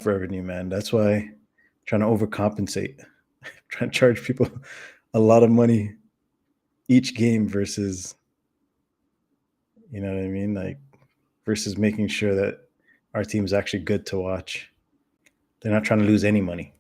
enough revenue, man. That's why I'm trying to overcompensate. Trying to charge people a lot of money each game versus, you know what I mean? Like versus making sure that our team's actually good to watch. They're not trying to lose any money.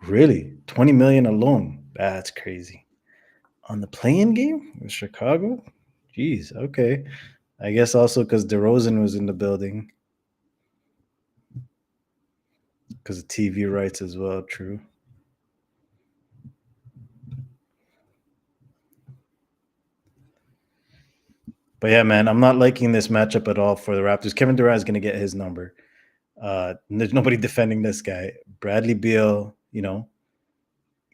Really? 20 million alone. That's crazy. On the playing game with Chicago? Jeez, okay. I guess also because DeRozan was in the building because of TV rights as well. True. But yeah, man, I'm not liking this matchup at all for the Raptors. Kevin Durant is going to get his number. There's nobody defending this guy. Bradley Beal,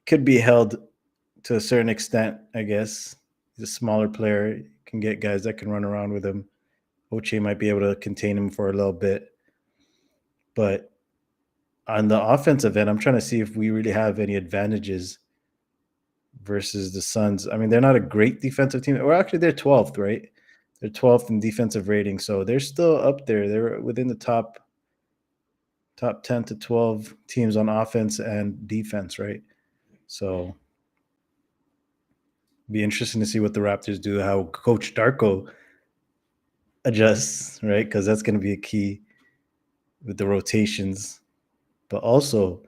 could be held to a certain extent, I guess. He's a smaller player, can get guys that can run around with him. Oche might be able to contain him for a little bit. But on the offensive end, I'm trying to see if we really have any advantages versus the Suns. I mean, they're not a great defensive team. Or actually, they're 12th, right? They're 12th in defensive rating, so they're still up there. They're within the top 10 to 12 teams on offense and defense, right? So be interesting to see what the Raptors do, how Coach Darko adjusts, right? Because that's going to be a key with the rotations. But also,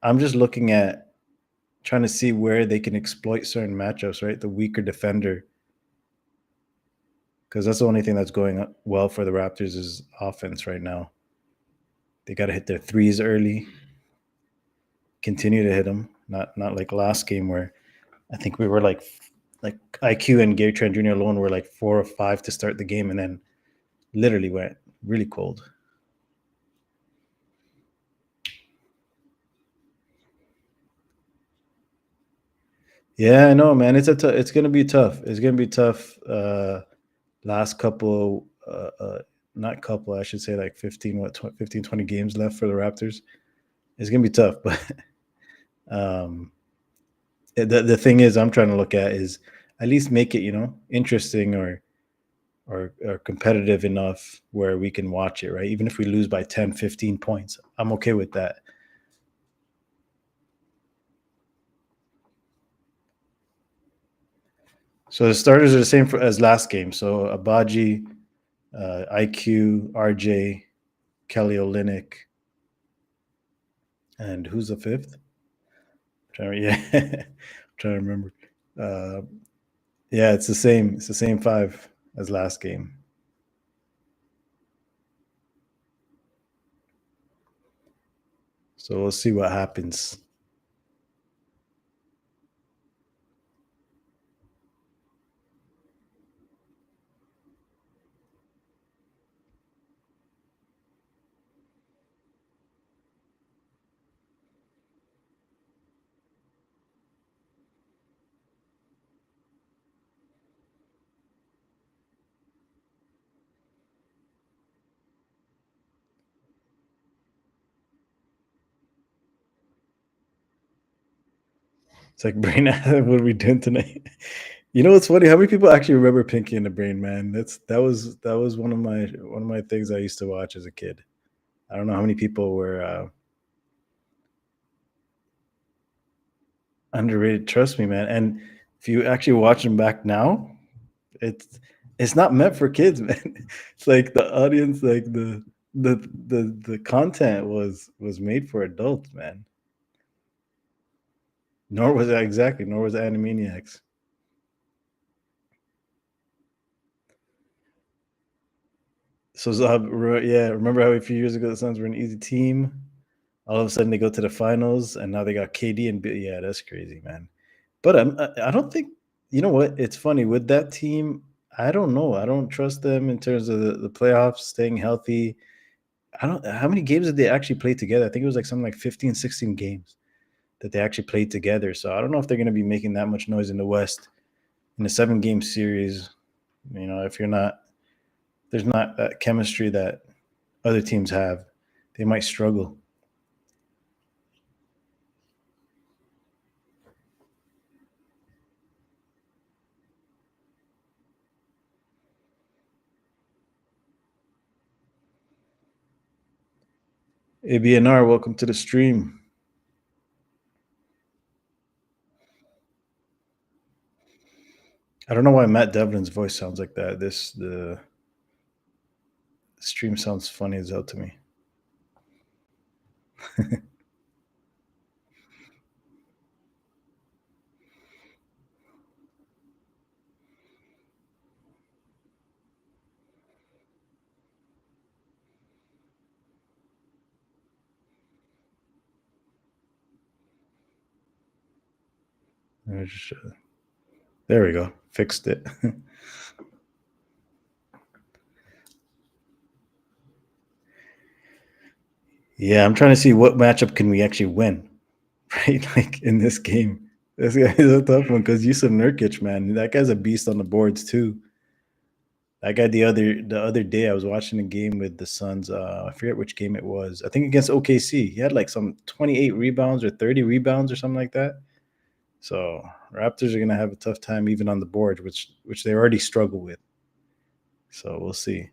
I'm just looking at trying to see where they can exploit certain matchups, right? The weaker defender. Because that's the only thing that's going well for the Raptors is offense right now. They got to hit their threes early, continue to hit them. Not like last game where I think we were like IQ and Gary Trent Jr. alone were like 4 or 5 to start the game, and then literally went really cold. Yeah, I know, man. It's gonna be tough. It's gonna be tough. Last couple, not couple, I should say, like 15, 20 games left for the Raptors. It's gonna be tough, but um, the thing is, I'm trying to look at is at least make it, interesting or competitive enough where we can watch it, right? Even if we lose by 10, 15 points, I'm okay with that. So the starters are the same as last game. So Abaji, IQ, RJ, Kelly Olynyk, and who's the fifth? Yeah, I'm trying to remember. Uh, yeah, it's the same. It's the same five as last game. So we'll see what happens. It's like brain. What are we doing tonight? You know what's funny? How many people actually remember Pinky and the Brain, man? That was one of my things I used to watch as a kid. I don't know how many people were underrated. Trust me, man. And if you actually watch them back now, it's it's not meant for kids, man. It's like the audience, like the content was made for adults, man. Nor was that exactly, nor was Animaniacs. So yeah, remember how a few years ago the Suns were an easy team? All of a sudden they go to the finals, and now they got KD and yeah, that's crazy, man. But I don't think, you know what? It's funny with that team. I don't know. I don't trust them in terms of the playoffs, staying healthy. I don't. How many games did they actually play together? I think it was like something like 15, 16 games that they actually played together. So I don't know if they're going to be making that much noise in the West in a 7-game series. If there's not that chemistry that other teams have, they might struggle. ABNR, welcome to the stream. I don't know why Matt Devlin's voice sounds like that. The stream sounds funny as hell to me. There we go. Fixed it. Yeah, I'm trying to see what matchup can we actually win, right? Like in this game. This guy is a tough one because Yusuf Nurkic, man, that guy's a beast on the boards too. That guy the other day, I was watching a game with the Suns. I forget which game it was. I think against OKC. He had like some 28 rebounds or 30 rebounds or something like that. So Raptors are gonna have a tough time even on the board, which they already struggle with. So we'll see.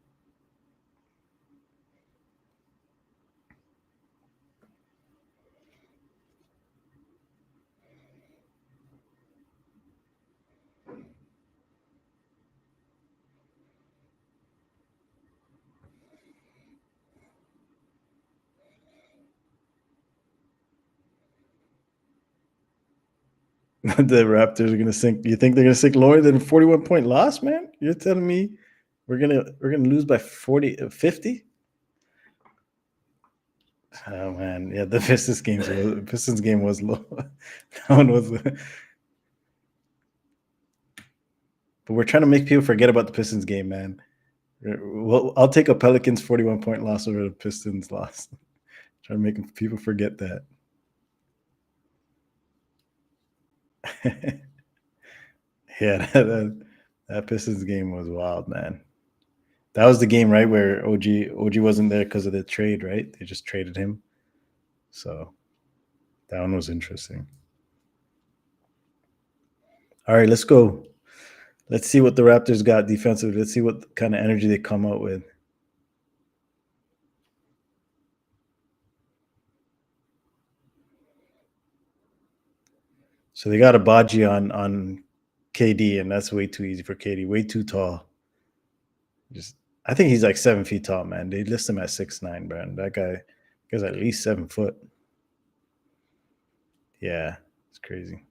The Raptors are gonna sink. You think they're gonna sink lower than a 41-point loss, man? You're telling me we're gonna lose by 40, 50? Oh man, yeah, the Pistons game was low. That one was, but we're trying to make people forget about the Pistons game, man. Well, I'll take a Pelicans 41-point loss over the Pistons loss. Try to make people forget that. Yeah, that Pistons game was wild, man. That was the game, right, where OG wasn't there because of the trade, right? They just traded him. So that one was interesting. All right, let's go. Let's see what the Raptors got defensively. Let's see what kind of energy they come out with. So they got a Baji on KD, and that's way too easy for KD. Way too tall. Just I think he's like 7 feet tall, man. They list him at 6'9", bro. And that guy's at least 7 foot. Yeah, it's crazy.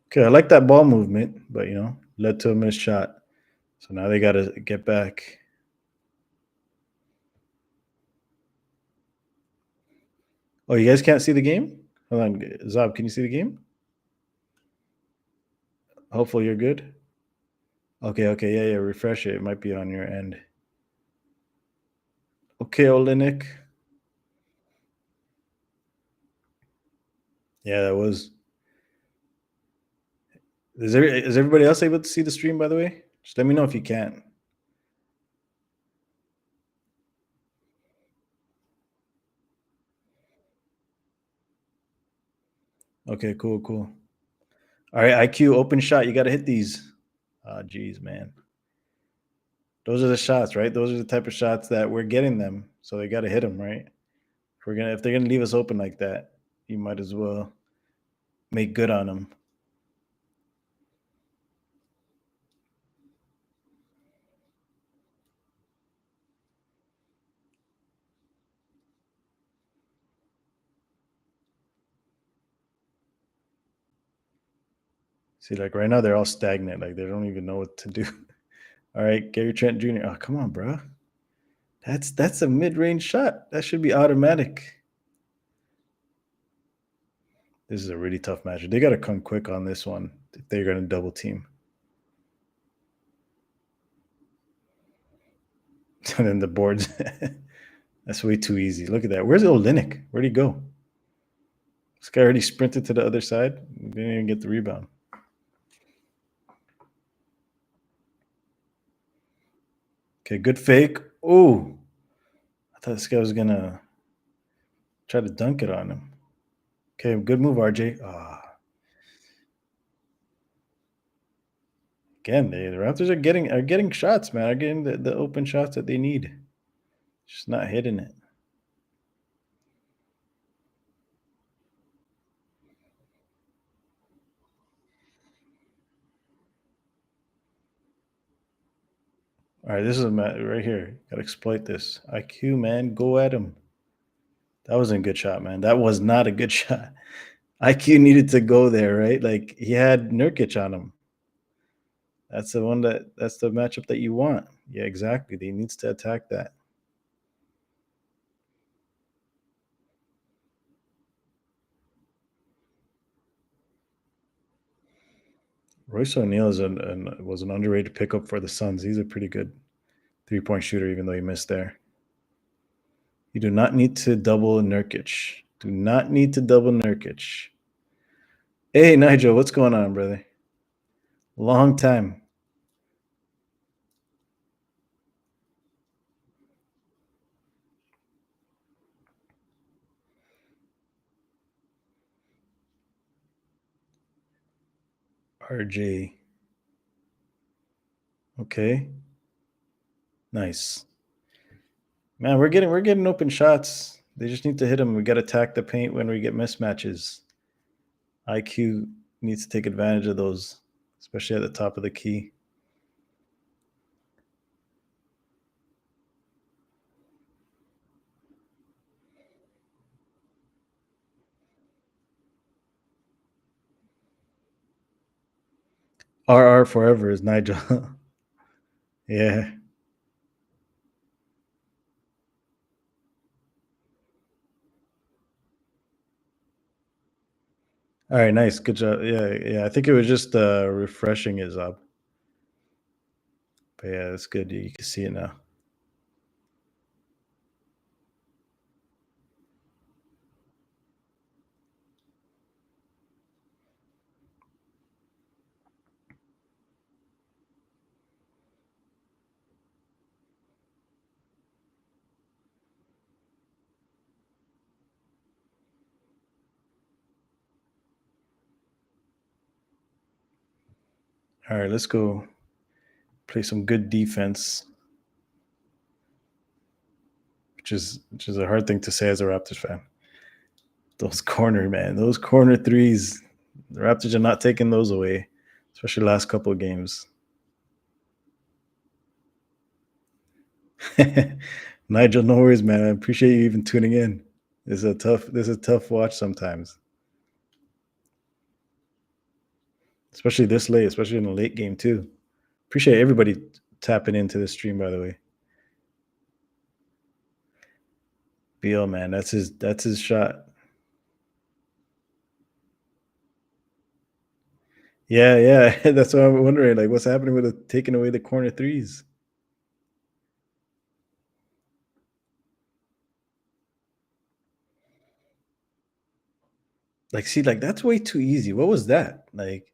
Okay, I like that ball movement, but led to a missed shot. So now they got to get back. Oh, you guys can't see the game? Hold on, Zab, can you see the game? Hopefully you're good. Okay, yeah. Refresh it. It might be on your end. Okay, Olenek. Yeah, that was. Is everybody else able to see the stream? By the way, just let me know if you can't. Okay, cool. All right, IQ open shot. You got to hit these. Oh, geez, man. Those are the shots, right? Those are the type of shots that we're getting them. So they got to hit them, right? If they're gonna leave us open like that, you might as well make good on them. See, like right now they're all stagnant. Like they don't even know what to do. All right, Gary Trent Jr. Oh, come on, bro. That's a mid-range shot. That should be automatic. This is a really tough match. They got to come quick on this one if they're going to double team. And then the boards. That's way too easy. Look at that. Where's Olenek? Where'd he go? This guy already sprinted to the other side. Didn't even get the rebound. Okay, good fake. Oh, I thought this guy was going to try to dunk it on him. Okay, good move, RJ. Ah, Again, the Raptors are getting shots, man. Are getting the open shots that they need. Just not hitting it. All right, this is right here. Got to exploit this. IQ, man, go at him. That wasn't a good shot, man. That was not a good shot. IQ needed to go there, right? Like he had Nurkic on him. That's the matchup that you want. Yeah, exactly. He needs to attack that. Royce O'Neal was an underrated pickup for the Suns. He's a pretty good 3-point shooter, even though he missed there. You do not need to double Nurkic. Do not need to double Nurkic. Hey, Nigel, what's going on, brother? Long time. RJ. Okay. Nice. Man, we're getting open shots. They just need to hit them. We got to attack the paint when we get mismatches. IQ needs to take advantage of those, especially at the top of the key. RR forever is Nigel. Yeah. All right, nice. Good job. Yeah, yeah. I think it was just refreshing his up. But yeah, that's good. You can see it now. All right, let's go play some good defense, which is a hard thing to say as a Raptors fan. Those corner, man, those corner threes, the Raptors are not taking those away, especially last couple of games. Nigel, no worries, man. I appreciate you even tuning in. This is a tough watch sometimes, especially this late, especially in a late game too. Appreciate everybody tapping into this stream, by the way. Beal, man, that's his shot. Yeah, yeah. That's what I'm wondering. Like, what's happening with taking away the corner threes? Like, see, like that's way too easy. What was that? Like,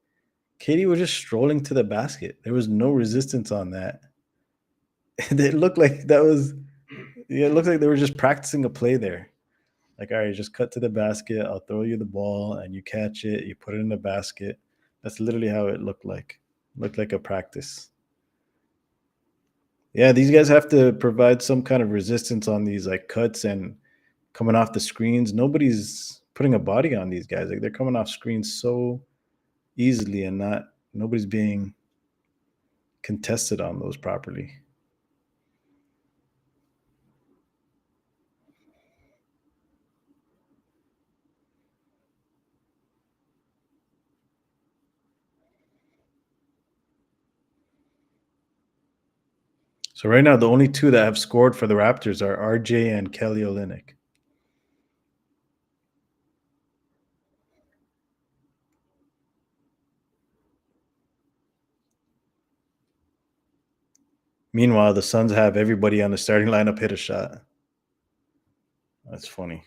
Katie was just strolling to the basket. There was no resistance on that. It looked like that was. Yeah, it looked like they were just practicing a play there. Like, all right, just cut to the basket. I'll throw you the ball, and you catch it. You put it in the basket. That's literally how it looked like. Looked like a practice. Yeah, these guys have to provide some kind of resistance on these like cuts and coming off the screens. Nobody's putting a body on these guys. Like they're coming off screens so easily and not nobody's being contested on those properly. So right now, the only two that have scored for the Raptors are RJ and Kelly Olynyk. Meanwhile, the Suns have everybody on the starting lineup hit a shot. That's funny.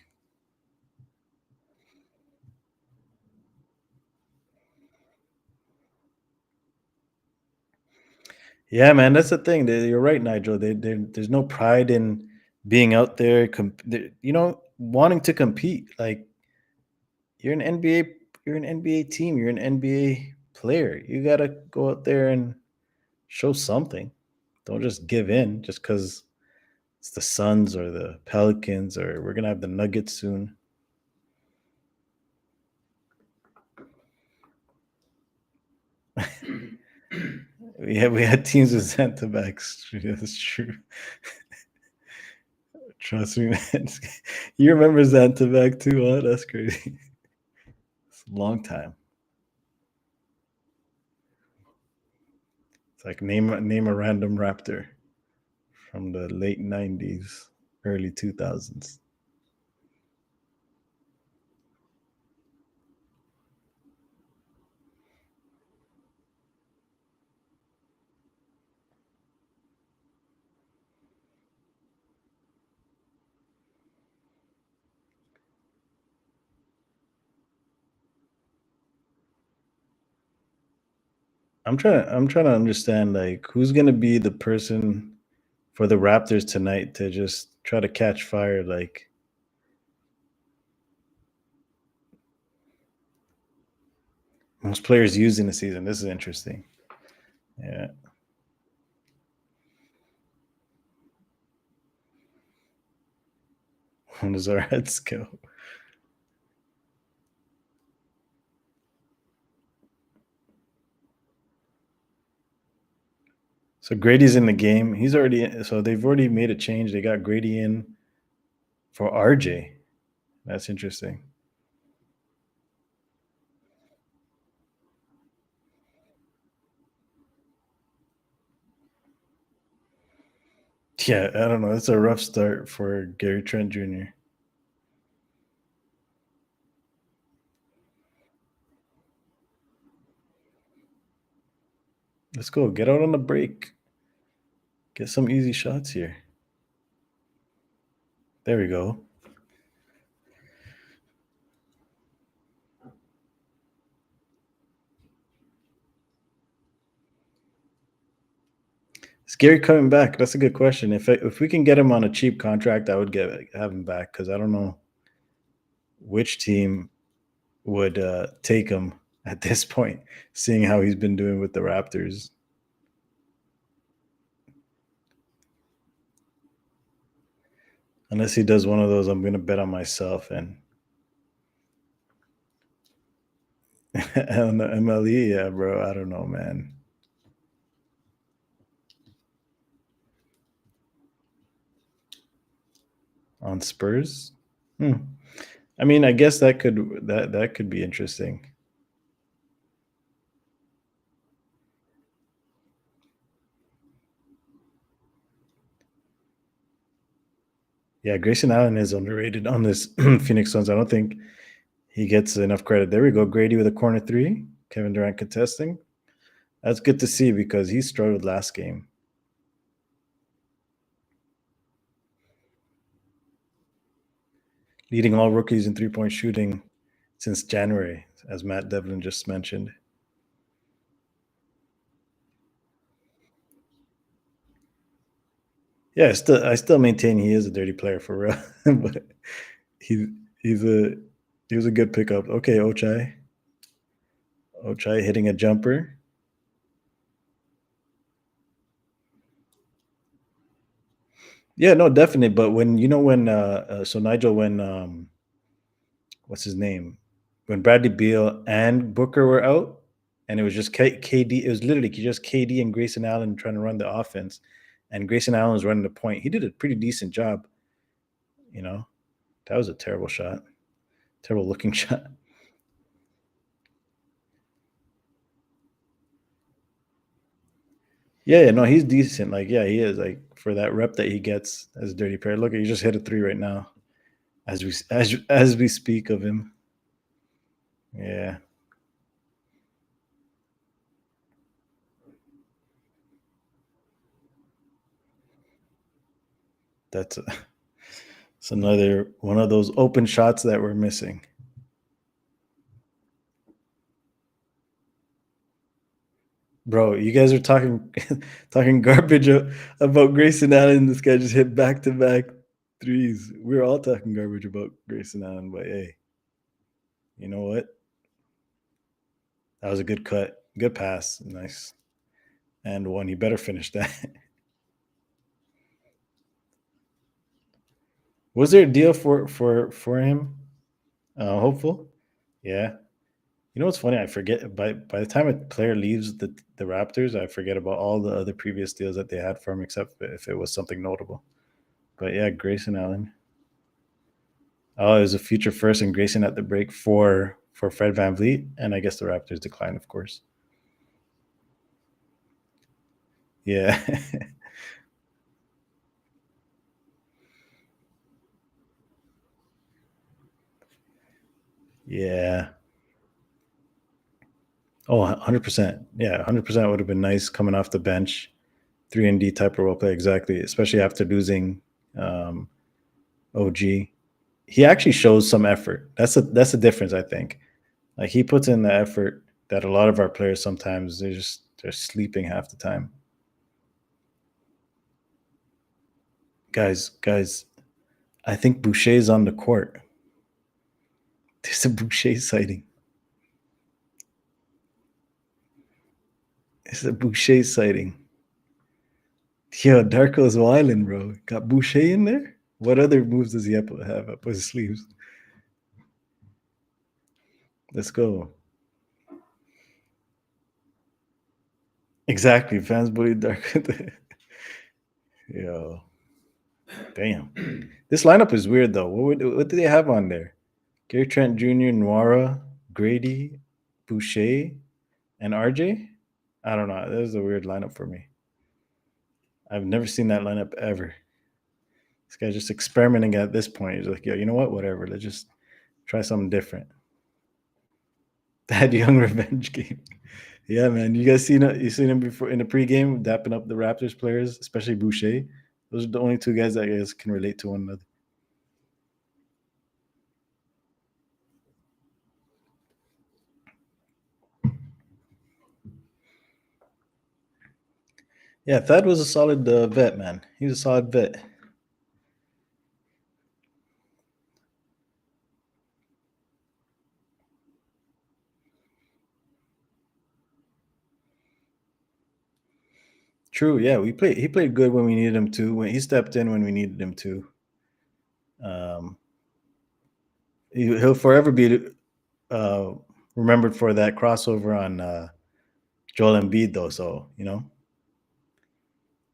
Yeah, man, that's the thing. You're right, Nigel. There's no pride in being out there, wanting to compete. Like you're an NBA team. You're an NBA player. You gotta go out there and Show something. Don't just give in just because it's the Suns or the Pelicans or we're gonna have the Nuggets soon. We had teams with center backs. That's true. Trust me, man. You remember Zantaback too, huh? That's crazy. It's a long time. It's like name a random Raptor from the late '90s, early 2000s. I'm trying to understand like who's gonna be the person for the Raptors tonight to just try to catch fire like most players use in the season. This is interesting. Yeah. When does our heads go? So Grady's in the game. He's already so they've already made a change. They got Grady in for RJ. That's interesting. Yeah, I don't know. It's a rough start for Gary Trent Jr. Let's go. Get out on the break. Get some easy shots here. There we go. Is Gary coming back? That's a good question. If we can get him on a cheap contract, I would have him back because I don't know which team would take him at this point, seeing how he's been doing with the Raptors. Unless he does one of those, I'm gonna bet on myself and on the MLE. Yeah, bro. I don't know, man. On Spurs. Hmm. I mean, I guess that could be interesting. Yeah, Grayson Allen is underrated on this Phoenix Suns. I don't think he gets enough credit. There we go. Grady with a corner three. Kevin Durant contesting. That's good to see because he struggled last game. Leading all rookies in 3-point shooting since January, as Matt Devlin just mentioned. Yeah, I still maintain he is a dirty player for real, but he he's a he was a good pickup. Okay, Ochai hitting a jumper. Yeah, no, definitely. But when so Nigel when what's his name when Bradley Beal and Booker were out, and it was just KD. It was literally just KD and Grayson Allen trying to run the offense, and Grayson Allen was running the point. He did a pretty decent job. You know, that was a terrible shot, terrible looking shot. Yeah, yeah, no, he's decent. Like, yeah, he is. Like for that rep that he gets as a dirty pair. Look, he just hit a three right now as we speak of him. Yeah, that's it's another one of those open shots that we're missing. Bro, you guys are talking talking garbage about Grayson Allen. This guy just hit back to back threes. We're all talking garbage about Grayson Allen, but hey, you know what? That was a good cut, good pass, nice. and one. He better finish that. Was there a deal for him? Hopeful. Yeah. You know what's funny? I forget by the time a player leaves the Raptors, I forget about all the other previous deals that they had for him, except if it was something notable. But yeah, Grayson Allen. Oh, it was a future first and Grayson at the break for Fred Van Vliet, and I guess the Raptors decline, of course. Yeah. Yeah. Oh, 100%. Yeah, 100% would have been nice coming off the bench. 3 and D type of role play, exactly, especially after losing um, OG. He actually shows some effort. That's the difference, I think. Like he puts in the effort that a lot of our players sometimes they're sleeping half the time. Guys, I think Boucher's on the court. There's a Boucher sighting. It's a Boucher sighting. Yo, Darko's wildin', bro. Got Boucher in there? What other moves does he have up his sleeves? Let's go. Exactly. Fans bully Darko. Yo, damn. This lineup is weird though. What do they have on there? Gary Trent Jr., Noira, Grady, Boucher, and RJ? I don't know. That was a weird lineup for me. I've never seen that lineup ever. This guy's just experimenting at this point. He's like, yo, you know what? Whatever. Let's just try something different. That young revenge game. Yeah, man. You guys seen it? You seen him before in the pregame, dapping up the Raptors players, especially Boucher. Those are the only two guys that I guess can relate to one another. Yeah, Thad was a solid vet, man. He was a solid vet. True. Yeah, we played. He played good when we needed him to. When he stepped in when we needed him to. Um, he'll forever be uh, remembered for that crossover on Joel Embiid, though. So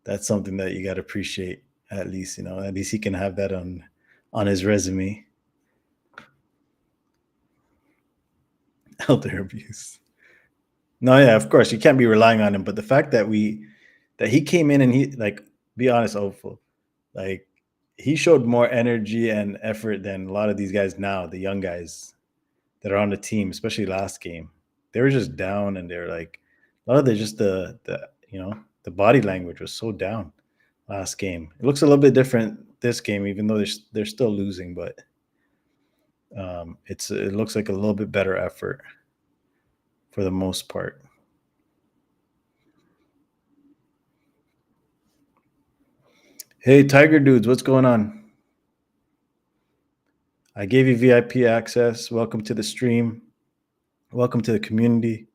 that's something that you got to appreciate. At least at least he can have that on his resume. Elder abuse. No, yeah, of course you can't be relying on him. But the fact that he came in and he like be honest, hopeful, like he showed more energy and effort than a lot of these guys now, the young guys that are on the team, especially last game. They were just down and they're like a lot of the body language was so down last game. It looks a little bit different this game, even though they're still losing, but it looks like a little bit better effort for the most part. Hey, Tiger dudes, what's going on? I gave you VIP access. Welcome to the stream. Welcome to the community.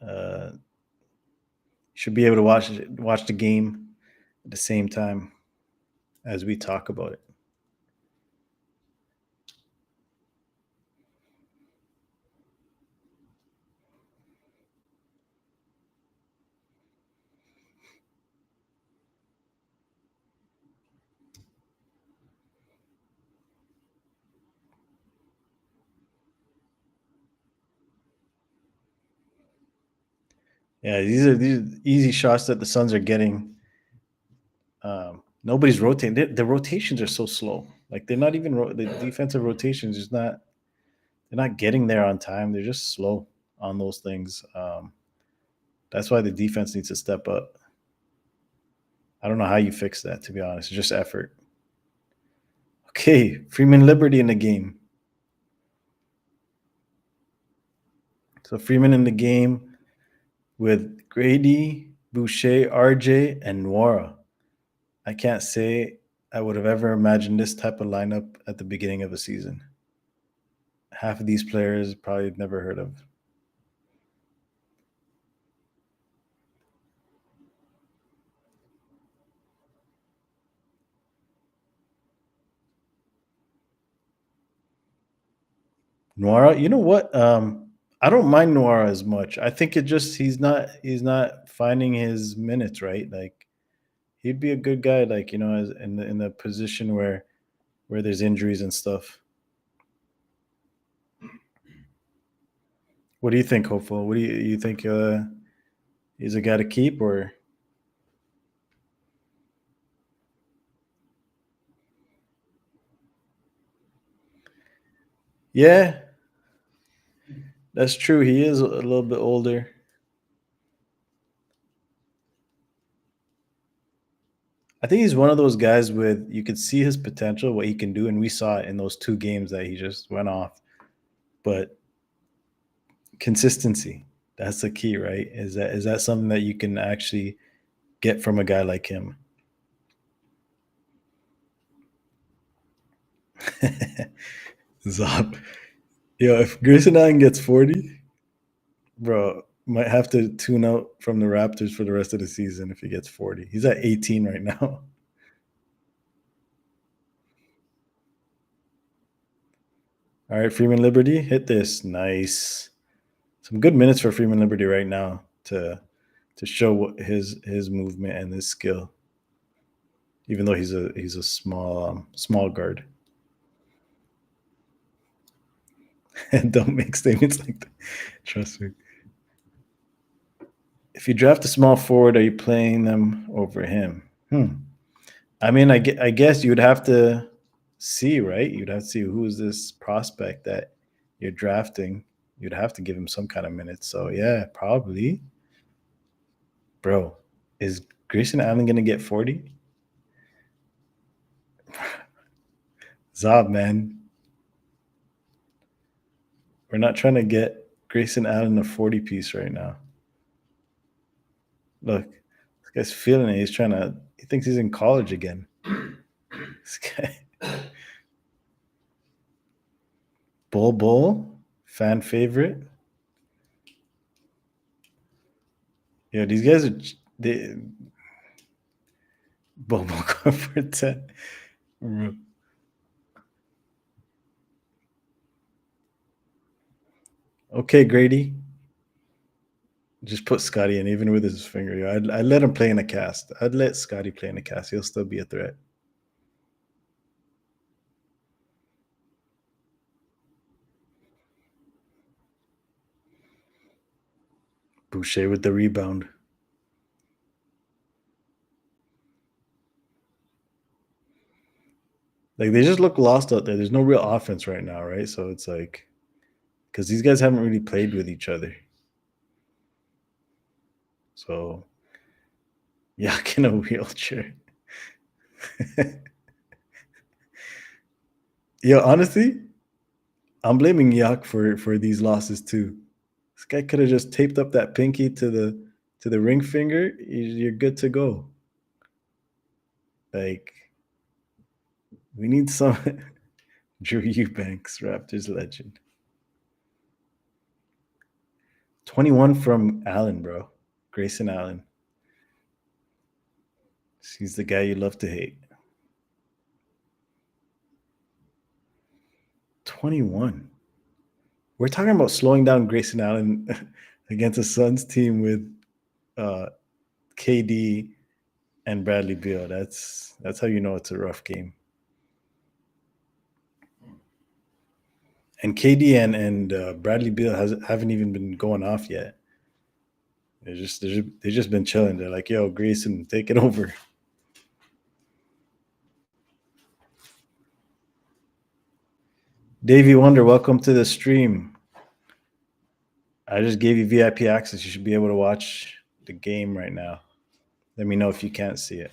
You should be able to watch the game at the same time as we talk about it. Yeah, these are easy shots that the Suns are getting. Nobody's rotating. The rotations are so slow. Like they're not even the defensive rotations is not. They're not getting there on time. They're just slow on those things. That's why the defense needs to step up. I don't know how you fix that. To be honest, it's just effort. Okay, Freeman Liberty in the game. So Freeman in the game with Grady, Boucher, RJ, and Noira. I can't say I would have ever imagined this type of lineup at the beginning of a season. Half of these players probably never heard of. Noira, you know what? I don't mind Noira as much. I think it just he's not finding his minutes right. Like he'd be a good guy, like as in the position where there's injuries and stuff. What do you think, hopeful? What do you think? He's a guy to keep, or yeah, that's true. He is a little bit older. I think he's one of those guys with you could see his potential, what he can do, and we saw it in those two games that he just went off. But consistency, that's the key, right? Is that something that you can actually get from a guy like him? Zop. Yo, if Grayson Allen gets 40, bro, might have to tune out from the Raptors for the rest of the season if he gets 40. He's at 18 right now. All right, Freeman Liberty, hit this. Nice. Some good minutes for Freeman Liberty right now to show what his movement and his skill. Even though he's a small guard. And don't make statements like that. Trust me. If you draft a small forward, are you playing them over him? I mean, I guess you'd have to see, right? You'd have to see who's this prospect that you're drafting. You'd have to give him some kind of minutes. So yeah, probably, bro. Is Grayson Allen gonna get 40? Zob, man, we're not trying to get Grayson Allen a 40 piece right now. Look, this guy's feeling it. He's trying to. He thinks he's in college again. This guy, Bull, fan favorite. Yeah, these guys are they Bobo going for 10. Okay, Grady. Just put Scotty in, even with his finger. I'd let him play in a cast. I'd let Scotty play in a cast. He'll still be a threat. Boucher with the rebound. Like they just look lost out there. There's no real offense right now, right? So it's like because these guys haven't really played with each other. So Yak in a wheelchair. Yo, honestly, I'm blaming Yak for these losses too. This guy could have just taped up that pinky to the ring finger. You're good to go. Like we need some Drew Eubanks, Raptors legend. 21 from Allen, bro. Grayson Allen. He's the guy you love to hate. 21. We're talking about slowing down Grayson Allen against a Suns team with uh, KD and Bradley Beal. That's how you know it's a rough game. And KD and Bradley Beal haven't even been going off yet. They've just been chilling. They're like, "Yo, Grayson, take it over." Davey Wonder, welcome to the stream. I just gave you VIP access. You should be able to watch the game right now. Let me know if you can't see it.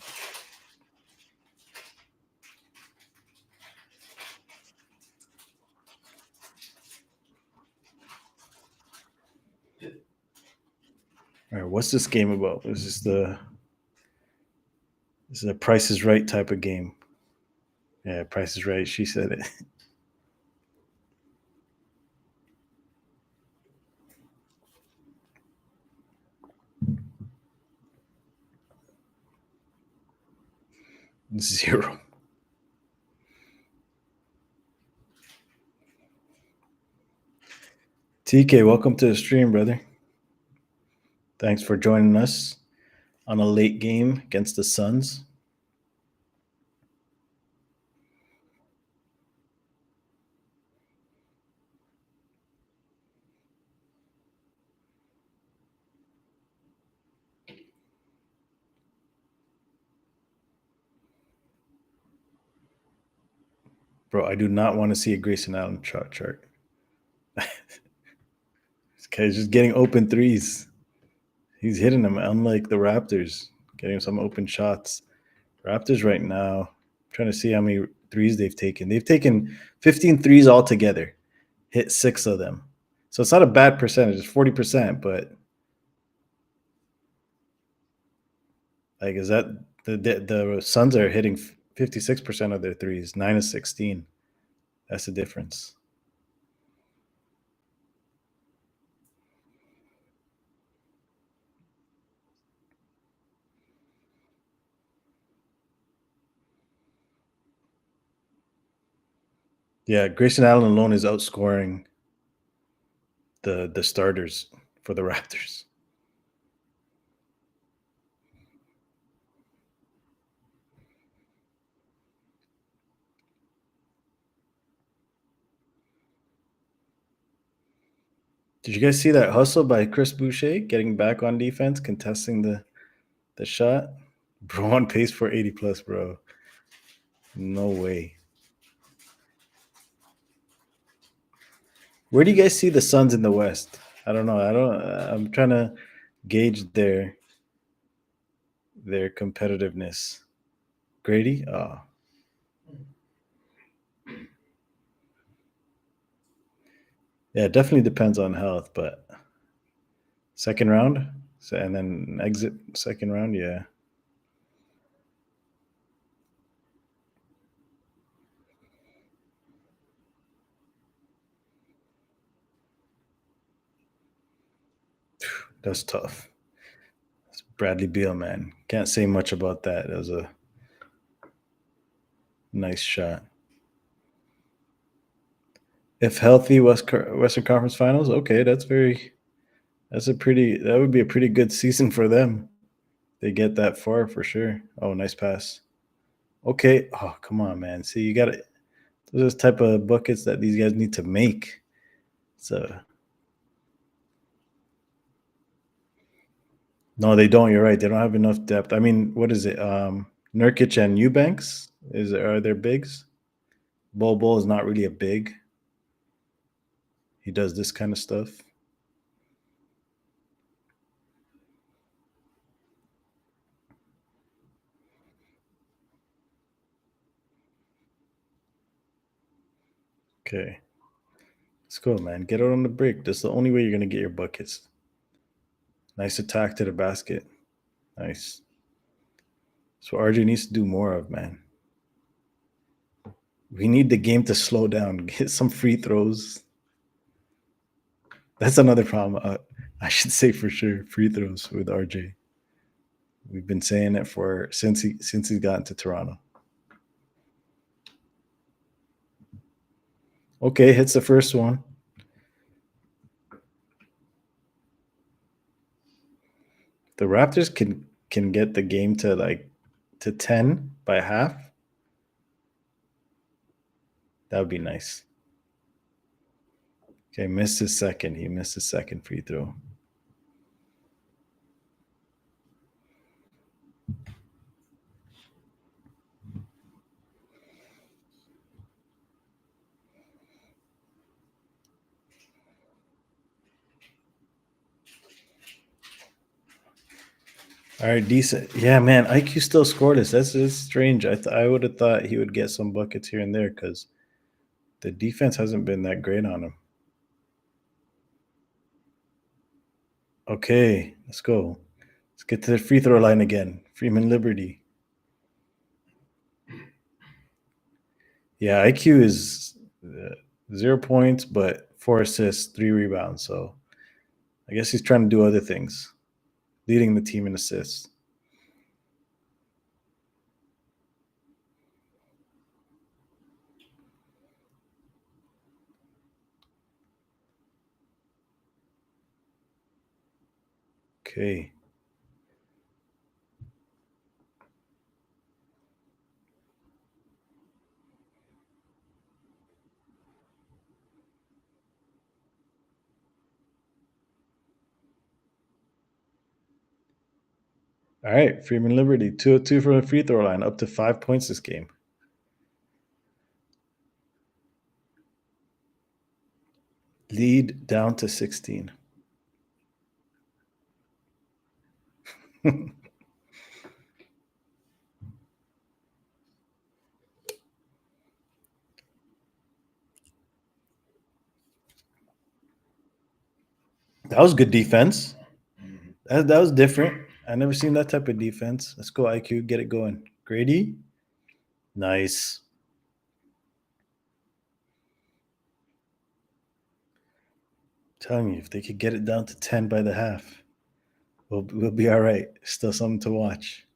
All right, what's this game about? This is a Price is Right type of game. Yeah, Price is Right. She said it. Zero. TK, welcome to the stream, brother. Thanks for joining us on a late game against the Suns. Bro, I do not want to see a Grayson Allen chart. This guy's just getting open threes. He's hitting them, unlike the Raptors, getting some open shots. Raptors right now, trying to see how many threes they've taken. They've taken 15 threes altogether, hit 6 of them. So it's not a bad percentage. It's 40%, but like, is that the Suns are hitting 56% of their threes, 9 of 16. That's the difference. Yeah, Grayson Allen alone is outscoring the starters for the Raptors. Did you guys see that hustle by Chris Boucher getting back on defense, contesting the shot? Bro, on pace for 80 plus, bro. No way. Where do you guys see the Suns in the West? I don't know. I'm trying to gauge their competitiveness. Grady? Oh. Yeah, it definitely depends on health, but second round? So, and then exit second round, yeah. That's tough. It's Bradley Beal, man. Can't say much about that. It was a nice shot. If healthy, Western Conference Finals, okay, that would be a pretty good season for them. They get that far for sure. Oh, nice pass. Okay. Oh, come on, man. See, you got to those type of buckets that these guys need to make. So no, they don't. You're right. They don't have enough depth. I mean, what is it? Nurkic and Eubanks are there bigs? Bol is not really a big. He does this kind of stuff. Okay. Let's go, man. Get out on the break. That's the only way you're gonna get your buckets. Nice attack to the basket. Nice. So RJ needs to do more of, man. We need the game to slow down. Get some free throws. That's another problem. I should say for sure free throws with RJ. We've been saying it for since he got into Toronto. Okay, hits the first one. The Raptors can get the game to to 10 by half. That would be nice. Okay, missed his second. He missed his second free throw. All right, decent. Yeah, man, IQ still scoreless. That's strange. I would have thought he would get some buckets here and there because the defense hasn't been that great on him. Okay, let's go. Let's get to the free throw line again. Freeman Liberty. Yeah, IQ is 0 points, but 4 assists, 3 rebounds. So I guess he's trying to do other things, leading the team in assists. Okay. All right. Freeman Liberty, 2-2 from the free throw line, up to 5 points this game. Lead down to 16. That was good defense. That was different. I never seen that type of defense. Let's go, IQ. Get it going. Grady. Nice. Telling you, if they could get it down to 10 by the half, we'll be all right. Still something to watch.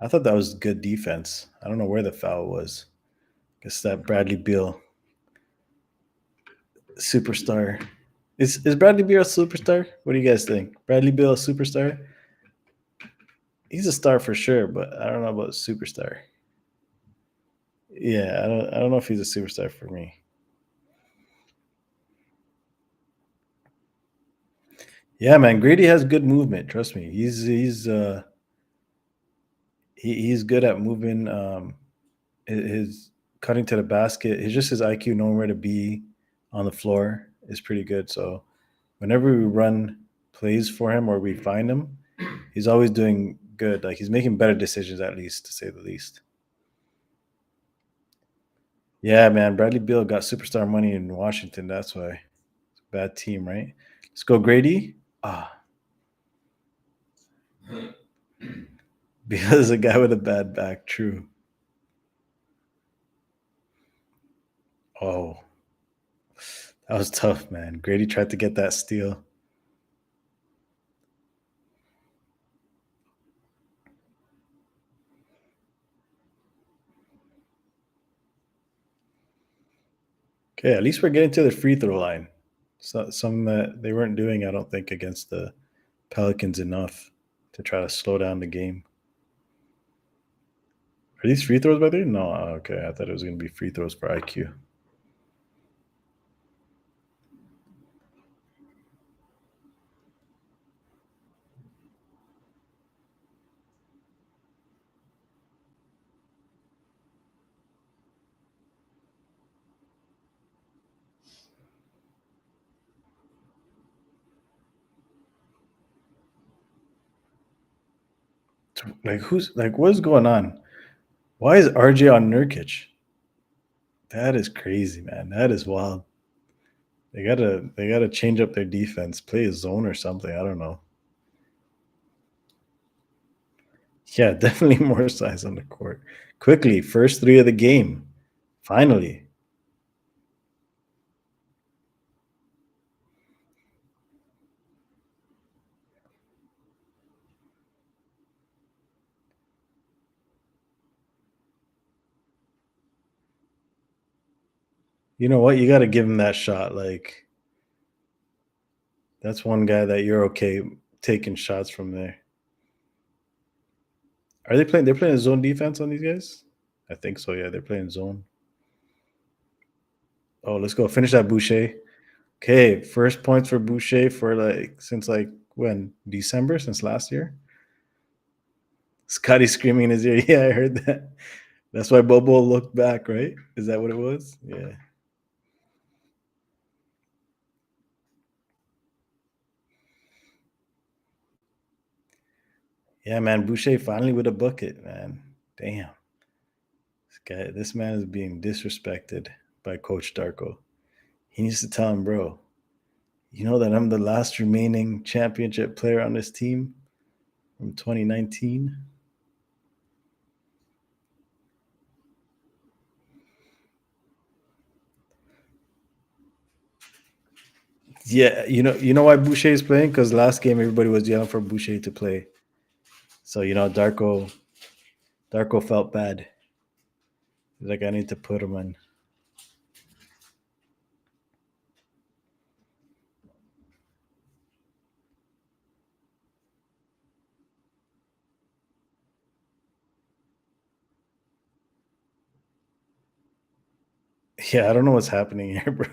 I thought that was good defense. I don't know where the foul was. Guess that Bradley Beal superstar. Is Bradley Beal a superstar? What do you guys think? Bradley Beal a superstar? He's a star for sure, but I don't know about superstar. Yeah, I don't know if he's a superstar for me. Yeah, man, Grady has good movement. Trust me, he's good at moving. His cutting to the basket. His just his IQ, knowing where to be on the floor, is pretty good. So whenever we run plays for him or we find him, he's always doing good. Like he's making better decisions, at least to say the least. Yeah, man, Bradley Beal got superstar money in Washington. That's why it's a bad team, right? Let's go, Grady. Ah, because a guy with a bad back. True. Oh, that was tough, man. Grady tried to get that steal. Okay, at least we're getting to the free throw line. So, something that they weren't doing, I don't think, against the Pelicans enough to try to slow down the game. Are these free throws by the way? No, okay. I thought it was going to be free throws for IQ. Like, what's going on? Why is RJ on Nurkic? That is crazy, man. That is wild. They gotta change up their defense, play a zone or something. I don't know. Yeah, definitely more size on the court. Quickly, first three of the game. Finally. You know what? You got to give him that shot. Like that's one guy that you're okay taking shots from there. Are they playing? They're playing zone defense on these guys. I think so. Yeah, they're playing zone. Oh, let's go finish that Boucher. Okay, first points for Boucher for like since like when December since last year. Scotty screaming in his ear. Yeah, I heard that. That's why Bobo looked back, right? Is that what it was? Yeah. Yeah, man. Boucher finally with a bucket, man. Damn. This man is being disrespected by Coach Darko. He needs to tell him, bro, you know that I'm the last remaining championship player on this team from 2019? Yeah, you know why Boucher is playing? Because last game everybody was yelling for Boucher to play. So Darko felt bad. He's like, I need to put him in. Yeah, I don't know what's happening here, bro.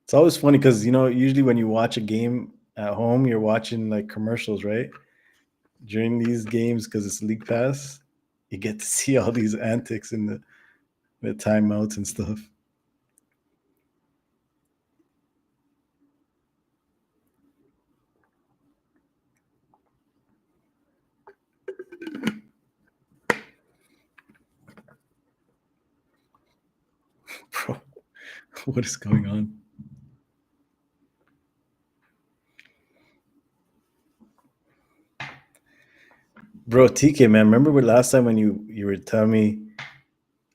It's always funny because usually when you watch a game at home, you're watching like commercials, right? During these games, because it's League Pass, you get to see all these antics in the timeouts and stuff. Bro, what is going on? Bro, TK, man, remember last time when you were telling me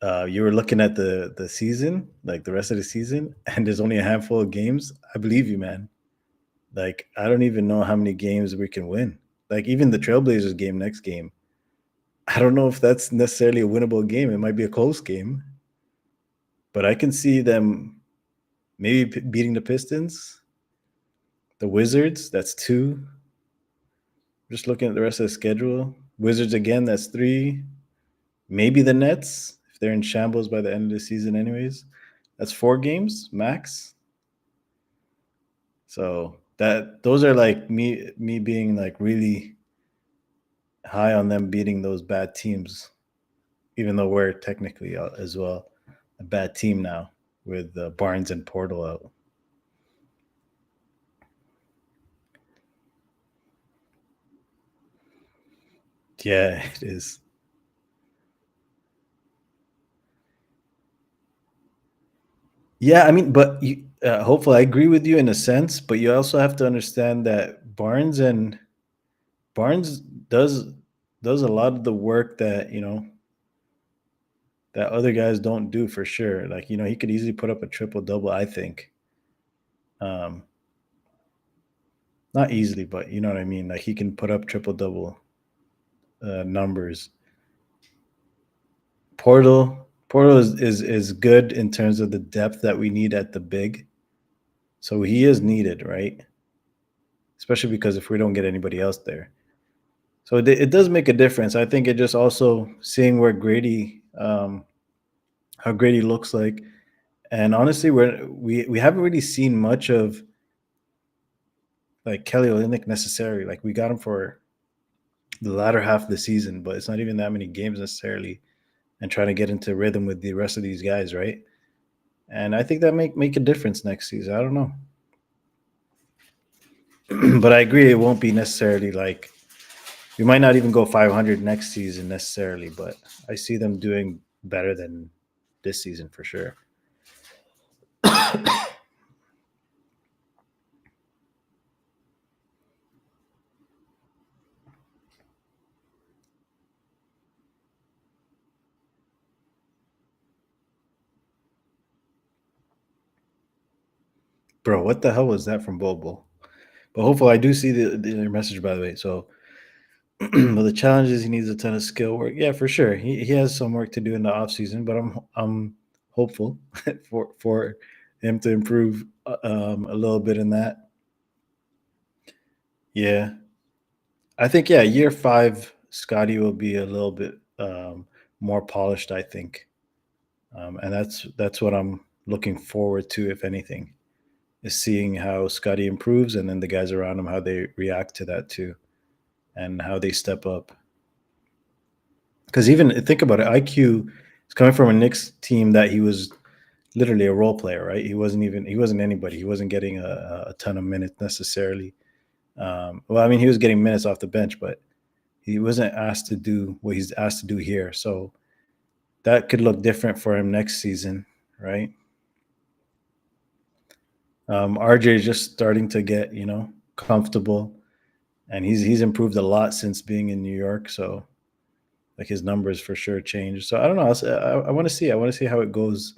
you were looking at the season, like the rest of the season, and there's only a handful of games? I believe you, man. Like, I don't even know how many games we can win. Like, even the Trailblazers game next game, I don't know if that's necessarily a winnable game. It might be a close game, but I can see them maybe beating the Pistons, the Wizards. That's two. Just looking at the rest of the schedule, Wizards again. That's three. Maybe the Nets if they're in shambles by the end of the season, anyways. That's four games max. So those are like me being like really high on them beating those bad teams, even though we're technically as well a bad team now with Barnes and Portal out. Yeah, it is. Yeah, I mean, but hopefully I agree with you in a sense, but you also have to understand that Barnes does a lot of the work that that other guys don't do for sure. Like he could easily put up a triple double. I think, um, not easily, but you know what I mean. Like he can put up triple double numbers. Portal is good in terms of the depth that we need at the big. So he is needed, right? Especially because if we don't get anybody else there, so it does make a difference. I think it just also seeing where how Grady looks like, and honestly, we haven't really seen much of like Kelly Olynyk necessarily. Like we got him for the latter half of the season, but it's not even that many games necessarily, and trying to get into rhythm with the rest of these guys, right? And I think that make a difference next season. I don't know, but I agree it won't be necessarily like we might not even go 500 next season necessarily, but I see them doing better than this season for sure. Bro, what the hell was that from Bobo? But hopefully, I do see the message by the way. So, but the challenge is he needs a ton of skill work. Yeah, for sure. He has some work to do in the off season, but I'm hopeful for him to improve a little bit in that. Yeah, I think year five, Scotty will be a little bit more polished. I think, and that's what I'm looking forward to. If anything, is seeing how Scotty improves, and then the guys around him how they react to that too, and how they step up. Because even think about it, IQ is coming from a Knicks team that he was literally a role player, right? He wasn't anybody. He wasn't getting a ton of minutes necessarily. Well, I mean, he was getting minutes off the bench, but he wasn't asked to do what he's asked to do here. So that could look different for him next season, right? RJ is just starting to get comfortable, and he's improved a lot since being in New York. So like his numbers for sure changed. So I don't know. I want to see. I want to see how it goes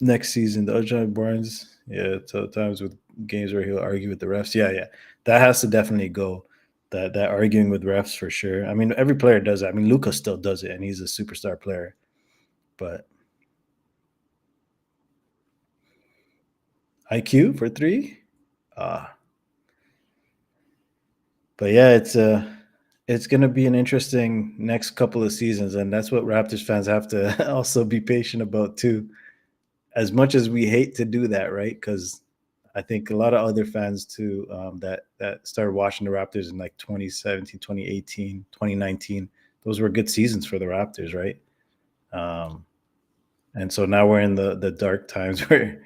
next season. The Ojai Barnes, yeah, to times with games where he'll argue with the refs. Yeah, yeah, that has to definitely go. That arguing with refs for sure. I mean, every player does it. I mean, Luca still does it, and he's a superstar player. But IQ for three, uh but yeah, it's going to be an interesting next couple of seasons, and that's what Raptors fans have to also be patient about too. As much as we hate to do that, right? Because I think a lot of other fans too that started watching the Raptors in like 2017, 2018, 2019. Those were good seasons for the Raptors, right? Um, and so now we're in the dark times where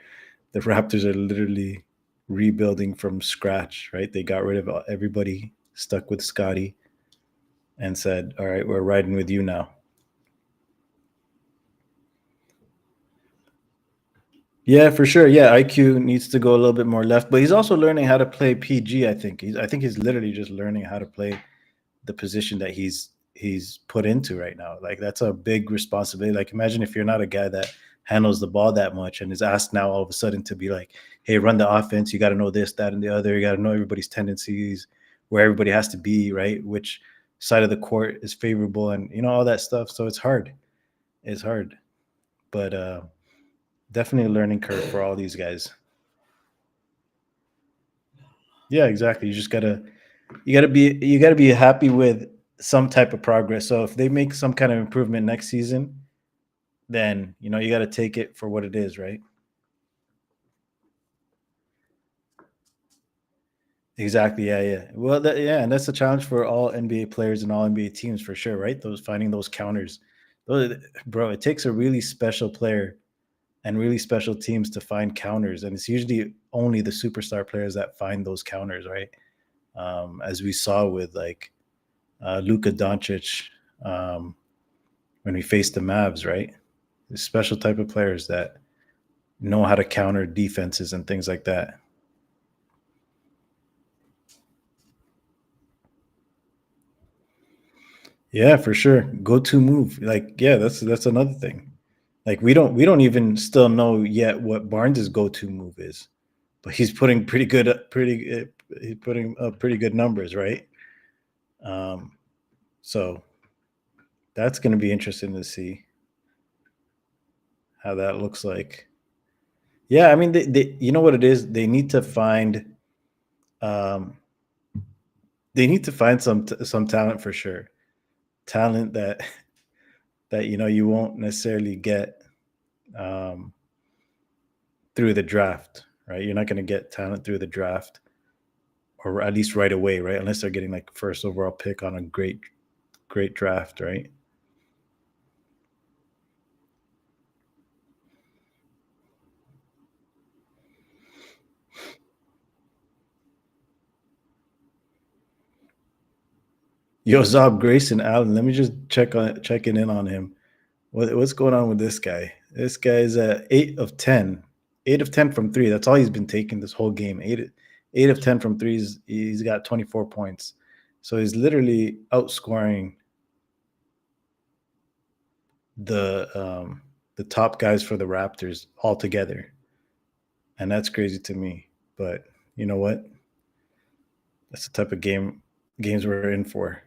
the Raptors are literally rebuilding from scratch, right? They got rid of everybody, stuck with Scotty, and said, "All right, we're riding with you now." Yeah, for sure. Yeah, IQ needs to go a little bit more left, but he's also learning how to play PG. I think he's literally just learning how to play the position that he's put into right now. Like that's a big responsibility. Like imagine if you're not a guy that handles the ball that much and is asked now all of a sudden to be like, "Hey, run the offense. You got to know this, that, and the other. You got to know everybody's tendencies, where everybody has to be, right? Which side of the court is favorable, and all that stuff." So it's hard. It's hard, but definitely a learning curve for all these guys. Yeah, exactly. You gotta be happy with some type of progress. So if they make some kind of improvement next season, then you gotta take it for what it is, right? Exactly. Yeah, yeah. Well, yeah, and that's a challenge for all NBA players and all NBA teams for sure, right? Those finding those counters. Bro, it takes a really special player and really special teams to find counters, and it's usually only the superstar players that find those counters, right? As we saw with like Luka Doncic, um, when we faced the Mavs, right? The special type of players that know how to counter defenses and things like that. Yeah, for sure. Go to move. Like, yeah, that's another thing. Like we don't even still know yet what Barnes's go to move is, but he's putting he's putting up pretty good numbers, right? Um, so that's going to be interesting to see how that looks like. Yeah, I mean, you know what it is? Um, they need to find some talent for sure. Talent that you won't necessarily get um, through the draft, right? You're not going to get talent through the draft, or at least right away, right? Unless they're getting like first overall pick on a great draft, right? Yo, Zob Grayson Allen. Let me just checking in on him. What's going on with this guy? This guy's at 8 of 10, 8 of 10 from three. That's all he's been taking this whole game. Eight of 10 from threes. He's got 24 points. So he's literally outscoring the um, the top guys for the Raptors altogether, and that's crazy to me. But you know what? That's the type of games we're in for.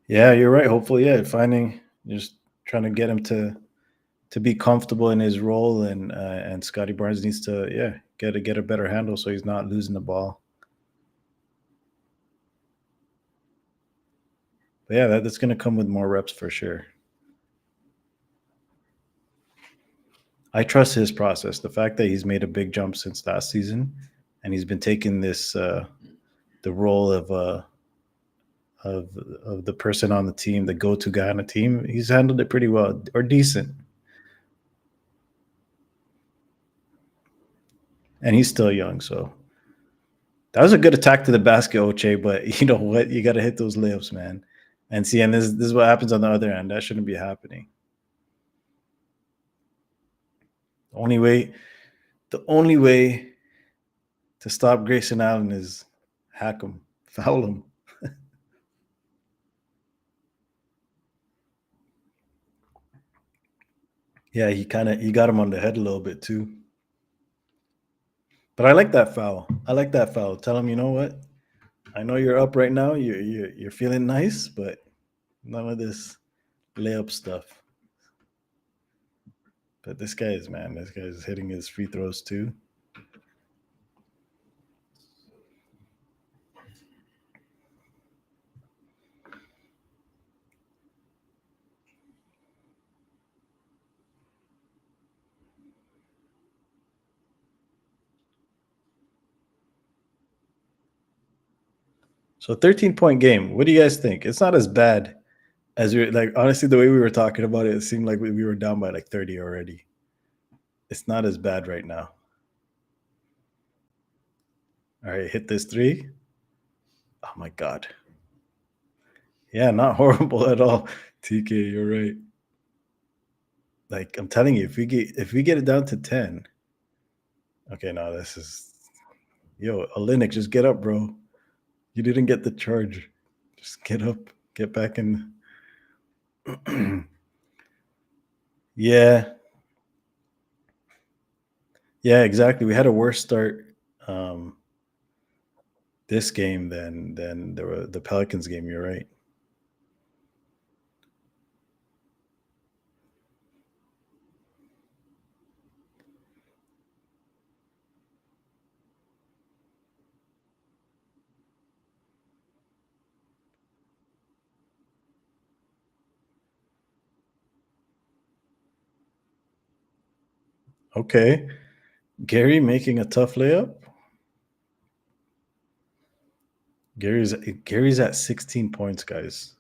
Yeah, you're right. Hopefully, yeah, finding just trying to get him to be comfortable in his role, and Scotty Barnes needs to get a better handle so he's not losing the ball. But yeah, that's going to come with more reps for sure. I trust his process. The fact that he's made a big jump since last season, and he's been taking this the role of of the person on the team, the go-to guy on the team. He's handled it pretty well or decent, and he's still young. So that was a good attack to the basket, Oche. But you know what? You got to hit those layups, man. And see, and this is what happens on the other end. That shouldn't be happening. The only way, the only way to stop Grayson Allen is hack him, foul him. Yeah, he got him on the head a little bit too. But I like that foul. I like that foul. Tell him, you know what? I know you're up right now. You're feeling nice, but none of this layup stuff. But this guy is man. This guy is hitting his free throws too. So 13-point game. What do you guys think? It's not as bad as we like. Honestly, the way we were talking about it, it seemed like we were down by like 30 already. It's not as bad right now. All right, hit this three. Oh my god. Yeah, not horrible at all. TK, you're right. Like I'm telling you, if we get it down to 10, okay, no, this is yo, Olenek, just get up, bro. You didn't get the charge. Just get up, get back in. Yeah, yeah, exactly. We had a worse start um, this game than the Pelicans game. You're right. Okay, Gary making a tough layup. Gary's Gary's at 16 points, guys.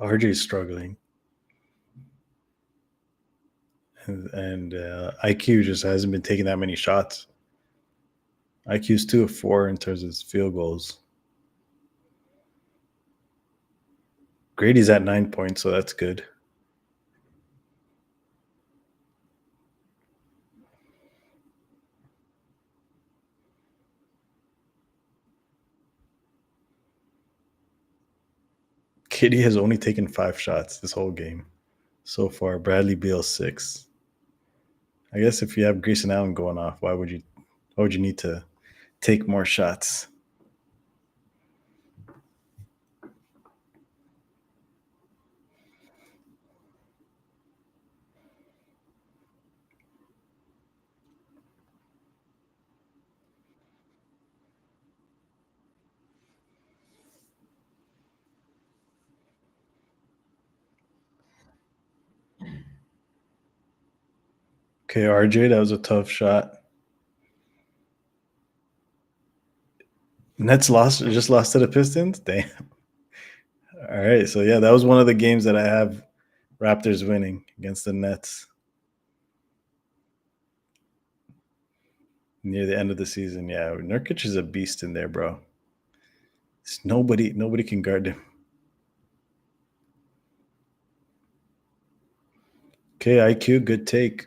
RJ's struggling, and IQ just hasn't been taking that many shots. IQ's 2 of 4 in terms of his field goals. Grady's at 9 points, so that's good. Kitty has only taken 5 shots this whole game so far. Bradley Beal 6. I guess if you have Grayson Allen going off, why would you? Why would you need to take more shots? Okay, RJ, that was a tough shot. Nets just lost to the Pistons. Damn. All right, so yeah, that was one of the games that I have Raptors winning against the Nets near the end of the season. Yeah, Nurkic is a beast in there, bro. Nobody can guard him. Okay, IQ, good take.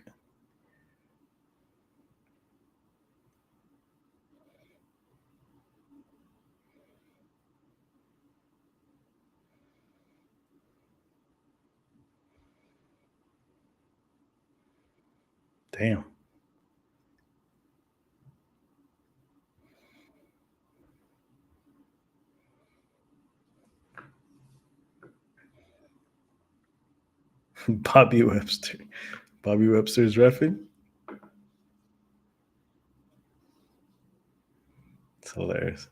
Damn. Bobby Webster. Bobby Webster's refing. It's hilarious.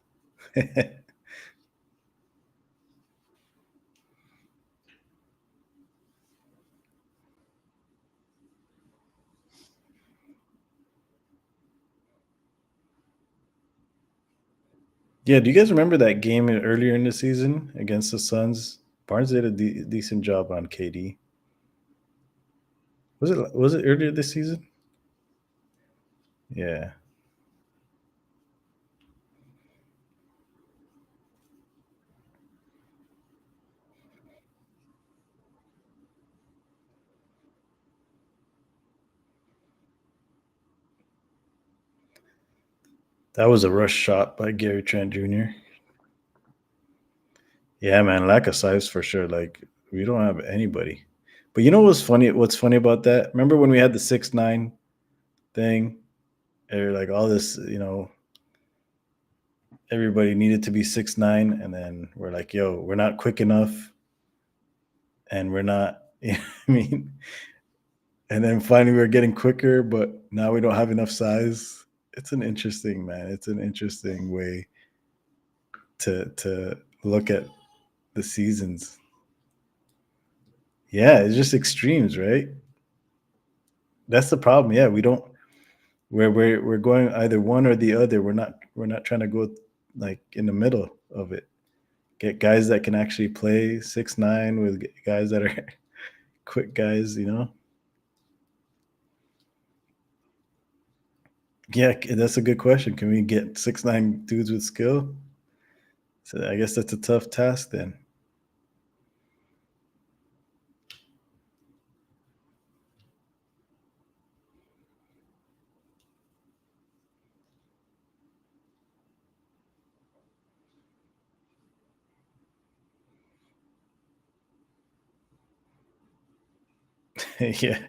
Yeah, do you guys remember that game earlier in the season against the Suns? Barnes did a decent job on KD. Was it earlier this season? Yeah, that was a rush shot by Gary Trent Jr. Yeah, man, lack of size for sure. Like we don't have anybody. But you know what's funny? What's funny about that? Remember when we had the 6'9" thing, or like all this, everybody needed to be 6'9", and then we're like, yo, we're not quick enough, and we're not. You know what I mean, and then finally we're getting quicker, but now we don't have enough size. It's an interesting, man. It's an interesting way to look at the seasons. Yeah, it's just extremes, right? That's the problem. Yeah, we don't. We're going either one or the other. We're not trying to go like in the middle of it. Get guys that can actually play 6'9" with guys that are quick guys. Yeah, that's a good question. Can we get 6'9" dudes with skill? So I guess that's a tough task then. Yeah,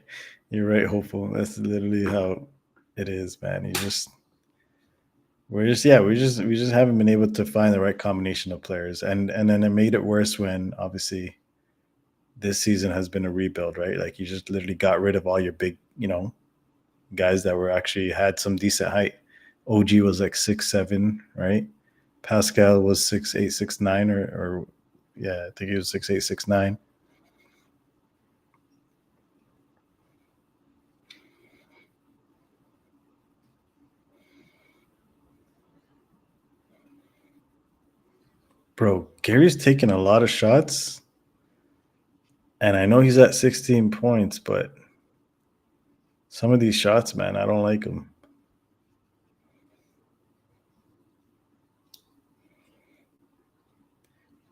you're right, hopeful. That's literally how it is, man. We just haven't been able to find the right combination of players, and then it made it worse when obviously this season has been a rebuild, right? Like you just literally got rid of all your big, guys that were actually had some decent height. OG was like 6'7", right? Pascal was 6'8", 6'9", or yeah, I think he was 6'8", 6'9". Bro, Gary's taking a lot of shots, and I know he's at 16 points, but some of these shots, man, I don't like them.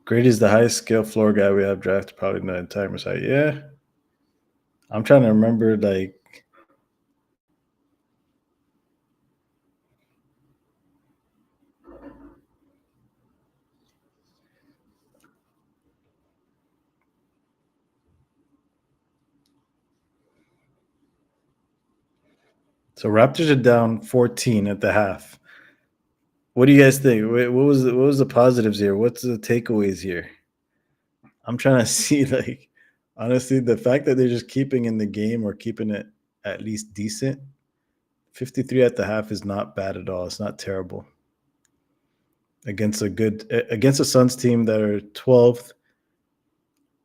Grady's the highest skill floor guy we have drafted probably in the entire side. Yeah, I'm trying to remember like so Raptors are down 14 at the half. What do you guys think? What was the positives here? What's the takeaways here? I'm trying to see like honestly the fact that they're just keeping in the game or keeping it at least decent. 53 at the half is not bad at all. It's not terrible against a Suns team that are 12th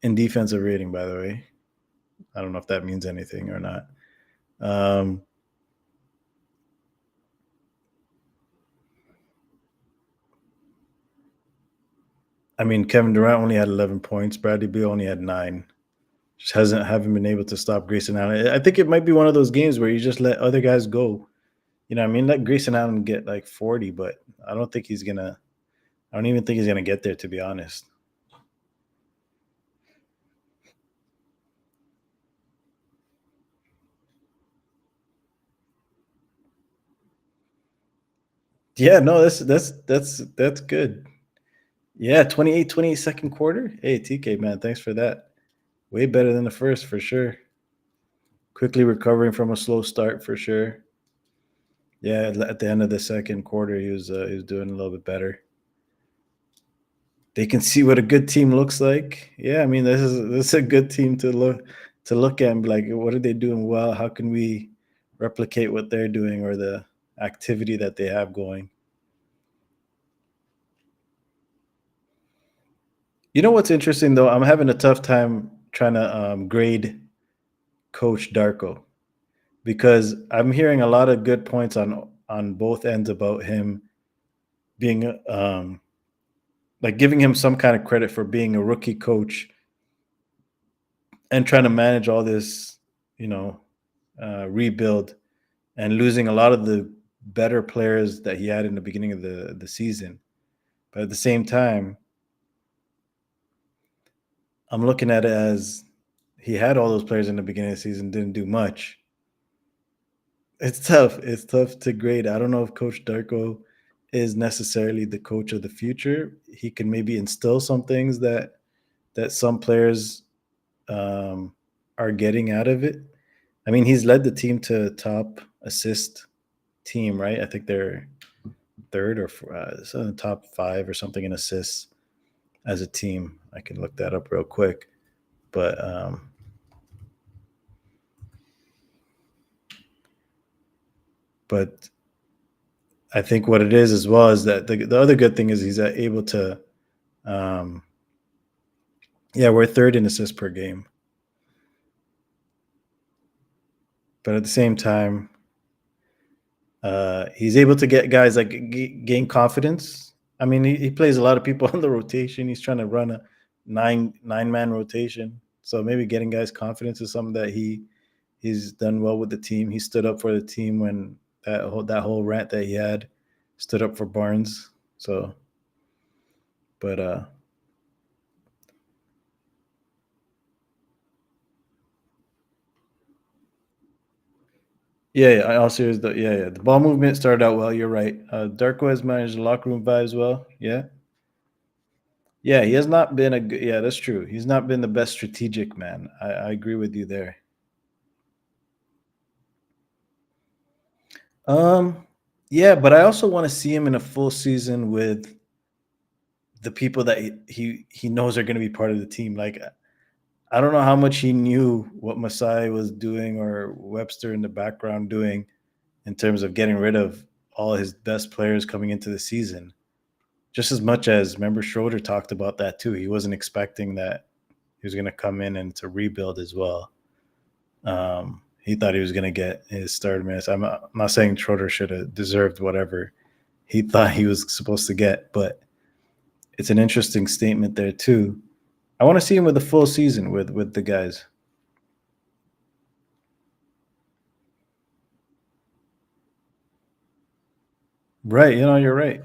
in defensive rating. By the way, I don't know if that means anything or not. Um, I mean, Kevin Durant only had 11 points. Bradley Beal only had 9. Just haven't been able to stop Grayson Allen. I think it might be one of those games where you just let other guys go. You know what I mean? Let Grayson Allen get like 40, but I don't think he's gonna. I don't even think he's gonna get there, to be honest. Yeah, no, that's good. Yeah, 28 second quarter. Hey, TK, man, thanks for that. Way better than the first for sure. Quickly recovering from a slow start for sure. Yeah, at the end of the second quarter, he was doing a little bit better. They can see what a good team looks like. Yeah, I mean this is a good team to look at and be like, what are they doing well? How can we replicate what they're doing or the activity that they have going? You know what's interesting though? I'm having a tough time trying to grade Coach Darko because I'm hearing a lot of good points on both ends about him being like giving him some kind of credit for being a rookie coach and trying to manage all this, you know, rebuild and losing a lot of the better players that he had in the beginning of the season. But at the same time, I'm looking at it as he had all those players in the beginning of the season, didn't do much. It's tough. It's tough to grade. I don't know if Coach Darko is necessarily the coach of the future. He can maybe instill some things that some players um, are getting out of it. I mean, he's led the team to top assist team, right? I think they're third or it's in the top five or something in assists as a team. I can look that up real quick, but but I think what it is as well is that the other good thing is he's able to, um, yeah, we're third in assists per game, but at the same time, he's able to get guys like gain confidence. I mean, he plays a lot of people on the rotation. He's trying to run a nine man rotation, so maybe getting guys confidence is something that he's done well with the team. He stood up for the team when that whole rant that he had, stood up for Barnes. So, but yeah, I also is the ball movement started out well. You're right. Darko has managed the locker room vibes well. Yeah, yeah, he has not been a good. Yeah, that's true. He's not been the best strategic man. I agree with you there. Um, yeah, but I also want to see him in a full season with the people that he knows are going to be part of the team. Like I don't know how much he knew what Masai was doing or Webster in the background doing in terms of getting rid of all his best players coming into the season. Just as much as remember Schroeder talked about that too. He wasn't expecting that he was going to come in and to rebuild as well. He thought he was going to get his start minutes. I'm not saying Schroeder should have deserved whatever he thought he was supposed to get, but it's an interesting statement there too. I want to see him with a full season with the guys. Right, you're right.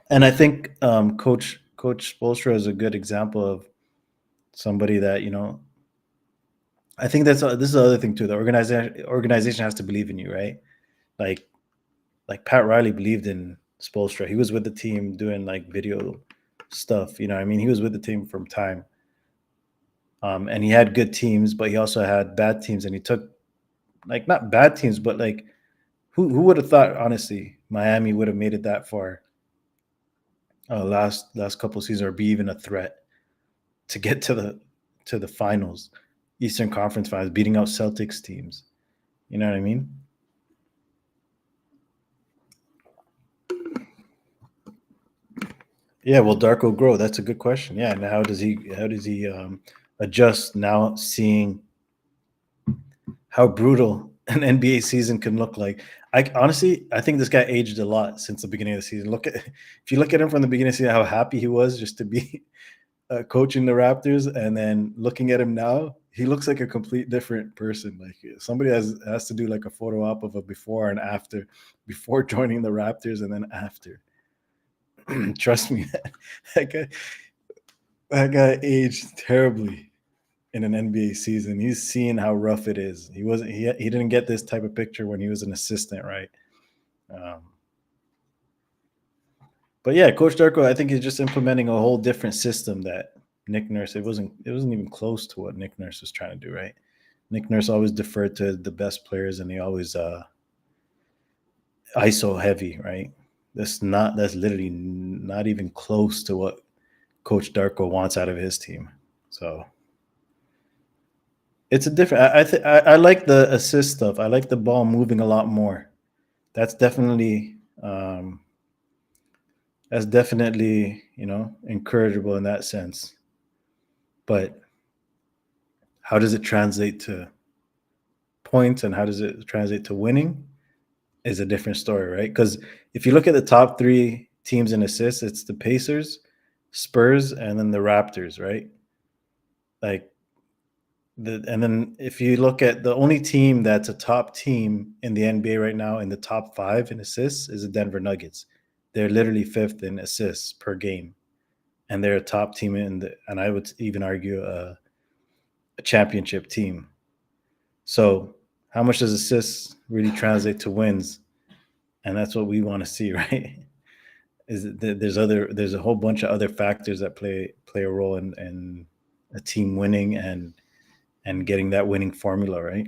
And I think Coach Spolstra is a good example of somebody that I think this is the other thing too. The organization has to believe in you, right? Like like Pat Riley believed in Spolstra. He was with the team doing like video stuff. I mean, he was with the team from time, and he had good teams, but he also had bad teams, and he took like not bad teams, but like who would have thought honestly Miami would have made it that far last couple seasons or be even a threat to get to the finals, Eastern Conference finals, beating out Celtics teams. You know what I mean? Yeah, will Darko grow? That's a good question. Yeah, and how does he adjust now seeing how brutal an NBA season can look like? I think this guy aged a lot since the beginning of the season. Look at if you look at him from the beginning, see how happy he was just to be coaching the Raptors, and then looking at him now, he looks like a complete different person. Like somebody has to do like a photo op of a before and after, before joining the Raptors and then after. Trust me, that guy that guy aged terribly in an NBA season. He's seeing how rough it is. He didn't get this type of picture when he was an assistant, right? Um, but yeah, Coach Darko, I think he's just implementing a whole different system that Nick Nurse. It wasn't even close to what Nick Nurse was trying to do, right? Nick Nurse always deferred to the best players, and he always ISO heavy, right? That's literally not even close to what Coach Darko wants out of his team. So it's a different. I like the assist stuff. I like the ball moving a lot more. That's definitely um, that's definitely encourageable in that sense. But how does it translate to points and how does it translate to winning is a different story, right? Because if you look at the top three teams in assists, it's the Pacers, Spurs, and then the Raptors, right? Like and then if you look at the only team that's a top team in the NBA right now in the top five in assists is the Denver Nuggets. They're literally fifth in assists per game, and they're a top team and I would even argue a championship team. So how much does assists really translate to wins? And that's what we want to see, right? There's a whole bunch of other factors that play a role in a team winning and getting that winning formula, right?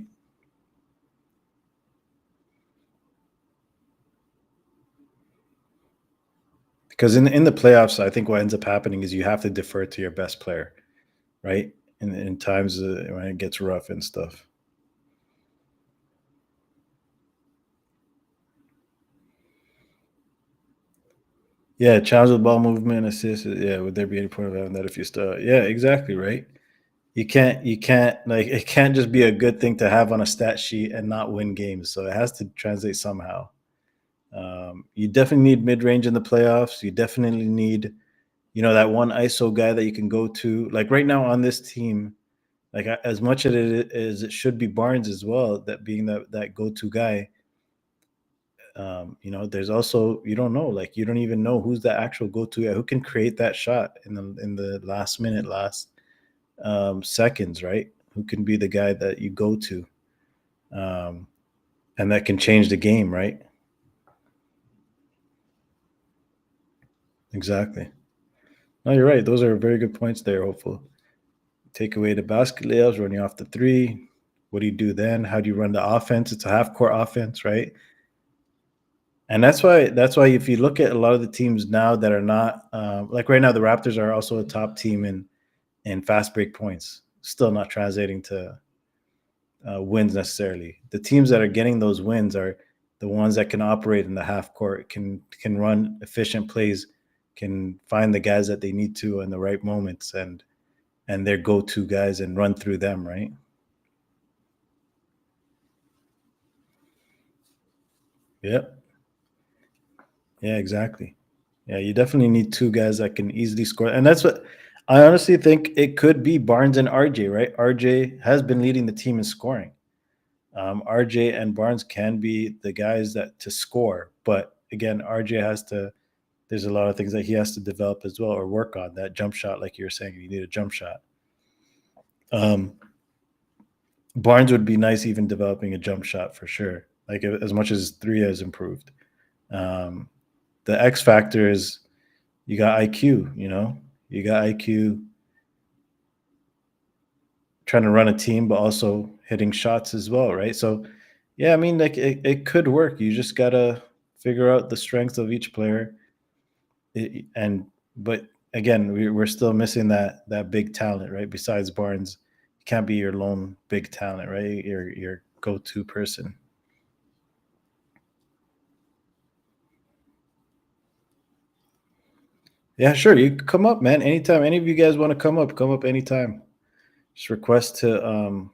Because in the playoffs, I think what ends up happening is you have to defer to your best player, right? In times when it gets rough and stuff. Yeah, challenge with ball movement, assist. Yeah, would there be any point of having that if you start? Yeah, exactly, right. You can't like it can't just be a good thing to have on a stat sheet and not win games. So it has to translate somehow. You definitely need mid range in the playoffs. You definitely need that one ISO guy that you can go to. Like right now on this team, like as much as it should be Barnes as well, that being that go to guy. There's also you don't know, like you don't even know who's the actual go to guy who can create that shot in the last minute, last seconds, right? Who can be the guy that you go to, um, and that can change the game, right? Exactly. No, you're right. Those are very good points there. Hopeful. Take away the basket layups, running off the three. What do you do then? How do you run the offense? It's a half court offense, right? And that's why if you look at a lot of the teams now that are not like right now, the Raptors are also a top team in fast break points, still not translating to wins necessarily. The teams that are getting those wins are the ones that can operate in the half court, can run efficient plays, can find the guys that they need to in the right moments, and their go to guys and run through them, right? Yep. Yeah, exactly. Yeah, you definitely need two guys that can easily score. And that's what I honestly think it could be Barnes and RJ, right? RJ has been leading the team in scoring. RJ and Barnes can be the guys that to score. But again, RJ has to, there's a lot of things that he has to develop as well or work on. That jump shot, like you were saying, you need a jump shot. Um, Barnes would be nice even developing a jump shot for sure. Like as much as three has improved. Um, the X factor is you got IQ, you got IQ trying to run a team, but also hitting shots as well, right? So, yeah, I mean, like it could work. You just gotta figure out the strengths of each player, but again, we're still missing that big talent, right? Besides Barnes, you can't be your lone big talent, right? Your go to person. Yeah, sure. You can come up, man. Anytime. Any of you guys want to come up anytime. Just request to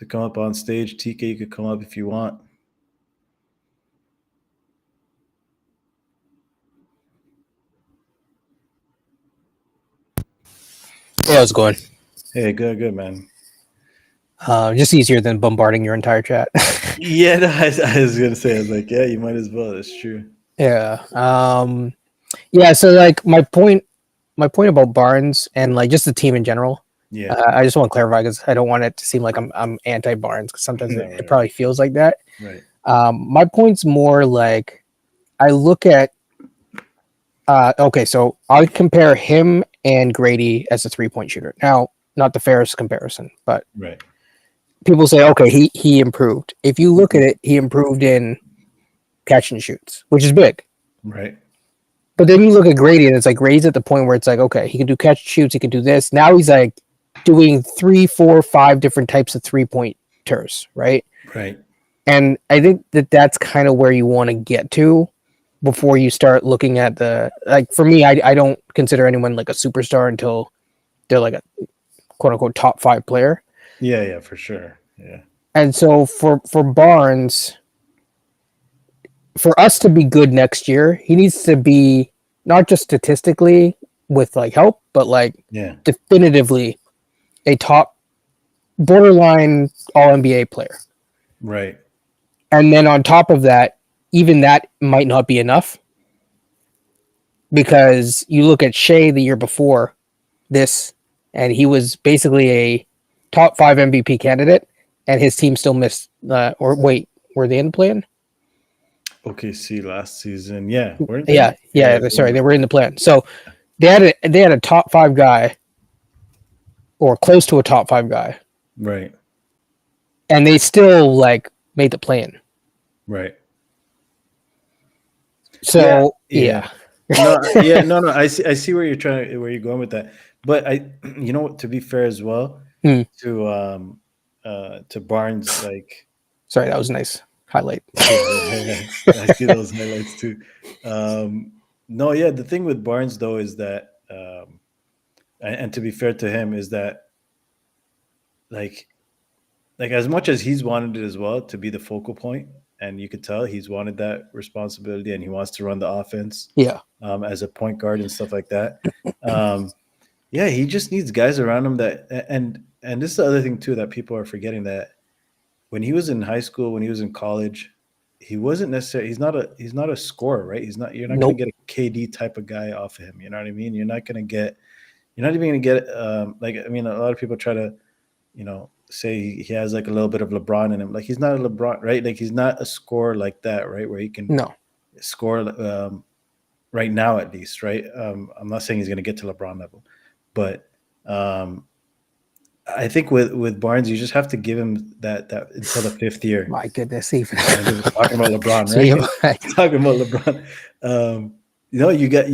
come up on stage. TK, you could come up if you want. Yeah, how's it going? Hey, good, man. Just easier than bombarding your entire chat. Yeah, no, I was gonna say, I was like, yeah, you might as well. That's true. Yeah. Yeah. So like my point about Barnes and like just the team in general. Yeah. I just want to clarify because I don't want it to seem like I'm anti Barnes because sometimes No, it right, probably feels like that. right, My point's more like I look at. Okay, so I compare him and Grady as a 3-point shooter. Now, not the fairest comparison, but right. people say, okay, he improved. If you look at it, he improved in catch and shoots, which is big. Right. But then you look at Grady, and it's like Grady's at the point where it's like, okay, he can do catch and shoots, he can do this. Now he's like doing 3, 4, 5 different types of 3-pointers, right? Right. And I think that's kind of where you want to get to before you start looking at the like. For me, I don't consider anyone like a superstar until they're like a quote unquote top 5 player. Yeah, for sure. Yeah. And so for Barnes, for us to be good next year, he needs to be not just statistically with like help, but like Yeah. definitively a top borderline all NBA player. Right. And then on top of that, even that might not be enough because you look at Shea the year before this, and he was basically a top 5 MVP candidate, and his team still missed. Or wait, were they in the plan? OKC last season. Yeah, weren't they? Yeah. Sorry, they were in the plan. So they had a top 5 guy, or close to a top 5 guy, Right. and they still like made the plan. Right. So yeah. No, yeah, no. I see where where you're going with that. But to be fair as well, Hmm. to Barnes, like, Sorry, that was a nice highlight. yeah, I see those highlights too. Um, no, yeah, the thing with Barnes though is that, and to be fair to him, is that like as much as he's wanted it as well to be the focal point, and you could tell he's wanted that responsibility, and he wants to run the offense, Yeah. as a point guard and stuff like that. Um, yeah, he just needs guys around him that, and this is the other thing too that people are forgetting, that when he was in high school, when he was in college, he wasn't necessarily he's not a scorer, right? You're not going Nope. to get a KD type of guy off of him. You know what I mean? You're not even going to get, like, I mean, a lot of people try to, say he has like a little bit of LeBron in him. Like, he's not a LeBron, right? Like, he's not a scorer like that, right? Where he can No. score, right now, at least, right? I'm not saying he's going to get to LeBron level, but, I think with Barnes, you just have to give him that until the fifth year. My goodness, even. And we're talking about LeBron, So you right? Talking about LeBron. You got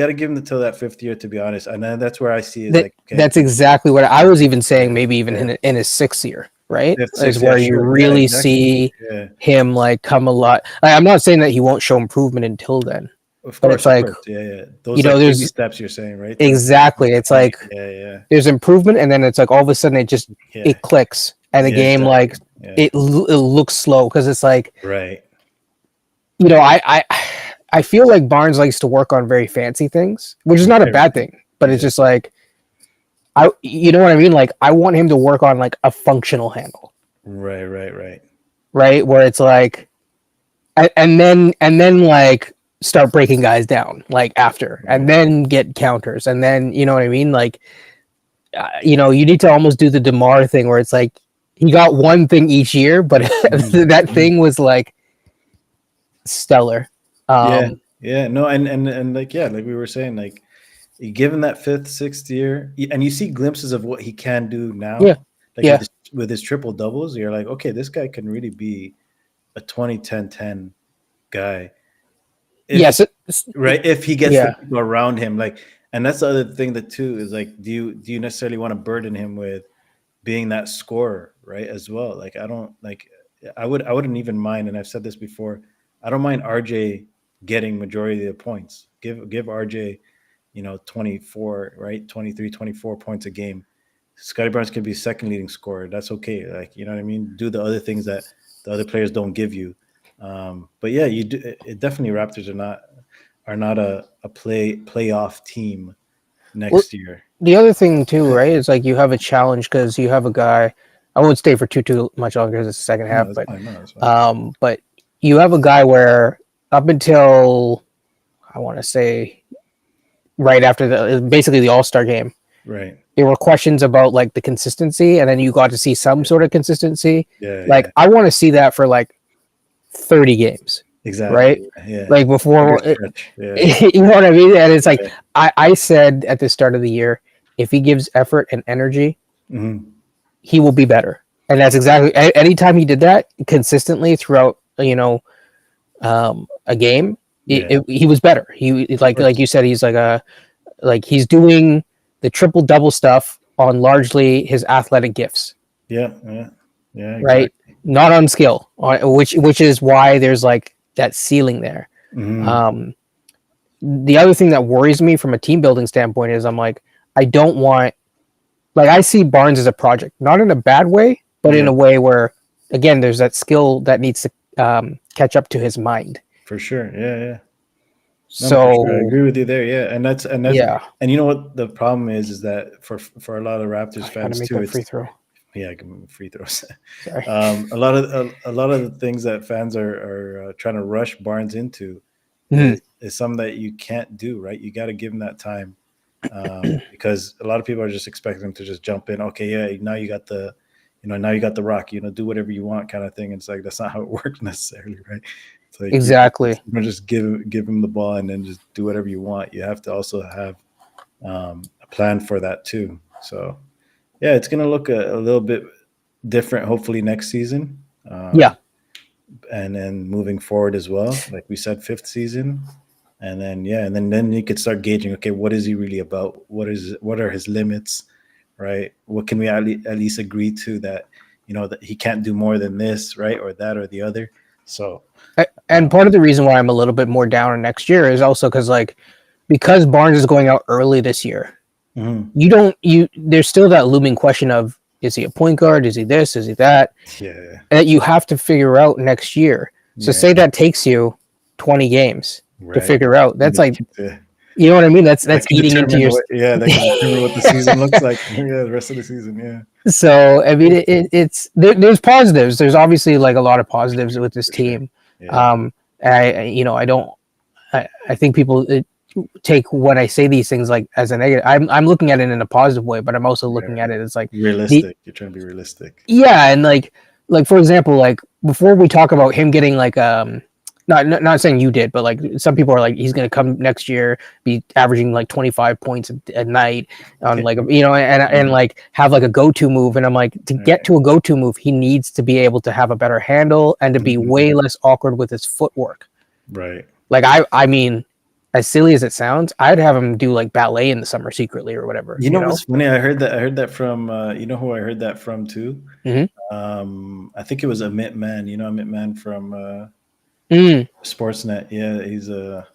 to give him until that fifth year, to be honest. And then that's where I see is like, okay, that's exactly what I was even saying. Maybe even in his sixth year, right? fifth, Is sixth, where yeah, you sure, really exactly. see Yeah, him like come a lot. I'm not saying that he won't show improvement until then, of but course, it's like, yeah. Those like baby there's steps you're saying, right? exactly. It's like Yeah, there's improvement, and then it's like all of a sudden yeah, it clicks, and the yeah, game like exactly. Yeah, it looks slow because it's like, right. I feel like Barnes likes to work on very fancy things, which is not a bad thing, but it's Yeah. just like you know what I mean? Like, I want him to work on like a functional handle, Right. right? Where it's like, and then like start breaking guys down like after, and then get counters, and then you know what I mean? Like, you need to almost do the DeMar thing where it's like he got one thing each year, but that thing was like stellar. Yeah, yeah, no, and like, yeah, like we were saying, like, you give him that fifth, sixth year, and you see glimpses of what he can do Yeah, now, like yeah, with his triple doubles. You're like, okay, this guy can really be a 20-10-10 guy. If yes, right, if he gets the yeah, people around him, like, and that's the other thing that too is like, do you necessarily want to burden him with being that scorer, right? As well, like, I don't like. I wouldn't even mind, and I've said this before. I don't mind RJ getting majority of the points. Give RJ, 24, right? 23, 24 points a game. Scotty Barnes can be second leading scorer. That's okay. Like, you know what I mean? Do the other things that the other players don't give you. But yeah, you do. It definitely, Raptors are not a playoff team well, next year. the other thing too, right, is like you have a challenge because you have a guy. I won't stay for too much longer because it's the second No, half, that's but fine. No, that's fine. but you have a guy where up until I want to say right after basically the All-Star game, Right. there were questions about like the consistency, and then you got to see some sort of consistency. Like, Yeah. I want to see that for like 30 games, right? Exactly. Yeah. Like Bigger before, stretch. Yeah. you know what I mean? And it's like Yeah. I said at the start of the year, if he gives effort and energy, Hmm. he will be better. And that's exactly anytime he did that consistently throughout, a game, Yeah. he was better. He Of like course. you said, he's like he's doing the triple double stuff on largely his athletic gifts, Yeah. right? Exactly. Not on skill, which is why there's like that ceiling there. Hmm. Um, the other thing that worries me from a team building standpoint is I'm like, I don't want, like, I see Barnes as a project, not in a bad way, but in Yeah. a way where, again, there's that skill that needs to catch up to his mind. For sure. Yeah. No, for sure. I So agree with you there. Yeah. And yeah, and you know what the problem is that for a lot of Raptors I gotta fans make too, that free it's, throw. yeah, give me free throws. Sorry. A lot of the things that fans are trying to rush Barnes into Mhm. is something that you can't do, right? You got to give him that time, because a lot of people are just expecting him to just jump in. Okay, yeah, now you got the rock. Do whatever you want, kind of thing. It's like that's not how it works necessarily, right? It's like Exactly. you don't just give him the ball and then just do whatever you want. You have to also have, a plan for that too. So yeah, it's gonna look a little bit different, hopefully next season. Yeah. and then moving forward as well. Like we said, fifth season, and then you could start gauging. Okay, what is he really about? What are his limits? Right? What can we at least agree to that that he can't do more than this, right, or that or the other. So And part of the reason why I'm a little bit more down on next year is also because Barnes is going out early this year. There's still that looming question of, is he a point guard? Is he this? Is he that? Yeah. That you have to figure out next year. So say that takes you 20 games to figure out. That's like, you know what I mean? That's eating into your. That can determine what the season looks like. Yeah, the rest of the season. Yeah. So I mean, there's positives. There's obviously like a lot of positives with this team. Yeah. I think people take when I say these things like as a negative. I'm looking at it in a positive way, but I'm also looking at it as like realistic. You're trying to be realistic. Yeah, and like for example, like before we talk about him getting like not saying you did, but like some people are like he's gonna come next year, be averaging like 25 points a night on like and like have like a go-to move, and I'm like, to get to a go-to move, he needs to be able to have a better handle and to be way less awkward with his footwork. Right. Like I mean, as silly as it sounds, I'd have him do like ballet in the summer secretly or whatever. You know what's funny? I heard that from you know who I heard that from too. I think it was Amit Man. You know Amit Man from Sportsnet. Yeah, he's the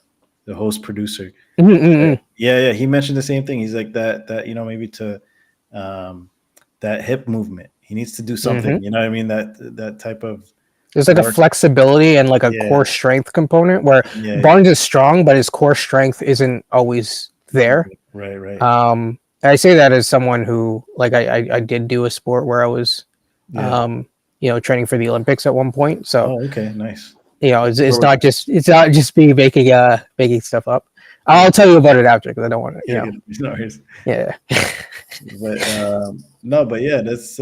host producer. Yeah, he mentioned the same thing. He's like that maybe to that hip movement. He needs to do something. You know what I mean? That type of. There's like a flexibility and like a core strength component where Barnes is strong, but his core strength isn't always there. Right. I say that as someone who like I did do a sport where I was training for the Olympics at one point. So okay, nice. It's not just me making stuff up. I'll tell you about it after because I don't want to. Yeah. But yeah, that's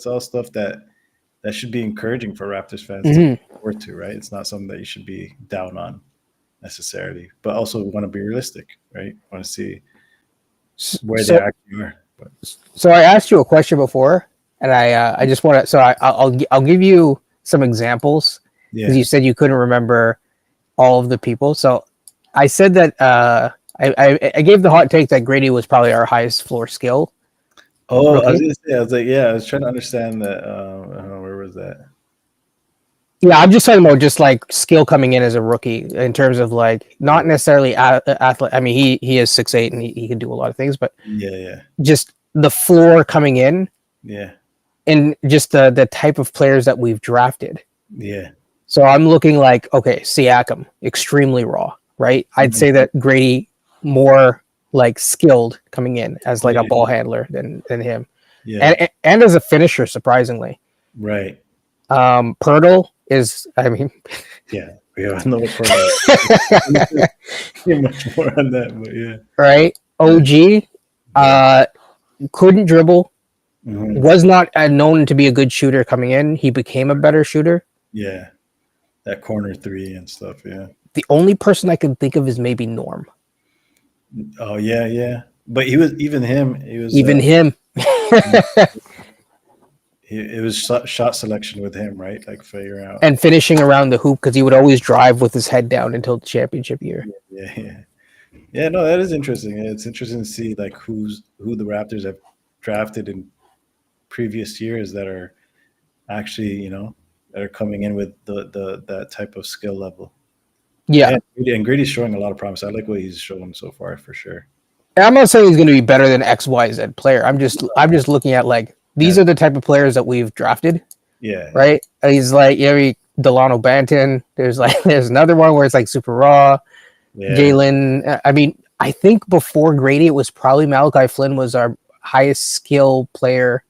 all stuff that should be encouraging for Raptors fans to look forward to, right? It's not something that you should be down on necessarily, but also want to be realistic, right? Want to see where they actually are. So I asked you a question before, and I just want to. So I'll give you some examples because you said you couldn't remember all of the people. So I said that I gave the hot take that Grady was probably our highest floor skill. Oh, I was gonna say, I was trying to understand that. Where was that? Yeah, I'm just talking about just like skill coming in as a rookie in terms of like not necessarily athlete. I mean, he is 6'8" and he can do a lot of things, but just the floor coming in. Yeah. And just the type of players that we've drafted. Yeah. So I'm looking like, okay, Siakam, extremely raw, right? I'd say that Grady more like skilled coming in as like a ball handler than him. Yeah. And as a finisher, surprisingly. Right. Pirtle is, I mean. Yeah. We have no Pirtle. Much more on that, but yeah. Right. OG couldn't dribble. Was not known to be a good shooter coming in. He became a better shooter. Yeah. That corner three and stuff. Yeah. The only person I can think of is maybe Norm. Oh yeah. But he was him. It was shot selection with him, right? Like figuring out and finishing around the hoop because he would always drive with his head down until the championship year. Yeah. No, that is interesting. It's interesting to see like who the Raptors have drafted in previous years that are actually that are coming in with that type of skill level. Yeah, and Grady's showing a lot of promise. I like what he's showing so far for sure. I'm not saying he's going to be better than XYZ player. I'm just looking at like these are the type of players that we've drafted. Yeah. Right. He's like Delano Banton. There's another one where it's like super raw. Yeah. Jalen. I mean, I think before Grady, it was probably Malachi Flynn was our highest skill player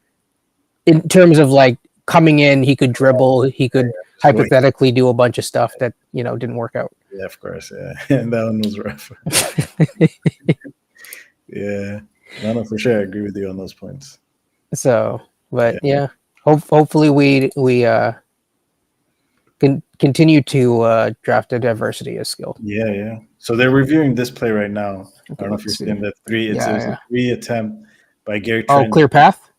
in terms of like coming in. He could dribble. He could hypothetically do a bunch of stuff that didn't work out. Yeah, of course. Yeah, and that one was rough. Yeah, no, for sure. I agree with you on those points. So, but hopefully we can continue to draft a diversity as skill. Yeah. So they're reviewing this play right now. I don't know if you're seeing the three. It's a 3 attempt by Gary Trent. Oh, clear path.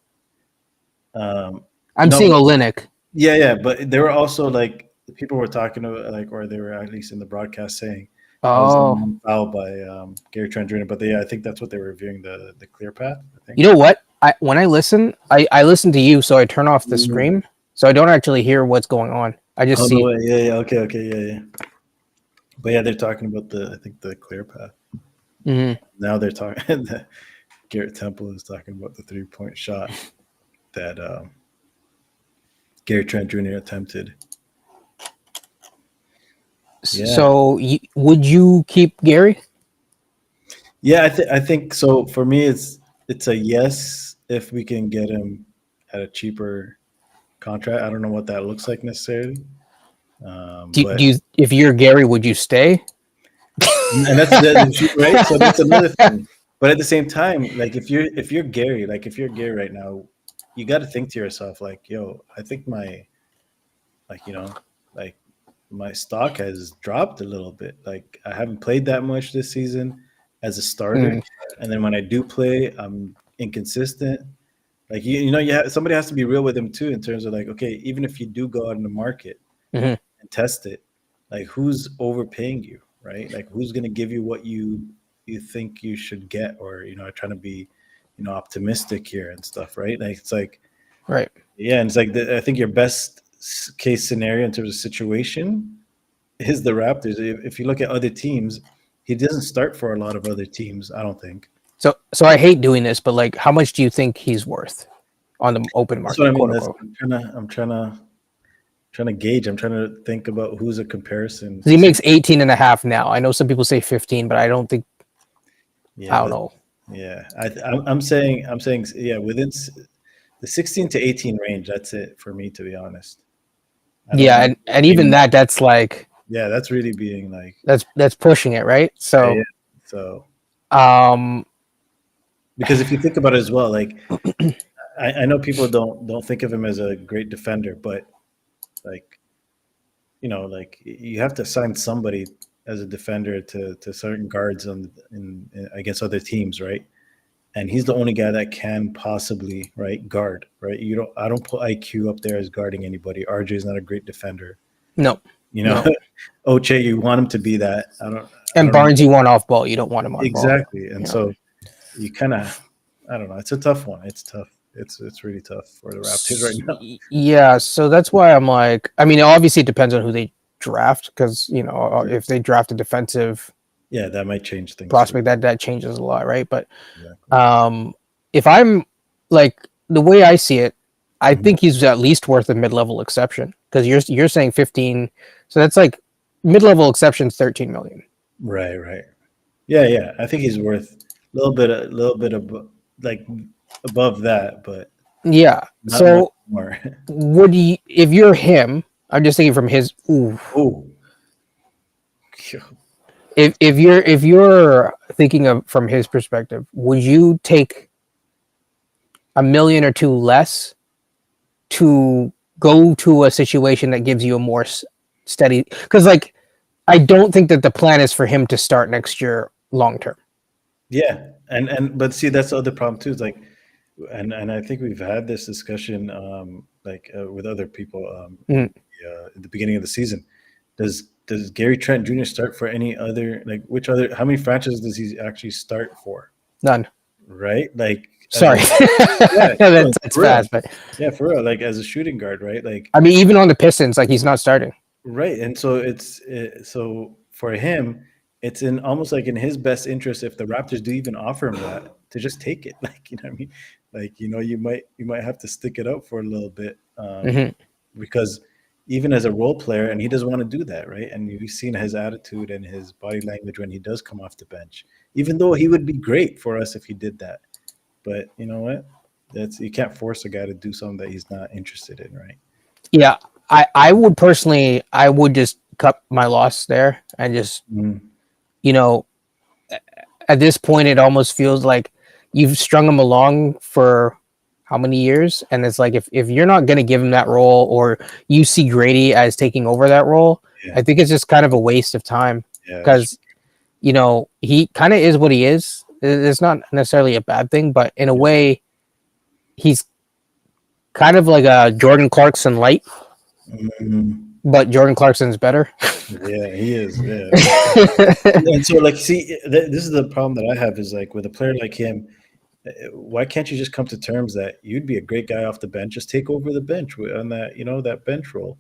I'm seeing Olynyk. Yeah, but there were also like people were talking about like, or they were at least in the broadcast saying that was Oh, foul by Gary Trent Jr. But I think that's what they were reviewing the clear path. I think. you know what? When I listen, I listen to you, so I turn off the Mm. screen, so I don't actually hear what's going on. I just Oh no see. way! Yeah, okay, yeah. But they're talking about I think the clear path. Mhm. Now they're talking. Garrett Temple is talking about the 3-point shot that Gary Trent Jr. attempted. Yeah, So, would you keep Gary? yeah. I think so. For me, it's a yes if we can get him at a cheaper contract. I don't know what that looks like necessarily, Do but you, if you're Gary, would you stay? and that's right. So that's another thing. But at the same time, like if you're Gary, like if you're Gary right now, you got to think to yourself, like, yo, I think like like my stock has dropped a little bit. Like I haven't played that much this season as a starter, Mm, and then when I do play, I'm inconsistent. Like somebody has to be real with him too in terms of like, okay, even if you do go out in the market mhm. and test it, like who's overpaying you, right? Like who's going to give you what you think you should get, or trying to be optimistic here and stuff, right? Like it's like, Right. yeah, and it's like I think your best case scenario in terms of situation is the Raptors. If you look at other teams, he doesn't start for a lot of other teams, I don't think. So I hate doing this, but like, how much do you think he's worth on the open That's what I market, mean. quote That's unquote? I'm trying to gauge. I'm trying to think about who's a comparison. 'Cause he makes 18 and a half now. I know some people say 15, but I don't think, I Yeah, don't know. yeah. I'm saying yeah, within the 16 to 18 range. That's it for me, to be honest. I don't Yeah, know. and Maybe even that's like, yeah, that's really being like that's pushing it, right? yeah, So, yeah. So um, because if you think about it as well, like I know people don't think of him as a great defender, but like like you have to assign somebody as a defender to certain guards in against other teams, right? And he's the only guy that can possibly right guard, right? I don't put IQ up there as guarding anybody. RJ is not a great defender, no, you know. no. Oche, you want him to be that. I And don't know Barnes, you want off ball. You don't want him on ball. exactly, and Yeah. so you kind of I don't know. It's a tough one. It's tough. It's really tough for the Raptors right now. Yeah, so that's why I'm like, I mean, obviously it depends on who they draft because, if they draft a defensive Yeah, that might change things too. prospect, that changes a lot, right? But Exactly. um, if I'm like the way I see it, I Mhm. think he's at least worth a mid-level exception because you're saying 15, so that's like mid-level exceptions 13 million. Right, right. Yeah. I think he's worth a little bit of like above that, but Yeah. not much So more. would you, if you're him, I'm just thinking from his, ooh, Oh, if you're thinking of from his perspective, would you take a million or two less to go to a situation that gives you a more steady? Because like I don't think that the plan is for him to start next year long term. yeah, and but see, that's the other problem too. Is like, and I think we've had this discussion, like with other people, Mm, at the beginning of the season. Does Gary Trent Jr. start for any other like which other? How many franchises does he actually start for? none. Right, like as Sorry, a yeah, no, that's for real, fast, but yeah, for real, like as a shooting guard, right, like I mean, even on the Pistons, like he's not starting. right, and so so for him, it's in almost like in his best interest if the Raptors do even offer him that to just take it. Like what I mean, like you might have to stick it out for a little bit, Hmm. because even as a role player, and he doesn't want to do that, right? And you've seen his attitude and his body language when he does come off the bench. Even though he would be great for us if he did that, but you know what? That's you can't force a guy to do something that he's not interested in, right? Yeah, I would personally, I would just cut my loss there and just, Mm. you know, at this point, it almost feels like you've strung him along for how many years? And it's like, if you're not going to give him that role or you see Grady as taking over that role, I Yeah, think it's just kind of a waste of time yeah, that's because, he kind of is what he is. It's not necessarily a bad thing, but in a yeah. way, he's kind of like a Jordan Clarkson light, Mm, but Jordan Clarkson's better. yeah, he is. Yeah. And so, like, see, this is the problem that I have is like with a player like him, why can't you just come to terms that you'd be a great guy off the bench, just take over the bench on that, that bench role,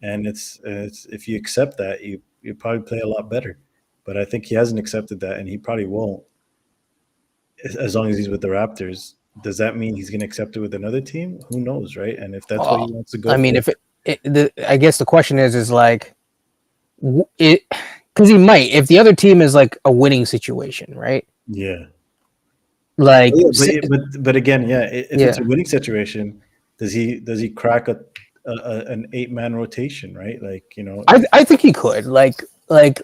and it's if you accept that, you probably play a lot better. But I think he hasn't accepted that, and he probably won't as long as he's with the Raptors. Does that mean he's going to accept it with another team? Who knows, right? And if that's what he wants to I go mean, for, if I guess the question is like it because he might if the other team is like a winning situation, right? yeah. Like, But again, yeah, if it's yeah, a winning situation, does he crack an 8-man rotation, right? Like, I think he could. Like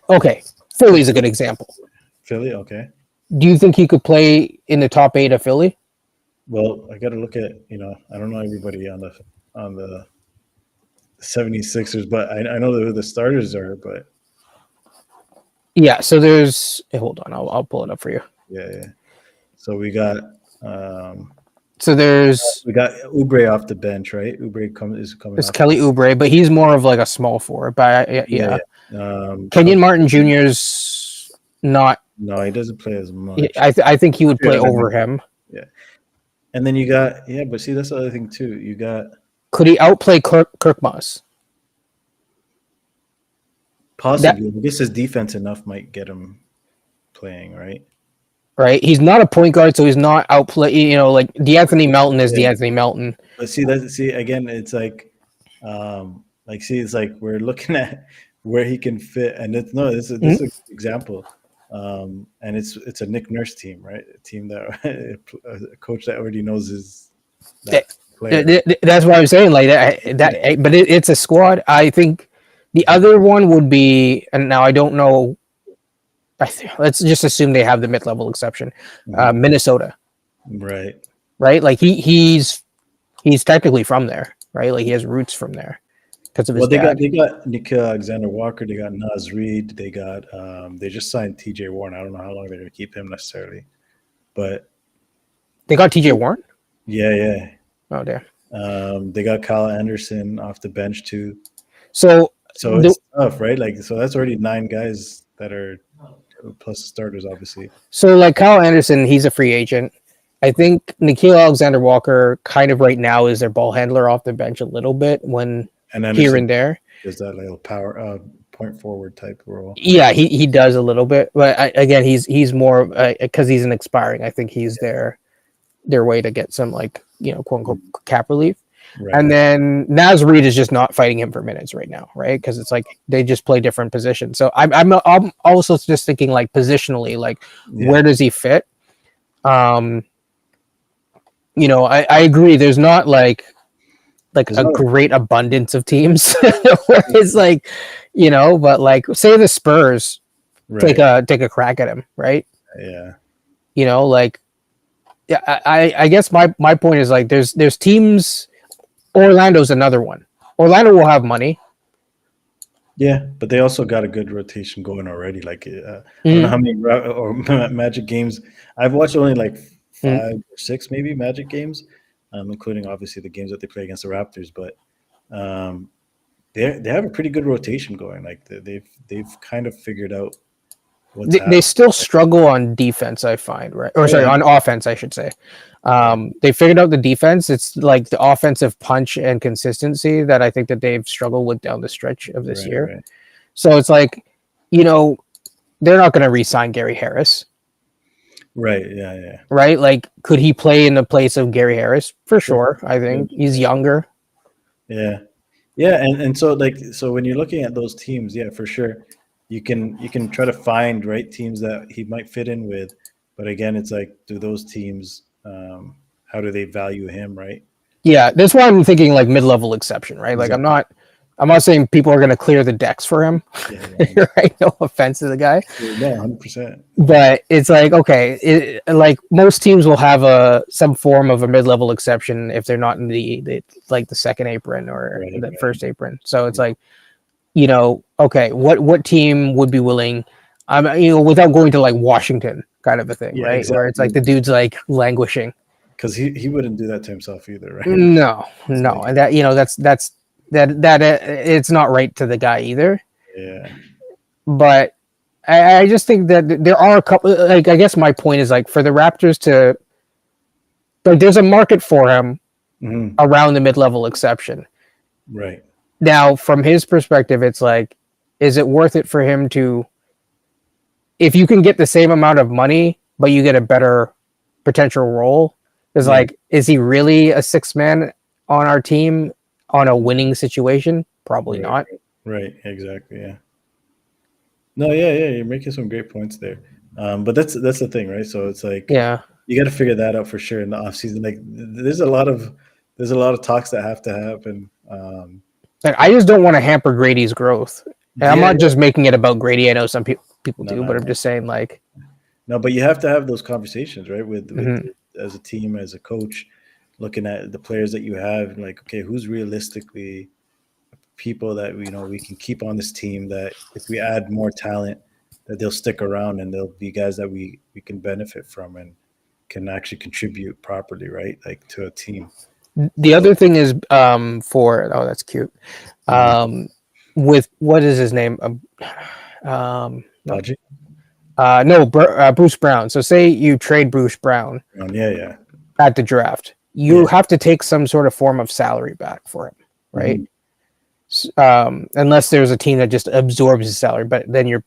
okay, Philly's a good example. Philly, okay. Do you think he could play in the top 8 of Philly? Well, I got to look at, I don't know everybody on the 76ers, but I know who the starters are, but Yeah. So there's. Hold on, I'll pull it up for you. yeah. So um So there's we got Oubre off the bench, right? is coming there's off. Kelly Oubre, but he's more of like a small forward. But yeah. Kenyon Martin Jr.'s not. No, he doesn't play as much. I think he would play over him. Yeah. And then you got, but see, that's the other thing too. You got, could he outplay Kirkmas? Possibly. I guess his defense enough might get him playing, right? Right. He's not a point guard, so he's not outplay. Like DeAnthony Melton is DeAnthony Melton. But see, again, it's like, it's like we're looking at where he can fit, and this is an example. And it's a Nick Nurse team, right? A team that a coach that already knows player. That's what I'm saying. Like that, but it's a squad. I think the other one would be, and now I don't know. Let's just assume they have the mid-level exception. Minnesota, right? Like he's technically from there, right? Like he has roots from there because of his dad. They got Nickeil Alexander-Walker. They got Naz Reid. They got they just signed T.J. Warren. I don't know how long they're going to keep him necessarily, but they got T.J. Warren. Yeah. Oh damn. They got Kyle Anderson off the bench too. So it's tough, right? Like, so that's already 9 guys that are plus the starters, obviously. So like Kyle Anderson, he's a free agent. I think Nickeil Alexander-Walker kind of right now is their ball handler off the bench a little bit when here and there. Is that little power point forward type role? Yeah, he does a little bit, but again, he's more because he's an expiring. I think he's their way to get some like quote unquote cap relief. Right. And then Naz Reid is just not fighting him for minutes right now, right? Because it's like they just play different positions. So I'm also just thinking like positionally, like where does he fit? I agree. There's not like a great abundance of teams where it's like, but like say the Spurs take a crack at him, right? Yeah. I guess my point is like there's teams. Orlando's another one. Orlando will have money. Yeah, but they also got a good rotation going already. Like I don't know how many Magic games I've watched. Only like 5 or 6 maybe Magic games, including obviously the games that they play against the Raptors. But they have a pretty good rotation going. Like they've kind of figured out. They still struggle on defense, I find, right? Or sorry, on offense, I should say. They figured out the defense. It's like the offensive punch and consistency that I think that they've struggled with down the stretch of this year. Right. So it's like, they're not going to re-sign Gary Harris. Right. Yeah. Right. Like, could he play in the place of Gary Harris? For sure. I think he's younger. Yeah. Yeah. And so when you're looking at those teams, yeah, for sure. You can try to find teams that he might fit in with, but again, it's like, do those teams, how do they value him, right? Yeah, that's why I'm thinking like mid-level exception, right? Like exactly. I'm not saying people are going to clear the decks for him, right? No offense to the guy. No, 100%. But it's like, okay, like most teams will have some form of a mid-level exception if they're not in the second apron or the first apron. So it's like, okay, what team would be willing, without going to like Washington kind of a thing, right? Exactly. Where it's like the dude's like languishing. because he wouldn't do that to himself either, right? No, It's no, like, and that it's not right to the guy either. yeah, But I just think that there are a couple. Like, I guess my point is, like, for the Raptors to, like, there's a market for him hmm, around the mid-level exception. right, Now, from his perspective, it's like, is it worth it for him to, if you can get the same amount of money, but you get a better potential role? Is yeah, like, is he really a six man on our team on a winning situation? Probably right, not. right, exactly, yeah. No, yeah, yeah, you're making some great points there. But that's the thing, right? So it's like Yeah. you got to figure that out for sure in the off season. Like there's a lot of talks that have to happen. Like, I just don't want to hamper Grady's growth. And I'm Yeah, not yeah, just making it about Grady. I know some people no, do, no, but I'm no, just saying, like, no. But you have to have those conversations, right? With mhm. as a team, as a coach, looking at the players that you have, and like, okay, who's realistically people that we can keep on this team, that if we add more talent, that they'll stick around and they'll be guys that we can benefit from and can actually contribute properly, right? Like to a team. The So other thing is, for, oh, that's cute. mhm. Um, with, what is his name? No, Logic. no, Bruce Brown. So say you trade Bruce Brown Yeah, yeah. at the draft, you Yeah. have to take some sort of form of salary back for him, right? Mhm. Unless there's a team that just absorbs his salary, but then you're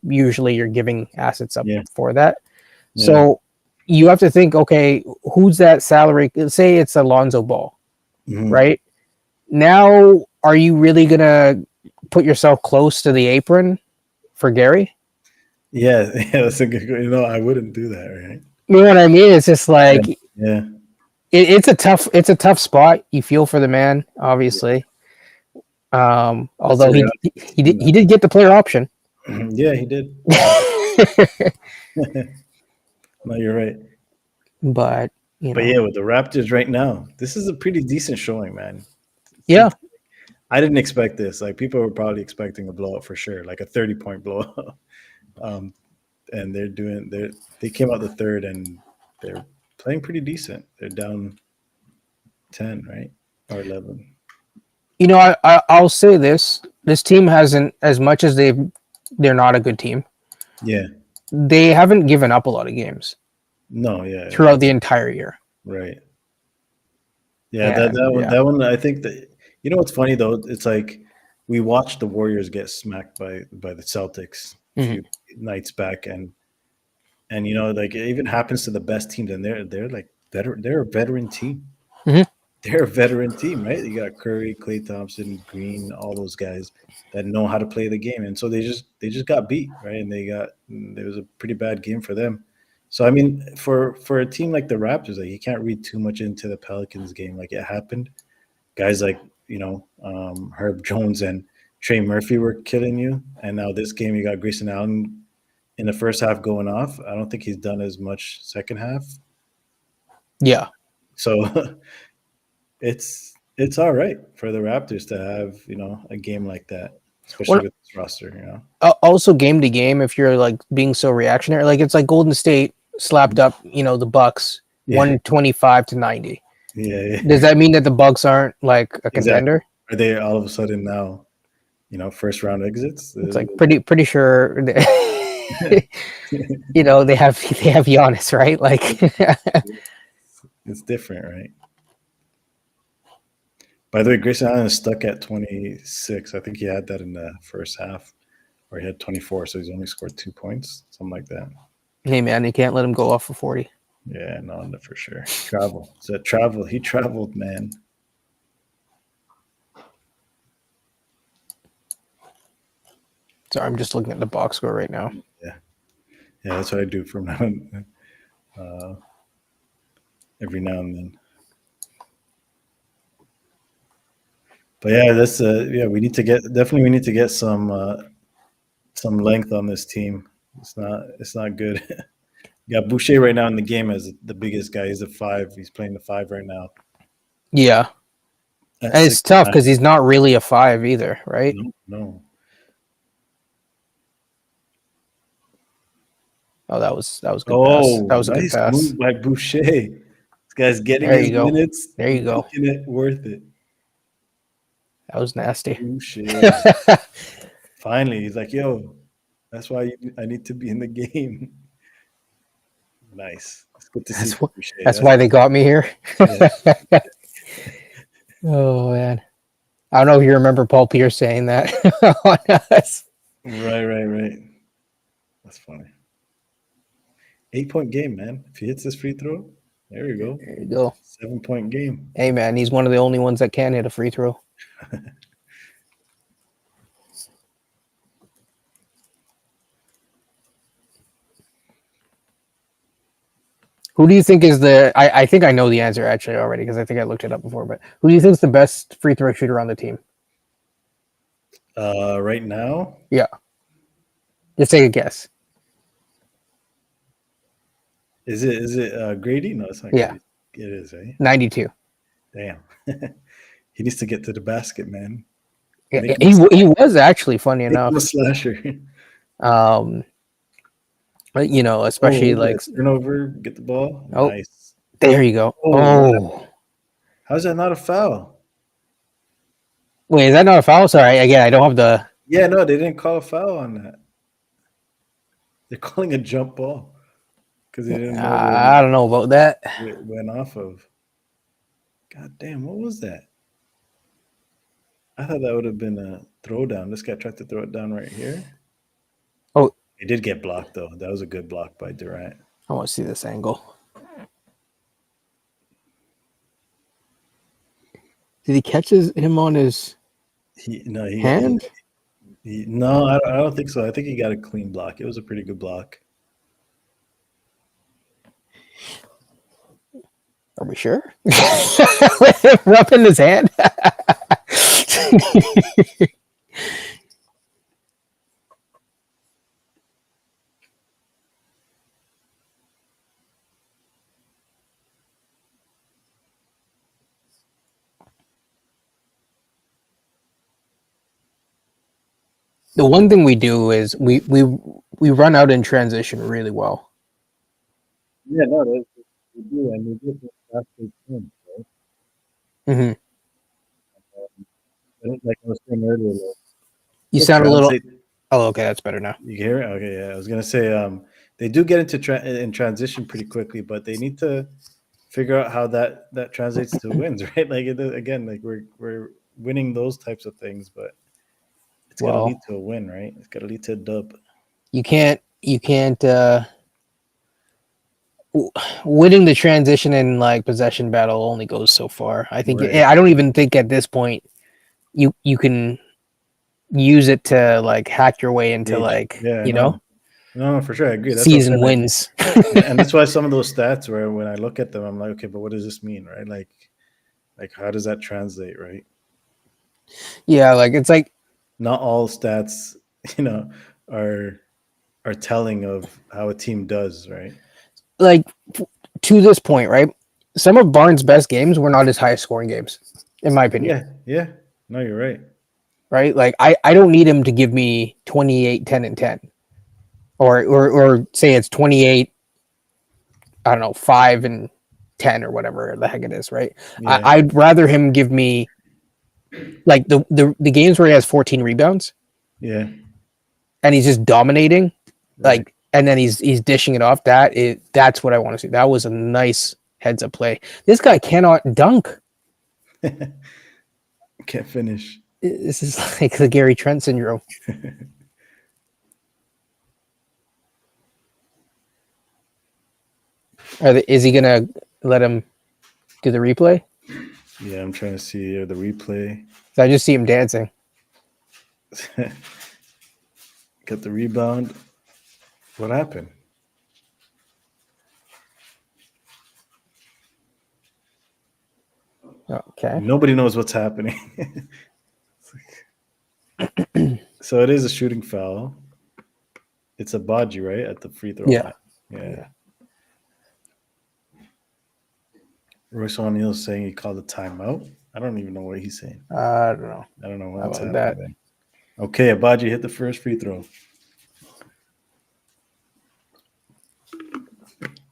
giving assets up Yeah. for that. Yeah. So you have to think, okay, who's that salary? Say it's Alonzo Ball, Mhm. right? Now, are you really gonna put yourself close to the apron for Gary? Yeah, yeah, that's a good. I wouldn't do that, right? You know what I mean? It's just Yeah, like, yeah, it's a tough spot. You feel for the man, obviously. that's the Although he reality. he did, he did get the player option. Yeah, he did. No, you're right. But But yeah, with the Raptors right now, this is a pretty decent showing, man. yeah, I didn't expect this. Like people were probably expecting a blowout for sure, like a 30-point blowout. um, and they came out the third and they're playing pretty decent. They're down 10, right? Or 11. I'll say this: this team hasn't, as much as they're not a good team. Yeah. They haven't given up a lot of games No, yeah, yeah. throughout the entire year. Right. Yeah, that And that one yeah, that one I think that what's funny though, it's like we watched the Warriors get smacked by the Celtics a mhm. few nights back, and like it even happens to the best teams, and they're like better, they're a veteran team. Mhm. They're a veteran team, right? You got Curry, Klay Thompson, Green, all those guys that know how to play the game, and so they just got beat, right? And there was a pretty bad game for them. So I mean, for a team like the Raptors, like you can't read too much into the Pelicans game. Like it happened, guys like Herb Jones and Trey Murphy were killing you, and now this game you got Grayson Allen in the first half going off. I don't think he's done as much second half, Yeah. so it's all right for the Raptors to have a game like that, especially Well, with this roster. also game to game, if you're like being so reactionary, like it's like Golden State slapped up, the Bucks Yeah, 125-90. yeah, Does yeah, that mean that the Bucks aren't like a exactly. contender? Are they all of a sudden now first round exits? It's like pretty sure. They have Giannis, right? Like, It's different, right? By the way, Grayson Allen is stuck at 26. I think he had that in the first half, or he had 24, so he's only scored 2 points, something like that. hey man, you can't let him go off for 40. Yeah, no, for sure. Travel. So travel. He traveled, man. Sorry, I'm just looking at the box score right now. Yeah, yeah. That's what I do from now on, every now and then. But yeah, that's yeah. We need to get some length on this team. It's not good. You got Boucher right now in the game as the biggest guy. He's a five. He's playing the five right now Yeah, at and it's six. tough because he's not really a five either, right? No, no. Oh, that was good pass. Oh, That was a good nice pass. move by Boucher. This guy's getting There his you go. minutes, There you go. making it worth it. That was nasty. Oh shit! Finally, he's like, "Yo, that's why I need to be in the game." Nice. It's good to see from Boucher. That's why they got me here. Yeah. Oh man. I don't know if you remember Paul Pierce saying that on us. Right. That's funny. 8-point game, man. If he hits this free throw, there you go. There you go. 7-point game. Hey man, he's one of the only ones that can hit a free throw. Who do you think is the? I think I know the answer actually already because I think I looked it up before. But who do you think is the best free throw shooter on the team? Right now, Yeah, just take a guess. is it Grady? No, it's not Yeah. Grady. It is, eh? 92. Damn. He needs to get to the basket, man. Yeah, Make he him was actually funny make him a enough. slasher. You know, especially like turnover, get the ball. oh, Nice. there you go. Oh, Oh, how's that not a foul? wait, is that not a foul? Sorry, again, I don't have the. Yeah, no, they didn't call a foul on that. They're calling a jump ball because they didn't know I don't know about that. where it went off of. God damn, what was that? I thought that would have been a throwdown. This guy tried to throw it down right here. Oh, He did get blocked though. That was a good block by Durant. I want to see this angle. Did he catch him on his hand? No, I don't think so. I think he got a clean block. It was a pretty good block. Are we sure? With him rubbing his hand? The one thing we do is we run out in transition really well. Yeah, no, they do, and they do it after team, right? Mm-hmm. Like I was saying earlier, You sound a little. Oh, okay, that's better now. You hear it? Okay, yeah. I was gonna say they do get into in transition pretty quickly, but they need to figure out how that translates to wins, right? Like again, like we're winning those types of things, but it's got to lead to a win, right? It's got to lead to a dub. You can't winning the transition and like possession battle only goes so far. I think I don't even think at this point you can use it to like hack your way into like know. No, for sure, I agree. That's season wins, and that's why some of those stats where when I look at them, I'm like, okay, but what does this mean, right? Like how does that translate, right? Yeah, like it's like not all stats, are telling of how a team does, right? Like to this point, right? Some of Barnes' best games were not his highest scoring games, in my opinion. Yeah. No, you're right. Right? Like I don't need him to give me 28, 10, and 10. Or say it's 28, I don't know, 5 and 10 or whatever the heck it is, right? Yeah. I'd rather him give me like the games where he has 14 rebounds. Yeah. And he's just dominating. Right. Like and then he's dishing it off. That's what I want to see. That was a nice heads up play. This guy cannot dunk. Can't finish. This is like the Gary Trent syndrome. Is he gonna let him do the replay? Yeah, I'm trying to see the replay. So I just see him dancing. Got the rebound. What happened? Okay. Nobody knows what's happening. So it is a shooting foul. It's a Baji, right? At the free throw line. Yeah. Royce O'Neal saying he called a timeout. I don't even know what he's saying. I don't know. I don't know what's happening. Okay, Abaji hit the first free throw.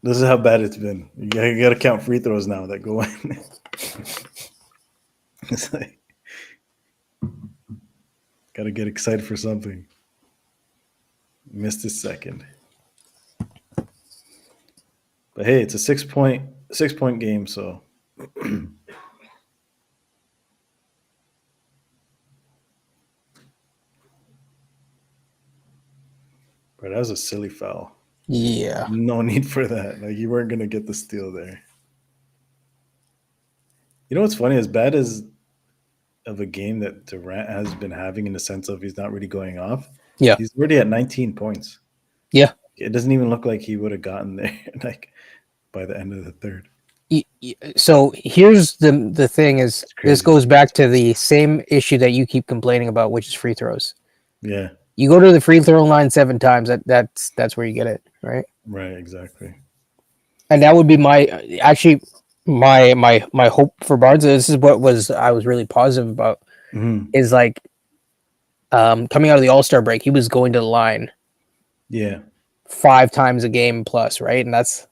This is how bad it's been. You gotta count free throws now that go in. It's like gotta get excited for something. Missed a second. But hey, it's a 6 point game, so but that was a silly foul. Yeah. No need for that. Like you weren't gonna get the steal there. You know what's funny? As bad as of a game that Durant has been having in the sense of he's not really going off, Yeah. he's already at 19 points. Yeah. It doesn't even look like he would have gotten there like by the end of the third. So here's the thing is this goes back to the same issue that you keep complaining about, which is free throws. Yeah. You go to the free throw line 7 times. That's where you get it, right? Right. Exactly. And that would be my hope for Barnes. This is what I was really positive about is like coming out of the All-Star break, he was going to the line Yeah. 5 times a game plus, right? And that's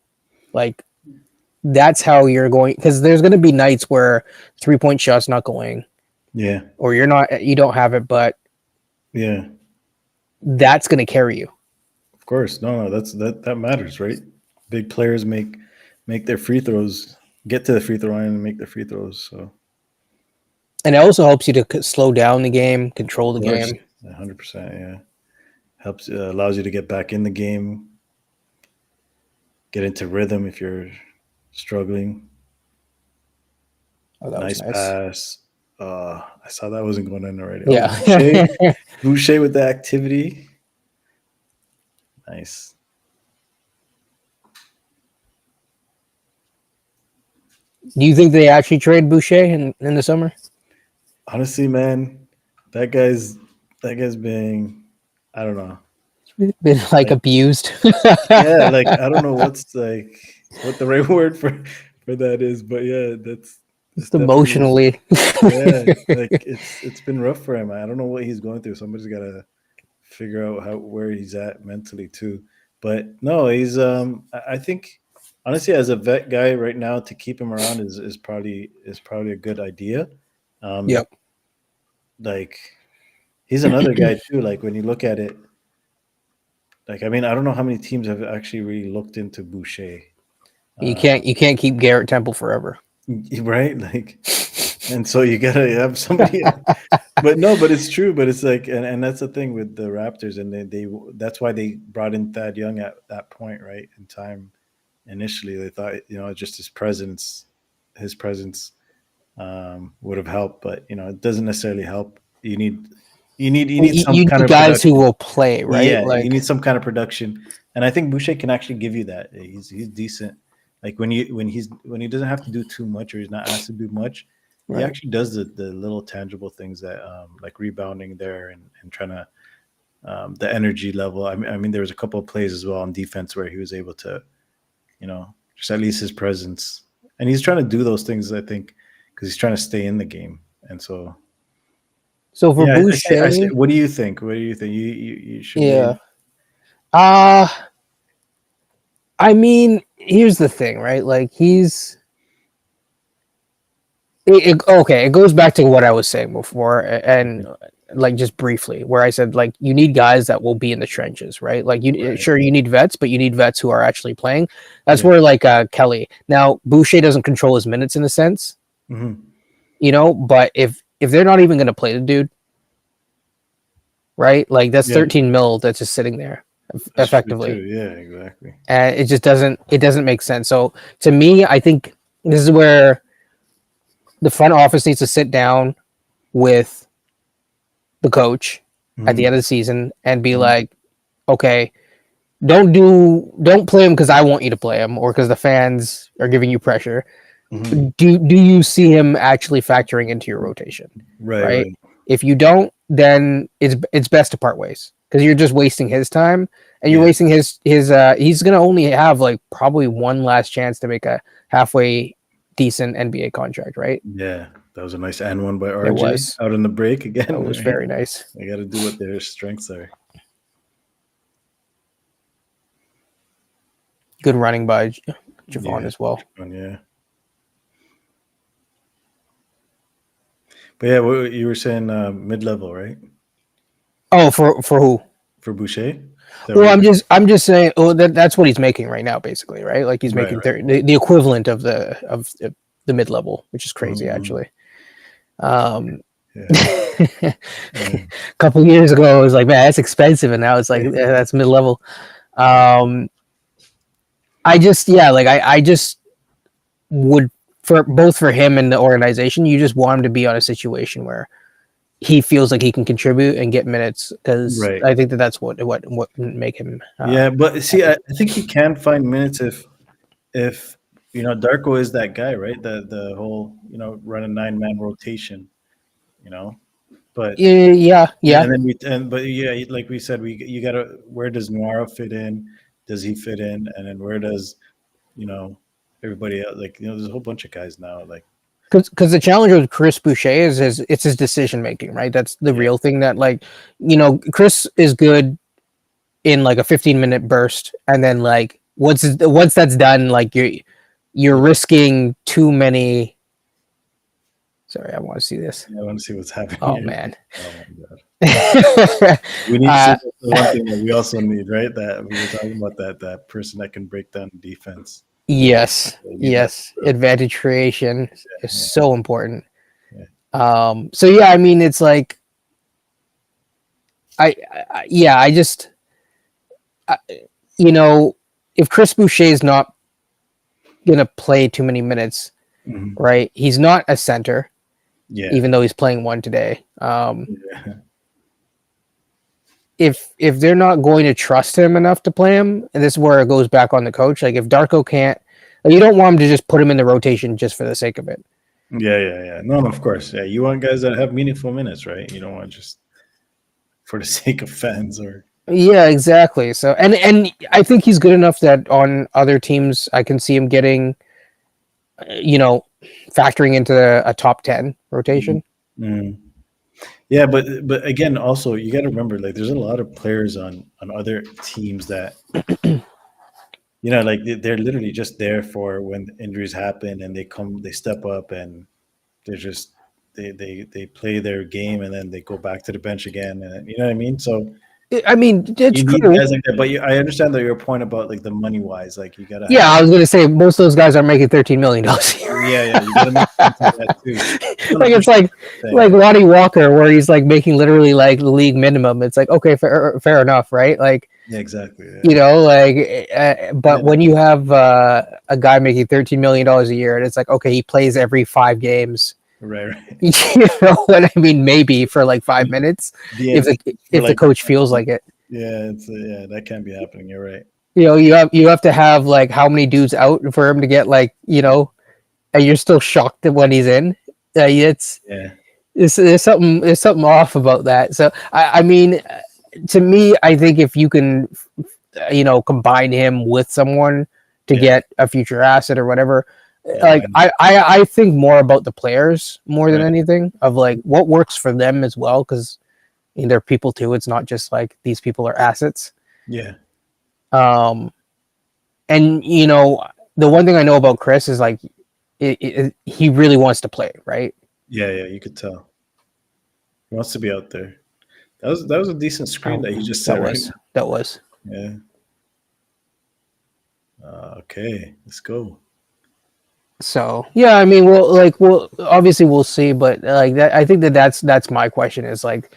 how you're going, because there's going to be nights where 3-point shot's not going. Yeah. Or you don't have it, but yeah, that's going to carry you. Of course. No, that matters, right? Big players make their free throws, get to the free throw line and make their free throws. So, and it also helps you to slow down the game, control the game. 100%. Yeah, helps allows you to get back in the game, get into rhythm if you're struggling. Oh, that nice was nice pass. I saw that wasn't going in already. Yeah. Oh, Boucher with the activity. Nice. Do you think they actually trade Boucher in the summer? Honestly, man, that guy's being, I don't know. Been like abused. Yeah, like I don't know what the right word for that is, but yeah, that's just emotionally. Yeah, like it's been rough for him. I don't know what he's going through. Somebody's got to figure out where he's at mentally too. But no, he's I think honestly as a vet guy right now to keep him around is probably a good idea. Yep. Like he's another guy too. Like when you look at it, like I mean, I don't know how many teams have actually really looked into Boucher. You can't keep Garrett Temple forever. Right? Like and so you gotta have somebody but it's true. But it's like and that's the thing with the Raptors, and they that's why they brought in Thad Young at that point, right? In time. Initially they thought, just his presence would have helped, but it doesn't necessarily help. You need some kind of guys production. who will play, right? Yeah, you need some kind of production, and I think Boucher can actually give you that. He's decent. Like when he doesn't have to do too much, or he's not asked to do much, right. He actually does the little tangible things that like rebounding there and trying to the energy level. I mean there was a couple of plays as well on defense where he was able to, just at least his presence, and he's trying to do those things, I think, because he's trying to stay in the game, and so. So for Boucher, I say, what do you think? You should. Yeah. I mean, here's the thing, right? Like okay, it goes back to what I was saying before, and like just briefly, where I said like you need guys that will be in the trenches, right? Like sure you need vets, but you need vets who are actually playing. That's where like Kelly. Now Boucher doesn't control his minutes in a sense, but if they're not even going to play the dude, right? Like that's 13 mil that's just sitting there effectively. Yeah, exactly. And it just doesn't make sense. So to me, I think this is where the front office needs to sit down with the coach at the end of the season and be like, okay, don't play him because I want you to play him or because the fans are giving you pressure. Do you see him actually factoring into your rotation? Right? If you don't, then it's best to part ways because you're just wasting his time and you're wasting his he's going to only have like probably one last chance to make a halfway decent NBA contract, right? Yeah, that was a nice and one by RJ out on the break again. That was very nice. They got to do what their strengths are. Good running by Javon as well. Yeah. But yeah, what you were saying mid-level, right? Oh, for who? For Boucher? Well, I'm just saying. Oh, that's what he's making right now, basically, right? Like he's making the equivalent of the mid level, which is crazy, actually. A couple years ago, it was like, man, that's expensive, and now it's like that's mid level. I just would for him and the organization, you just want him to be on a situation where he feels like he can contribute and get minutes, because I think that's what make him. But see, I think he can find minutes if Darko is that guy, right? The whole run a 9-man rotation, But yeah. And then like we said, you gotta, where does Noiro fit in? Does he fit in? And then where does everybody else, like there's a whole bunch of guys now, like. Because the challenge with Chris Boucher is his decision making, right? That's the real thing. That Chris is good in like a 15-minute burst, and then like once that's done, like you're risking too many. Sorry, I want to see this. I want to see what's happening. Oh man! Oh my god! We need one thing that we also need, right? That we were talking about, that person that can break down defense. Yes. Advantage creation is so important. So yeah, I mean, it's like, if Chris Boucher is not gonna play too many minutes, right? He's not a center, even though he's playing one today. If they're not going to trust him enough to play him, and this is where it goes back on the coach. Like if Darko can't, you don't want him to just put him in the rotation just for the sake of it. Yeah. No, of course. Yeah, you want guys that have meaningful minutes, right? You don't want just for the sake of fans or. Yeah, exactly. So, and I think he's good enough that on other teams, I can see him getting, factoring into a top 10 rotation. Mm-hmm. Yeah, but again, also you got to remember, like there's a lot of players on other teams that, like they're literally just there for when injuries happen, and they step up, and they're just they play their game, and then they go back to the bench again, and you know what I mean. So I mean, it's you true. need guys like that, but I understand that your point about like the money wise, like you gotta. Yeah, I was gonna say most of those guys are making $13 million a year. Yeah, you gotta make sense of that too. Like it's like Lonnie Walker, where he's like making literally like the league minimum. It's like, okay, fair enough, right? Like, yeah, exactly. Yeah. But when you have a guy making $13 million a year, and it's like, okay, he plays every 5 games. Right. You know what I mean? Maybe for like 5 minutes, if the coach feels like it. Yeah, that can't be happening. You're right. You have to have like how many dudes out for him to get like and you're still shocked when he's in. There's something off about that. So I mean, to me, I think if you can, combine him with someone to get a future asset or whatever. Like I think more about the players more than anything, of like what works for them as well, because they're people too. It's not just like these people are assets. Yeah. And the one thing I know about Chris is like he really wants to play, right? Yeah, you could tell. He wants to be out there. That was a decent screen that he just set. That was. Yeah. Okay, let's go. So yeah, I mean, we'll obviously we'll see, but like that, I think that's my question is like,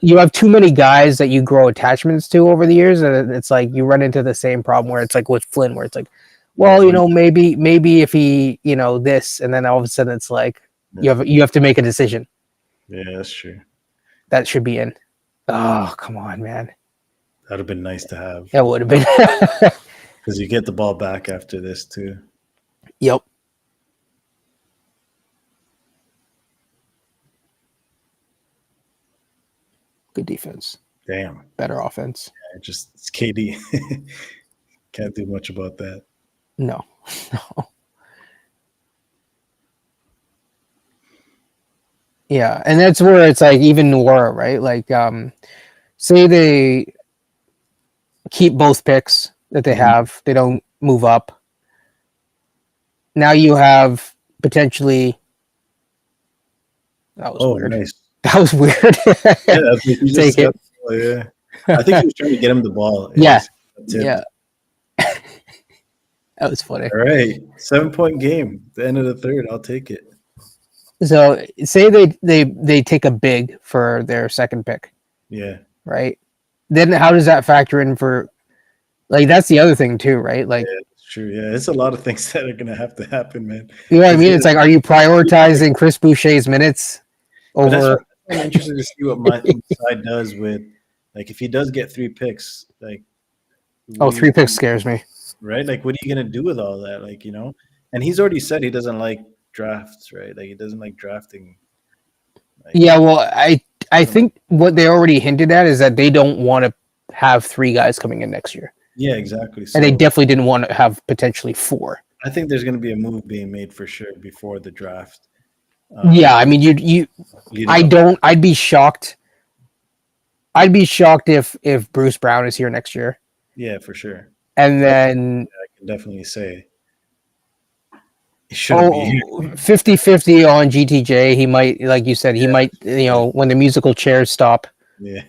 you have too many guys that you grow attachments to over the years, and it's like you run into the same problem where it's like with Flynn, where it's like, well, maybe if he, this, and then all of a sudden it's like you have to make a decision. Yeah, that's true. That should be in. Oh, come on, man. That'd have been nice to have. That would have been. Because you get the ball back after this too. Yep. Good defense. Damn. Better offense. Yeah, it's KD. Can't do much about that. No. Yeah, and that's where it's like even Noir, right? Like, say they keep both picks that they have. They don't move up. Now you have potentially. That was weird. nice. That was weird. Yeah, that's what you just Take it. got. Oh, yeah. I think he was trying to get him the ball. It Yeah. just tipped. Yeah. That was funny. All right. 7-point game. The end of the third. I'll take it. So say they take a big for their second pick, Yeah. right? Then how does that factor in for like that's the other thing too, right? Like Yeah, it's true. Yeah, it's a lot of things that are gonna have to happen, man. you know what I 'Cause mean? It's like, are you prioritizing Chris Boucher's minutes But that's over? why I'm interested to see what my side does with, like, if he does get 3 picks, like, Oh, what do 3 you, picks scares me. right? Like, what are you gonna do with all that? Like, and he's already said he doesn't like drafts, right? Like, he doesn't like drafting. Like, Yeah, well, I think what they already hinted at is that they don't want to have 3 guys coming in next year, yeah, exactly. and they So definitely didn't want to have potentially 4. I think there's gonna be a move being made for sure before the draft. Yeah, I mean, Leading I up. don't. I'd be shocked. I'd be shocked if Bruce Brown is here next year, Yeah, for sure. and then I can definitely say he shouldn't be here. 50-50 on GTJ. He might, like you said, he might, when the musical chairs stop, Yeah,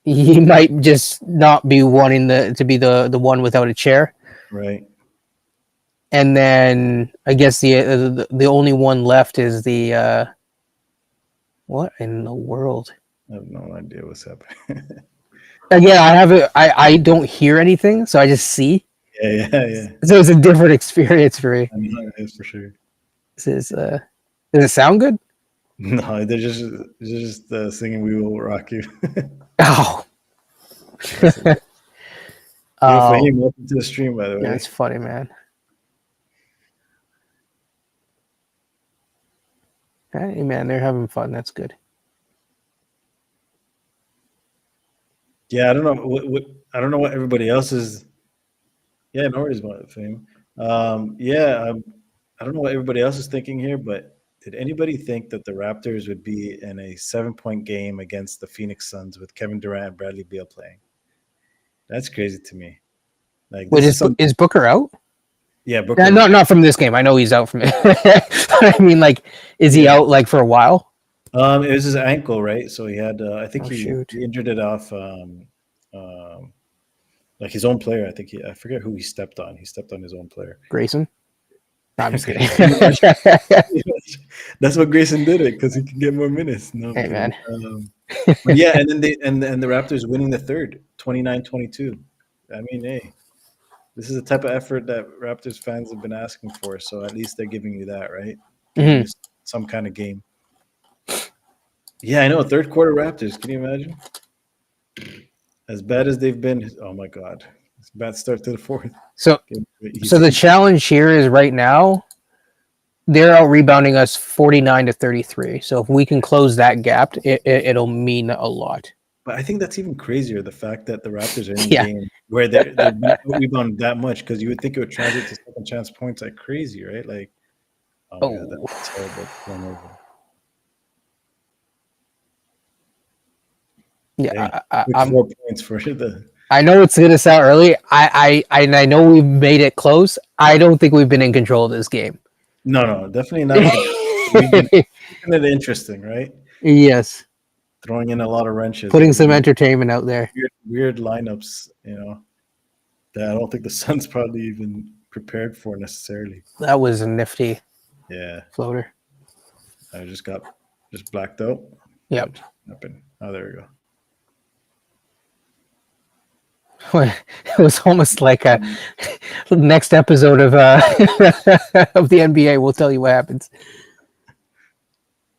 he might just not be wanting to be the one without a chair. right. And then I guess the only one left is the what in the world? I have no idea what's happening. Again, I haven't. I don't hear anything, so I just see. Yeah. So it's a different experience for me. I know it is for sure. This is does it sound good? No, they're just singing "We Will Rock You." Oh, Yo, oh, Fahim, welcome to the stream, by the way. yeah, it's funny, man. Hey, man, they're having fun. That's good. Yeah, I don't know I don't know what everybody else is. Yeah, no worries about it, Fahim. I don't know what everybody else is thinking here, but did anybody think that the Raptors would be in a 7-point game against the Phoenix Suns with Kevin Durant and Bradley Beal playing? That's crazy to me. Like, Wait, this is Booker out? yeah, Booker. Yeah, not from this game. I know he's out from it. I mean, like, is he out like for a while? It was his ankle, right? So he had, I think he injured it off, like his own player. I forget who he stepped on. He stepped on his own player. Grayson? No, I'm just kidding. That's what Grayson did it because he can get more minutes. No, hey, man. But yeah, and then the Raptors winning the third, 29-22. I mean, hey, this is the type of effort that Raptors fans have been asking for. So at least they're giving you that, right? Mm-hmm. Some kind of game. Yeah, I know. Third quarter Raptors. Can you imagine? As bad as they've been. Oh my God. It's a bad start to the fourth. So the challenge here is right now, they're out rebounding us 49-33. So if we can close that gap, it'll mean a lot. But I think that's even crazier, the fact that the Raptors are in the game where they're not rebounding that much, because you would think it would translate to second chance points like crazy, right? Like, oh my God, that's terrible. Turnover. Yeah, I'm 4 points for the. I know it's gonna sound early. I know we've made it close. I don't think we've been in control of this game. No, definitely not. We've been keeping it interesting, right? Yes. Throwing in a lot of wrenches. Putting some entertainment out there. Weird lineups, that I don't think the Suns probably even prepared for necessarily. That was a nifty. Yeah. Floater. I just blacked out. Yep. Oh, there we go. It was almost like a next episode of of the NBA. We'll tell you what happens.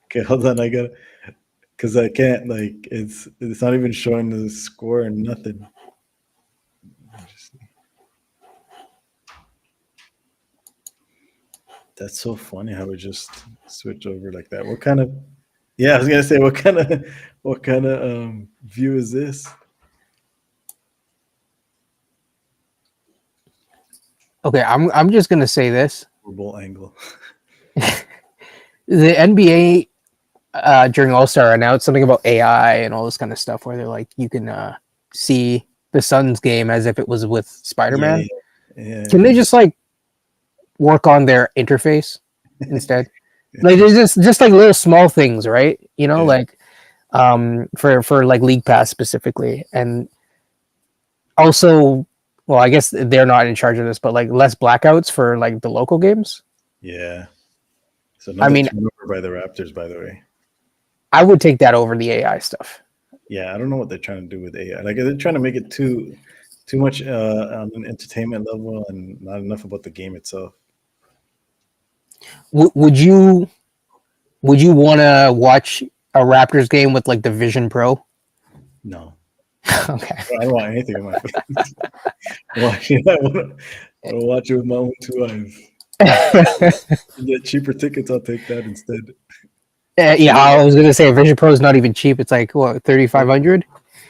Okay, hold on. I got because I can't it's not even showing the score and nothing. That's so funny how we just switch over like that. What kind of? Yeah, I was gonna say what kind of view is this? Okay, I'm just gonna say this. Horrible angle. The NBA during All-Star announced something about AI and all this kind of stuff, where they're like, you can see the Suns game as if it was with Spider-Man. Yeah, Can they just like work on their interface instead? Like there's just like little small things, right? You know, yeah, like for like League Pass specifically, and also, well, I guess they're not in charge of this, but like less blackouts for like the local games. yeah. So I another mean, turnover by the Raptors, by the way. I would take that over the AI stuff. Yeah, I don't know what they're trying to do with AI. Like they're trying to make it too much on an entertainment level and not enough about the game itself. Would you want to watch a Raptors game with like the Vision Pro? No, Okay. I don't want anything in my face. I want to watch it with my own two eyes. Get cheaper tickets, I'll take that instead. Yeah, I was gonna say Vision Pro is not even cheap. It's like what 3,500.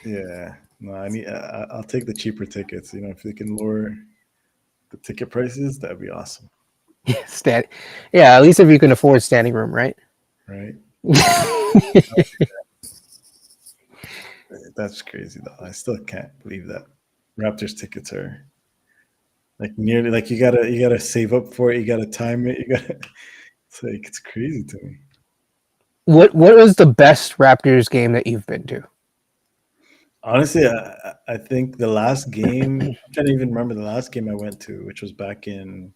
Yeah, no, I'll take the cheaper tickets. You know, if they can lower the ticket prices, that'd be awesome, Stand, yeah. At least if you can afford standing room, right? right? That's crazy though. I still can't believe that Raptors tickets are like nearly like you gotta save up for it. You gotta time it. You gotta. It's like it's crazy to me. What was the best Raptors game that you've been to? Honestly, I think the last game. I'm trying to even remember the last game I went to, which was back in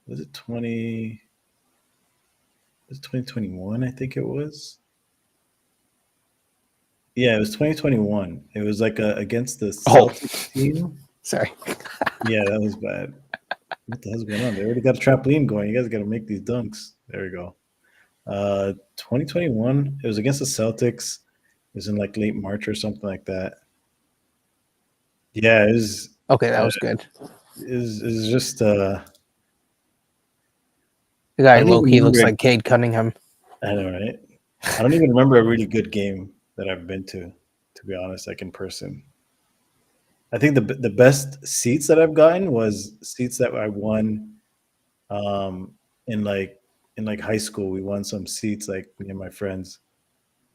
was it 2021? I think it was. Yeah, it was 2021. It was like against the Oh, Celtics team. sorry. Yeah, that was bad. What the hell's going on? They already got a trampoline going. You guys got to make these dunks. There we go. 2021. It was against the Celtics. It was in like late March or something like that. Yeah, Okay, that was good. it was just The I guy don't low even key looks remember. like Cade Cunningham. I know, right? I don't even remember a really good game that I've been to be honest, like in person. I think the best seats that I've gotten was seats that I won um, in like high school. We won some seats, like me and my friends,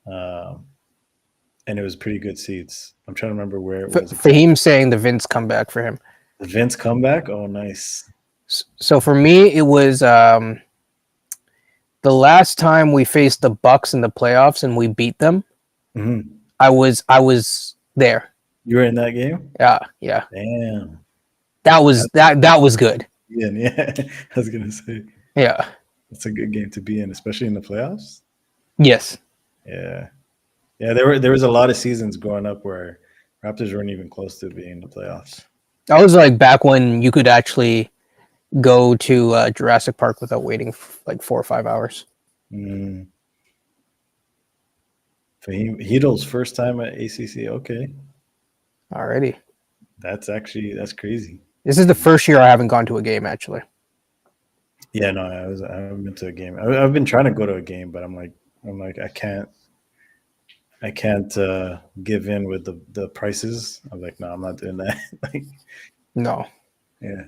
um, and it was pretty good seats. I'm trying to remember where it was. Fahim saying the Vince comeback for him. The Vince comeback. Oh, nice. So for me, it was the last time we faced the Bucks in the playoffs and we beat them. Hmm. I was there. You were in that game. Yeah. Damn. That was good. Yeah. I was gonna say Yeah. it's a good game to be in, especially in the playoffs. Yes. Yeah. Yeah. There was a lot of seasons growing up where Raptors weren't even close to being in the playoffs. That was like back when you could actually go to Jurassic Park without waiting like 4 or 5 hours. Mm. Hedo's first time at ACC. Okay, Already. that's crazy. This is the first year I haven't gone to a game actually. Yeah, no, I haven't been to a game. I've been trying to go to a game, but I'm like I can't give in with the prices. I'm like, no, I'm not doing that. Like, No. yeah.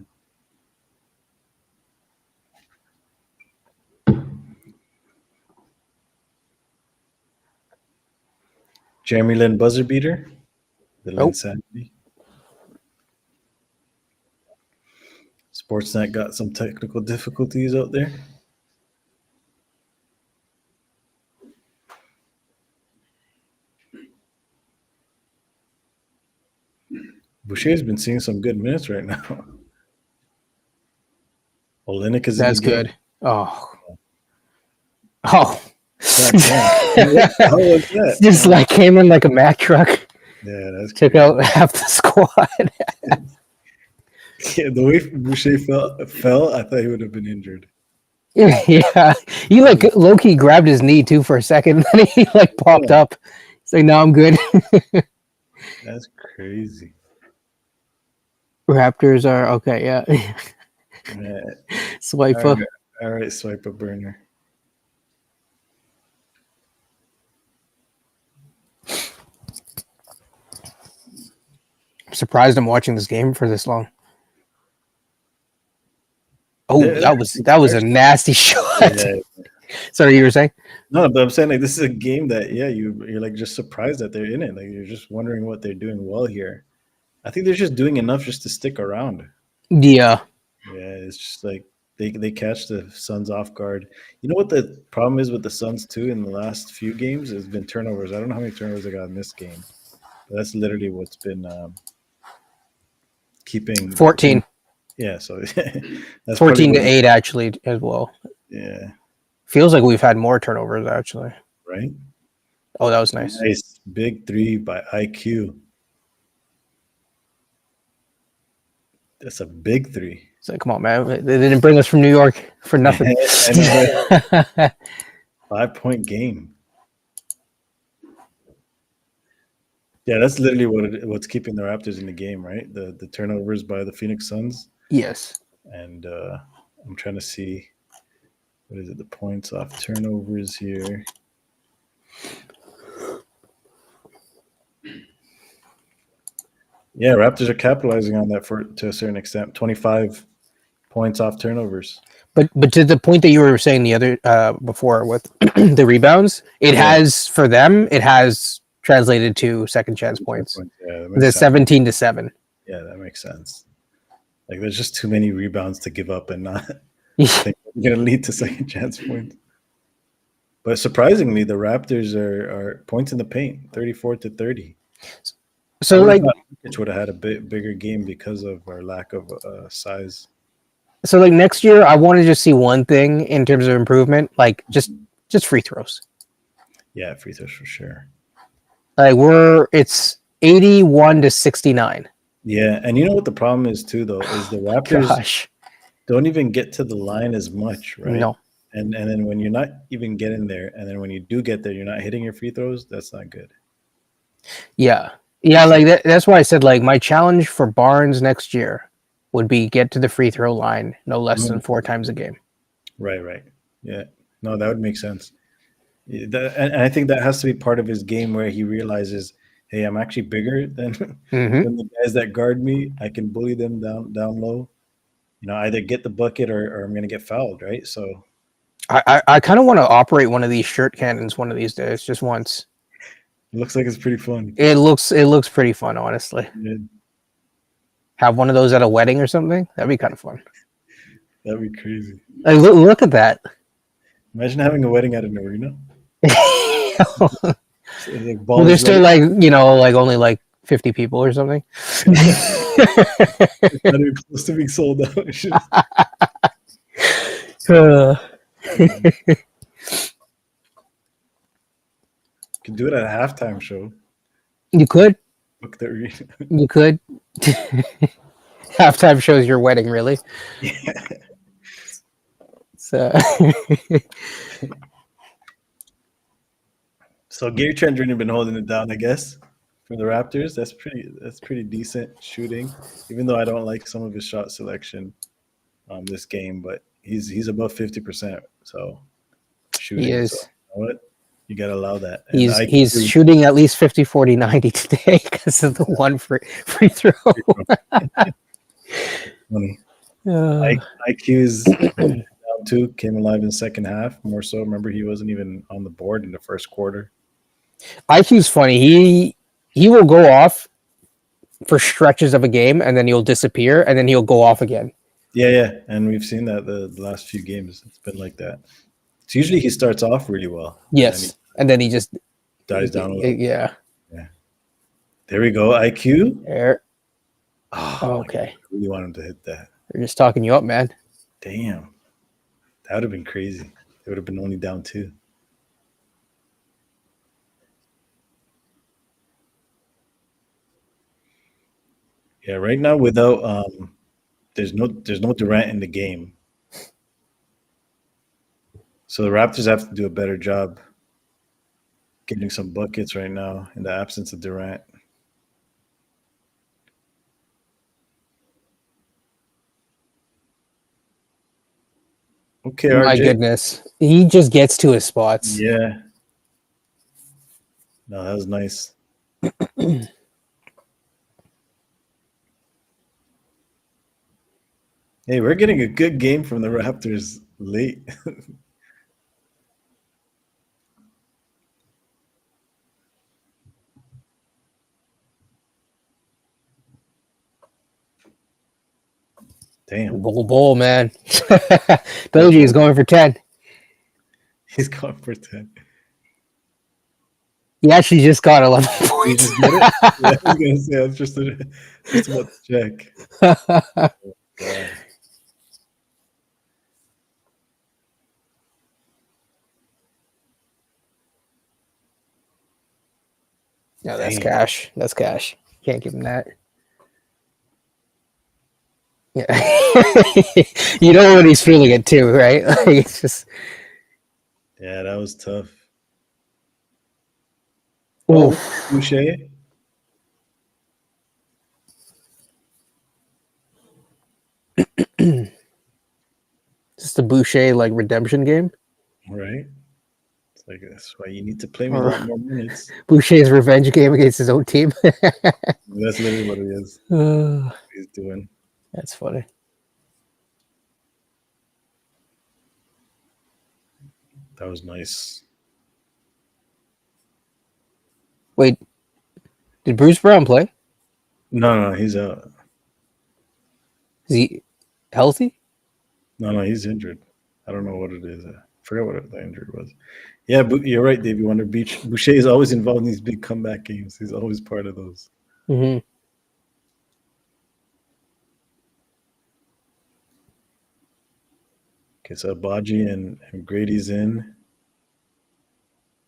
Jeremy Lin buzzer beater. The Oh, Linsanity. Sportsnet got some technical difficulties out there. Boucher's been seeing some good minutes right now. Olenek is in the that's game. good. Oh. Oh. God damn. How was that? Just like came in like a Mack truck, Yeah, that's took crazy. out half the squad. Yeah, the way Boucher fell, I thought he would have been injured. Yeah. He like low key grabbed his knee too for a second, then he like popped Yeah. up. He's like, no, I'm good. That's crazy. Raptors are okay, yeah. Yeah. Swipe All up. right, all right, swipe a burner. I'm surprised I'm watching this game for this long. Oh, There- that was a nasty shot. Yeah. Sorry, you were saying? No, but I'm saying like this is a game that you're like just surprised that they're in it. Like you're just wondering what they're doing well here. I think they're just doing enough just to stick around. Yeah. Yeah, it's just like they catch the Suns off guard. You know what the problem is with the Suns too in the last few games has been turnovers. I don't know how many turnovers they got in this game, but that's literally what's been keeping the team. 14. Yeah, so that's probably 14 to what. 8 actually as well. Yeah, Feels like we've had more turnovers actually. right. Oh, that was nice. Nice big three by IQ. That's a big three. It's like, come on, man. They didn't bring us from New York for nothing. I know, right? 5 point game. Yeah, that's literally what's keeping the Raptors in the game, right? The turnovers by the Phoenix Suns, Yes. and I'm trying to see what is it? The points off turnovers here. Yeah, Raptors are capitalizing on that for to a certain extent. 25 points off turnovers. But to the point that you were saying the other before with the rebounds, it Yeah, has for them, it has translated to second chance points. yeah, that makes The sense. 17-7. Yeah, that makes sense. Like, there's just too many rebounds to give up and not think they're going to lead to second chance points. But surprisingly, the Raptors are points in the paint, 34-30. I So would have like thought Jokic would have had a bit bigger game because of our lack of size. so like next year, I want to just see one thing in terms of improvement, like just free throws. Yeah, free throws for sure. Like it's 81-69. Yeah, and you know what the problem is too, though, is the Raptors Gosh, don't even get to the line as much, right? no, And then when you're not even getting there, and then when you do get there, you're not hitting your free throws. That's not good. yeah, yeah. So Like that's why I said like my challenge for Barnes next year would be get to the free throw line no less than 4 times a game. right, right, yeah. No, that would make sense. Yeah, and I think that has to be part of his game where he realizes, hey, I'm actually bigger than Mm-hmm. than the guys that guard me. I can bully them down low. You know, either get the bucket or I'm gonna get fouled, right? So I kind of want to operate one of these shirt cannons one of these days, just once. it looks like it's pretty fun. It looks pretty fun, honestly. Yeah, Have one of those at a wedding or something. That'd be kind of fun. that'd be crazy. Like, look at that. Imagine having a wedding at an arena. Well, Like ball there's is still ready. like only like 50 people or something. It's not even close to being sold out. It's just, Uh, you can do it at a halftime show. you could, Book the arena. you could. Halftime shows your wedding, really. Yeah. So So Gary Trent Jr. been holding it down, I guess, for the Raptors. That's pretty decent shooting, even though I don't like some of his shot selection this game, but he's above 50%. So he shooting. So is. you know what? You gotta allow that. And He's shooting at least 50, 40, 90 today because of the one free throw. funny. Uh, IQ's down two, came alive in the second half. More so, remember he wasn't even on the board in the first quarter. IQ's funny. He will go off for stretches of a game and then he'll disappear and then he'll go off again. Yeah, yeah, and we've seen that the last few games. It's been like that. It's usually he starts off really well, Yes, and then he just dies down a little. yeah. Yeah. There we go. IQ. There. Oh, Okay, I really want him to hit that. they're just talking you up, man. Damn, that would have been crazy. They would have been only down two. Yeah, right now without there's no Durant in the game. So the Raptors have to do a better job getting some buckets right now in the absence of Durant. Okay, My RJ. goodness, he just gets to his spots. Yeah. No, that was nice. Hey, we're getting a good game from the Raptors late. Damn. Bull, man. Told you he's going for 10. He's gone for 10. He actually just got 11 You points. just get it? Yeah, I was gonna say I was just about to check. God. No, that's Damn. cash. That's cash. Can't give him that. Yeah. You know when he's feeling it too, right? Like it's just Yeah, that was tough. oof. Oh, Boucher. Just a Boucher like redemption game. Right? It's like that's why you need to play me a Or lot more minutes. Boucher's revenge game against his own team. That's literally what it is. He's doing. That's funny. That was nice. Wait, did Bruce Brown play? No, he's out. Is he healthy? No, he's injured. I don't know what it is. I forgot what the injury was. Yeah, but you're right, Davey Wonder. Boucher is always involved in these big comeback games. He's always part of those. Mm-hmm. Okay, so Abaji and Grady's in.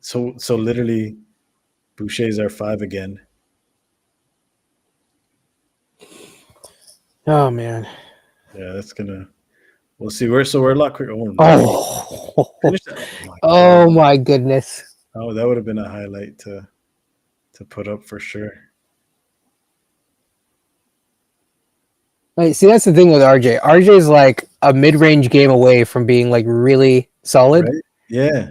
So literally, Boucher's our 5 again. Oh man. Yeah, that's gonna. We'll see. We're a lot quicker. Oh, no. Oh, Finish that. Oh, my oh God. my goodness. Oh, that would have been a highlight to put up for sure. Like, see, that's the thing with RJ. RJ's like a mid-range game away from being like really solid. Right? Yeah.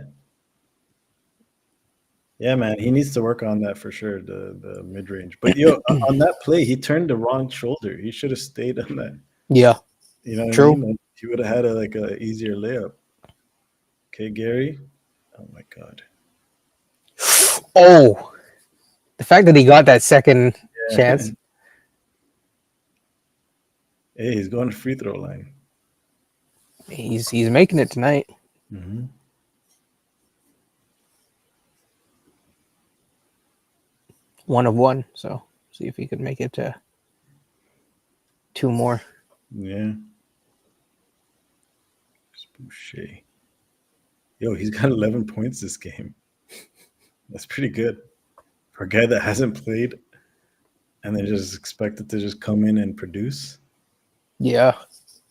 Yeah, man. He needs to work on that for sure, the mid range. But on that play, he turned the wrong shoulder. He should have stayed on that. Yeah. You know what True. I mean? Like, he would have had a easier layup. Okay, Gary. Oh my God. Oh, the fact that he got that second Yeah. chance. Hey, he's going to free throw line. He's making it tonight. Mm-hmm. One of one. So see if he could make it to 2 more. Yeah. Boucher. Yo, he's got 11 points this game. That's pretty good for a guy that hasn't played, and then just expected to just come in and produce. Yeah.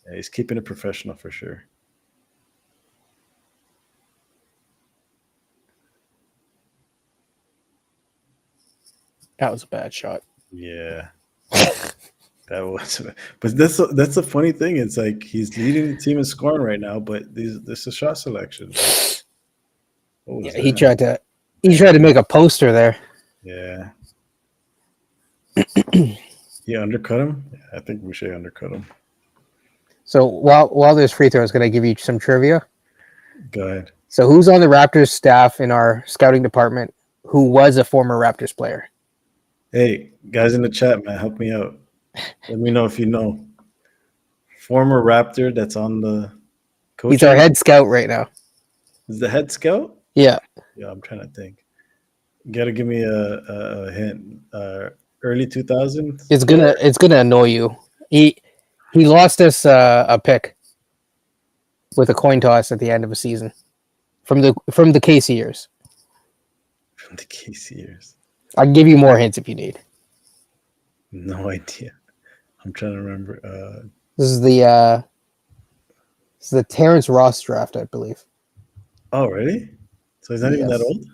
Yeah, he's keeping it professional for sure. That was a bad shot. Yeah. That was, but that's a funny thing. It's like he's leading the team in scoring right now, but this is shot selection. What was Yeah, that? he tried to make a poster there. Yeah. He undercut him. Yeah, I think Boucher undercut him. So while there's free throws, can I give you some trivia? Go ahead. So who's on the Raptors staff in our scouting department who was a former Raptors player? Hey, guys in the chat, man, help me out. Let me know if you know. Former Raptor that's on the coaching. He's our head scout right now. Is the head scout? Yeah. Yeah, I'm trying to think. You gotta give me a hint. Early 2000s? It's gonna annoy you. He lost us a pick with a coin toss at the end of a season from the Casey years. From the Casey years. I'll give you more hints if you need. No idea. I'm trying to remember. This is the Terrence Ross draft, I believe. Oh, really? So he's not even that old?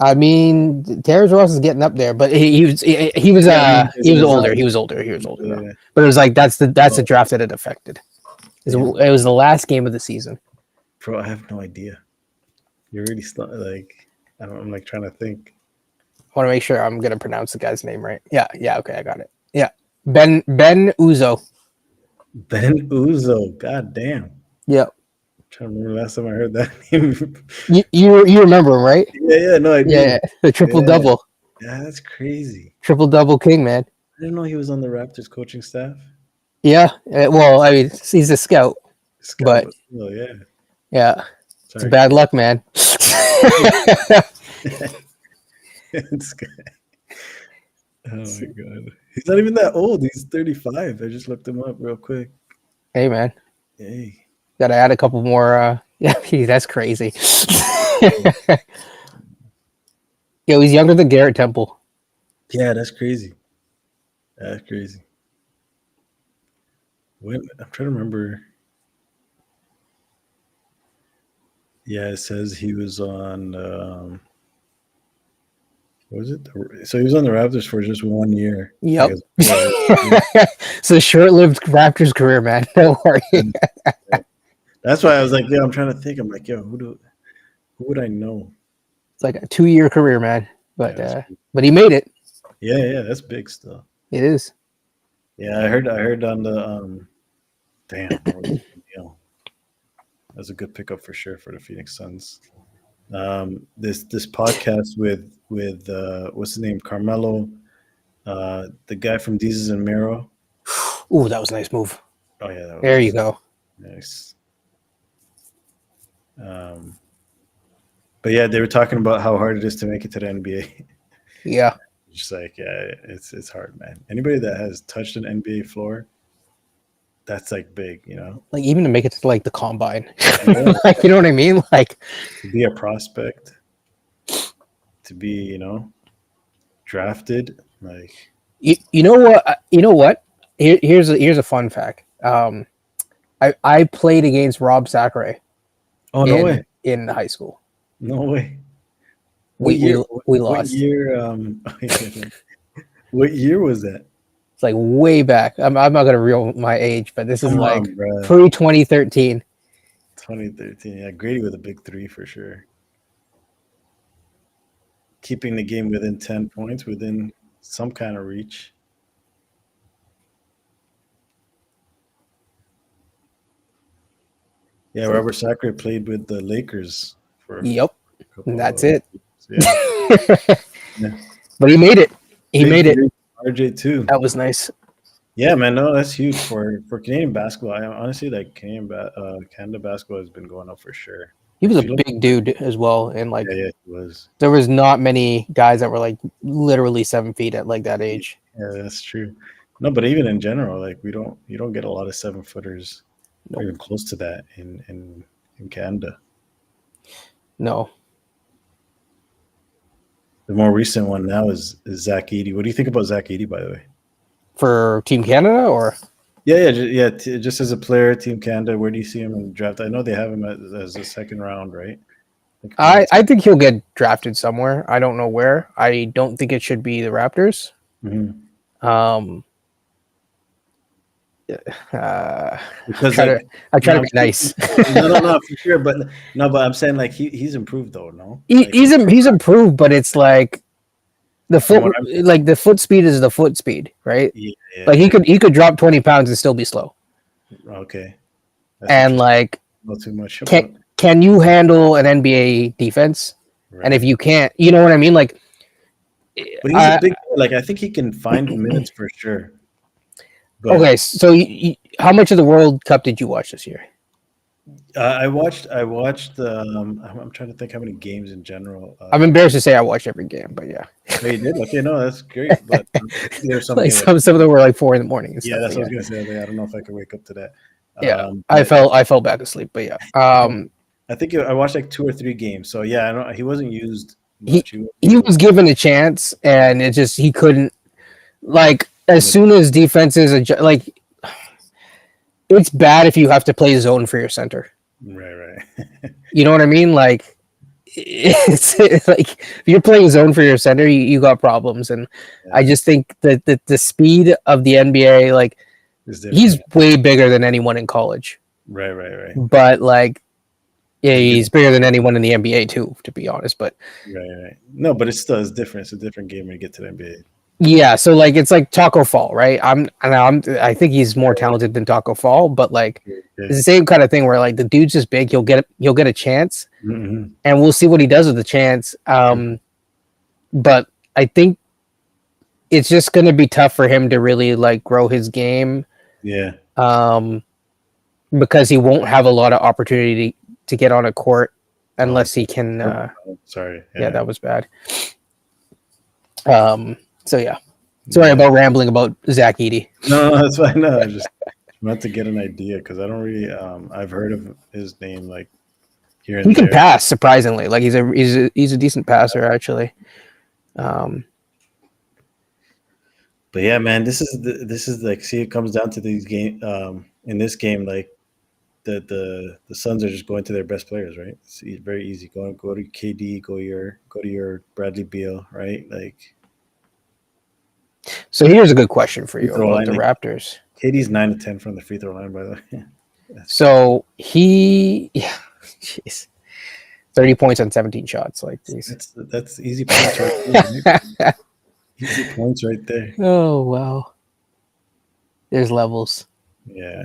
I mean, Terrence Ross is getting up there, but he was older. He was older. Yeah. But it was like that's the draft that it affected. It was the last game of the season. Bro, I have no idea. You're really like, I'm like trying to think. I want to make sure I'm gonna pronounce the guy's name right. Yeah, okay, I got it. Yeah, Ben Uzo. Ben Uzo. God damn. Yep. I'm trying to remember the last time I heard that name. You remember him, right? Yeah, no, I do. Yeah, the triple double. Yeah, that's crazy. Triple double king, man. I didn't know he was on the Raptors coaching staff. Yeah. Well, I mean, he's a scout, Scout, but but still, yeah. yeah, it's Sorry, bad continue. luck, man. This guy. Oh my god. He's not even that old. He's 35. I just looked him up real quick. Hey, man, Hey. gotta add a couple more. Yeah, that's crazy. Yo, he's younger than Garrett Temple. Yeah, that's crazy. That's crazy. When I'm trying to remember. Yeah, it says he was on what was it? So he was on the Raptors for just 1 year. Like Yep. as a player. Yeah. It's a short-lived Raptors career, man. Don't worry. That's why I was like, yeah, I'm trying to think. I'm like, yo, who would I know? It's like a 2-year career, man. Yeah, But he made it. yeah, that's big still. It is. Yeah, I heard on the damn, what was it? That's a good pickup for sure for the Phoenix Suns. This podcast with what's his name, Carmelo, the guy from Deezus and Mero. Ooh, that was a nice move. Oh yeah, that There you was go. nice. Um, but yeah, they were talking about how hard it is to make it to the NBA. Yeah. Just like, yeah, it's hard, man. Anybody that has touched an NBA floor, that's like big, Like even to make it to like the combine. Yeah. Like, you know what I mean? Like To be a prospect, to be, drafted, like, you know what? You know what? Here's a fun fact. I played against Rob Sacre oh no way, in high school. no way. What We year? we, we What lost. year? What year was that? It's like way back. I'm not gonna reveal my age, but this is Come like on, bro. pre 2013. 2013. Yeah, Grady with a big three for sure. Keeping the game within 10 points, within some kind of reach. Yeah, Robert Sacre played with the Lakers for a Yep, and couple that's of it. yeah. Yeah. But he made it. He Big made it. three for RJ too. That was nice. Yeah, man, no, that's huge for Canadian basketball. I honestly like Canada basketball has been going up for sure. He was a If you look, big dude as well, and like yeah, it was. there was not many guys that were like literally 7 feet at like that age. Yeah, that's true. No, but even in general, like you don't get a lot of 7-footers or Nope. even close to that in Canada. No. The more recent one now is Zach Eady. What do you think about Zach Eady, by the way? For Team Canada or Just as a player, Team Canada, where do you see him in the draft? I know they have him as a second round, right? I think he'll get drafted somewhere. I don't know where. I don't think it should be the Raptors. Mhm. Because I try to no, be nice. no, for sure. But I'm saying like he's improved though. No, like, He's improved, but it's like the from foot what I'm, like the foot speed is the foot speed, right? yeah, Like he could drop 20 pounds and still be slow. okay. That's And interesting. like Not too much. About, can you handle an NBA defense? right. And if you can't, you know what I mean? Like But he's a big like I think he can find minutes for sure. But okay, so how much of the World Cup did you watch this year? I watched. I'm trying to think how many games in general. I'm embarrassed to say I watched every game, but yeah. Oh, you did? Okay, no, that's great. But there's some Like games. some of them were like 4 in the morning and Yeah, stuff. that's Like what I was gonna say. Like, I don't know if I could wake up to that. yeah, But I fell back asleep, but yeah. I think I watched like 2 or 3 games. So yeah, I don't. He wasn't used He much. he was given a chance, and it just he couldn't. Like as soon as defenses like, it's bad if you have to play zone for your center. Right. You know what I mean? Like it's like if you're playing zone for your center, you got problems, and Yeah. I just think that the speed of the NBA, like he's way bigger than anyone in college. Right. But like, yeah, he's bigger than anyone in the NBA too, to be honest. But Right. No, but it's different. It's a different game when you get to the NBA. yeah, so like it's like Taco Fall, right? I think he's more talented than Taco Fall, but like it's the same kind of thing where like the dude's just big, he'll get a chance, Mm-hmm. and we'll see what he does with the chance. But I think it's just going to be tough for him to really like grow his game Yeah. Because he won't have a lot of opportunity to get on a court unless he can. Sorry. Yeah, that was bad. So yeah, sorry Yeah. about rambling about Zach Edey. No, that's fine. No, I just wanted to get an idea because I don't really. I've heard of his name like here He and can there. pass surprisingly. Like he's a decent passer actually. But yeah, man, this is like, see, it comes down to these game. In this game, like the Suns are just going to their best players, right? It's very easy. Go to KD, go to your Bradley Beal, right? Like So here's a good question for free you throw about line. the Like, Raptors. KD's 9 to 10 from the free throw line, by the way. That's So yeah, jeez, 30 points on 17 shots. Like these. that's easy points right there. Right? Easy points right there. Oh wow. There's levels. Yeah.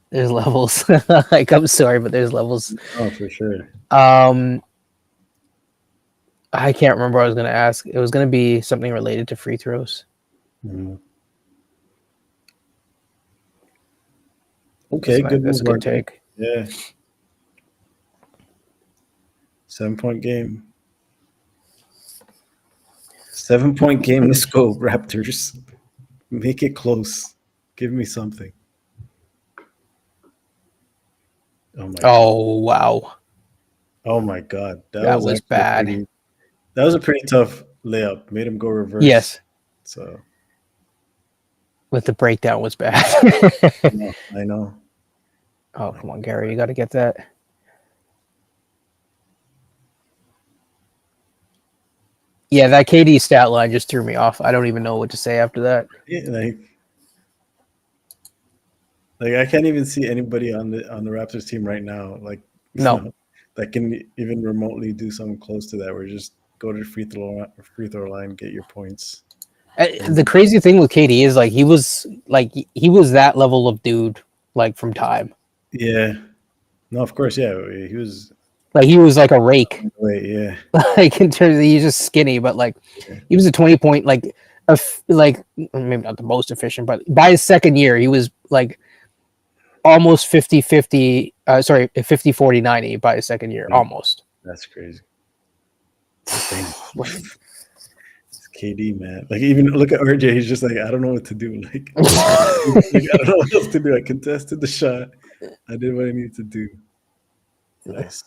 There's levels. Like I'm sorry, but there's levels. Oh, for sure. I can't remember what I was gonna ask. It was gonna be something related to free throws. Mm-hmm. Okay, That's a good take. Yeah. 7-point game. 7-point game. Let's go, Raptors. Make it close. Give me something. Oh my god. Oh wow. Oh my god. That was bad. That was a pretty tough layup. Made him go reverse. Yes. So With the breakdown was bad. I know. Oh, come on, Gary. You got to get that. Yeah, that KD stat line just threw me off. I don't even know what to say after that. Yeah, like I can't even see anybody on the Raptors team right now, like No. that can even remotely do something close to that. Where just go to the free throw line, get your points. The crazy thing with KD is like he was that level of dude like from time. Yeah. No, of course, yeah. He was like a rake. Wait, yeah. Like in terms of he's just skinny, but like he was a 20-point like maybe not the most efficient, but by his second year he was like almost 50-50 50-40-90 by his second year, almost. That's crazy. It's KD, man. Like, even look at RJ, he's just like, I don't know what to do. Like, I don't know what else to do. I contested the shot. I did what I needed to do. Nice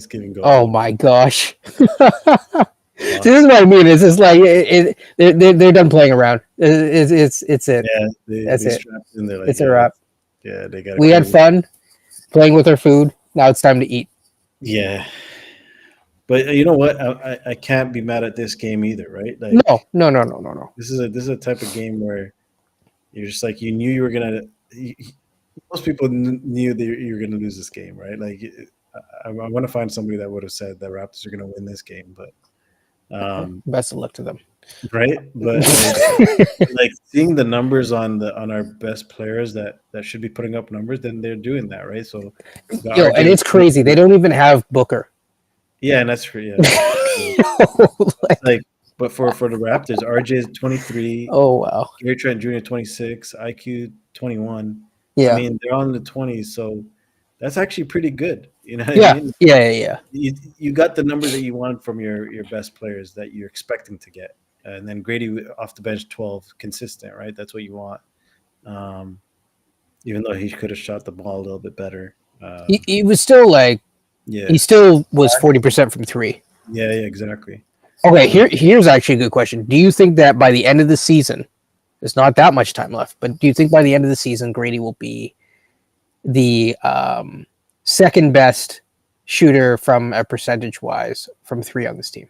giving goal. Oh my gosh. This is what I mean. It's just like they're done playing around. It's it. Yeah, that's it. In there, like, it's a wrap. Yeah, they got. We had fun playing with our food. Now it's time to eat. Yeah, but you know what? I can't be mad at this game either, right? Like, no. This is a type of game where you're just like, you knew you were gonna. Most people knew that you were gonna lose this game, right? Like, I want to find somebody that would have said that Raptors are gonna win this game, but. Best of luck to them, right? But like seeing the numbers on our best players that should be putting up numbers, then they're doing that, right? So, and it's crazy. They don't even have Booker. Yeah, and that's for like, but for the Raptors, RJ is 23. Oh wow. Gary Trent Jr. 26, IQ 21. Yeah, I mean they're all in the 20s, so that's actually pretty good. You know what I mean? Yeah. You got the numbers that you want from your best players that you're expecting to get, and then Grady off the bench 12, consistent, right? That's what you want. Even though he could have shot the ball a little bit better, he was still like, he still was 40% from three. Yeah, exactly. Okay, here's actually a good question. Do you think that by the end of the season, there's not that much time left, but do you think by the end of the season Grady will be the second best shooter from a percentage wise from three on this team?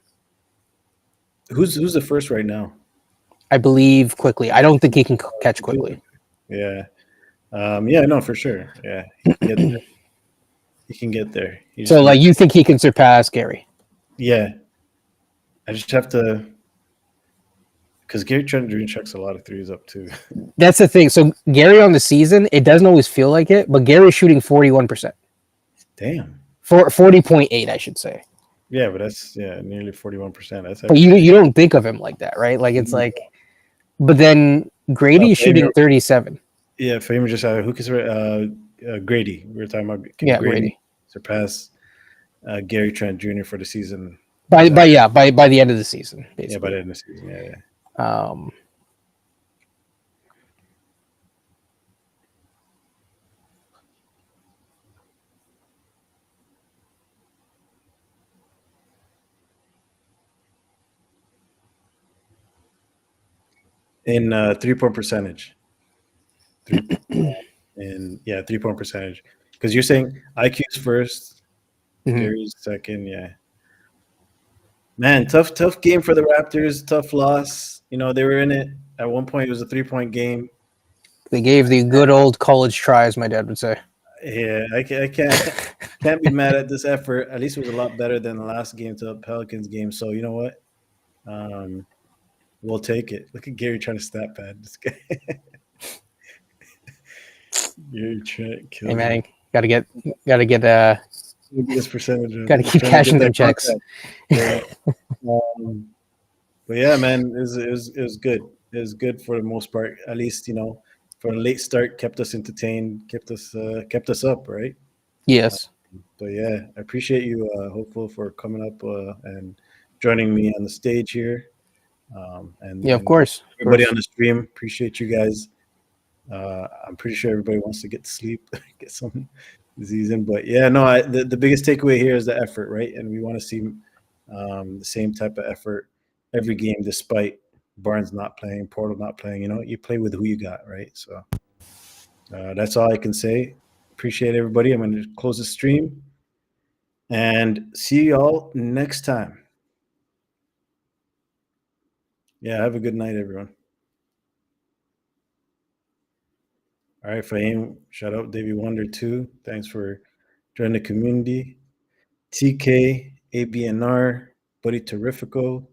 Who's the first right now? I believe Quickly. I don't think he can catch Quickly. Yeah. No, for sure. Yeah, he can get there. He can get there. So, like, you think he can surpass Gary? Yeah. I just have to, because Gary Trent Jr. checks a lot of threes up too. That's the thing. So Gary on the season, it doesn't always feel like it, but Gary's shooting 41%. Damn. 40.8, I should say. Yeah, but that's nearly 41%. That's but you don't think of him like that, right? Like it's like, but then Grady's shooting 37. Yeah, Fahim just who can Grady. We were talking about can Yeah, Grady Grady. surpass Gary Trent Jr. for the season? By Is that by yeah by the end of the season, yeah by the basically. end of the season? Yeah, yeah. Um, In 3-point percentage, three and yeah 3-point percentage. Because you're saying IQ's first, mhm. Gary's second. Yeah, man, tough game for the Raptors. Tough loss. You know they were in it at one point. It was a 3-point game. They gave the good old college try, as my dad would say. Yeah, I can't be mad at this effort. At least it was a lot better than the last game to the Pelicans game. So you know what? Um, we'll take it. Look at Gary trying to stat pad this guy. Gary Trent Hey kills me. man, gotta get Look at this percentage. gotta He's keep trying to get cashing them that checks. contract. Yeah. Um, but yeah, man, it was good. It was good for the most part. At least for a late start, kept us entertained, kept us up, right? Yes. But yeah, I appreciate you, Hopeful, for coming up and joining me on the stage here. And Yeah, of and course, of everybody course. on the stream, appreciate you guys. I'm pretty sure everybody wants to get to sleep, get some disease in. But yeah, no, the biggest takeaway here is the effort, right? And we want to see the same type of effort every game, despite Barnes not playing, Portal not playing. You play with who you got, right? So that's all I can say. Appreciate everybody. I'm going to close the stream and see y'all next time. Yeah, have a good night, everyone. All right, Fahim, shout out Davey Wonder too. Thanks for joining the community. TK, ABNR, Buddy Terrifico.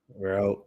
We're out.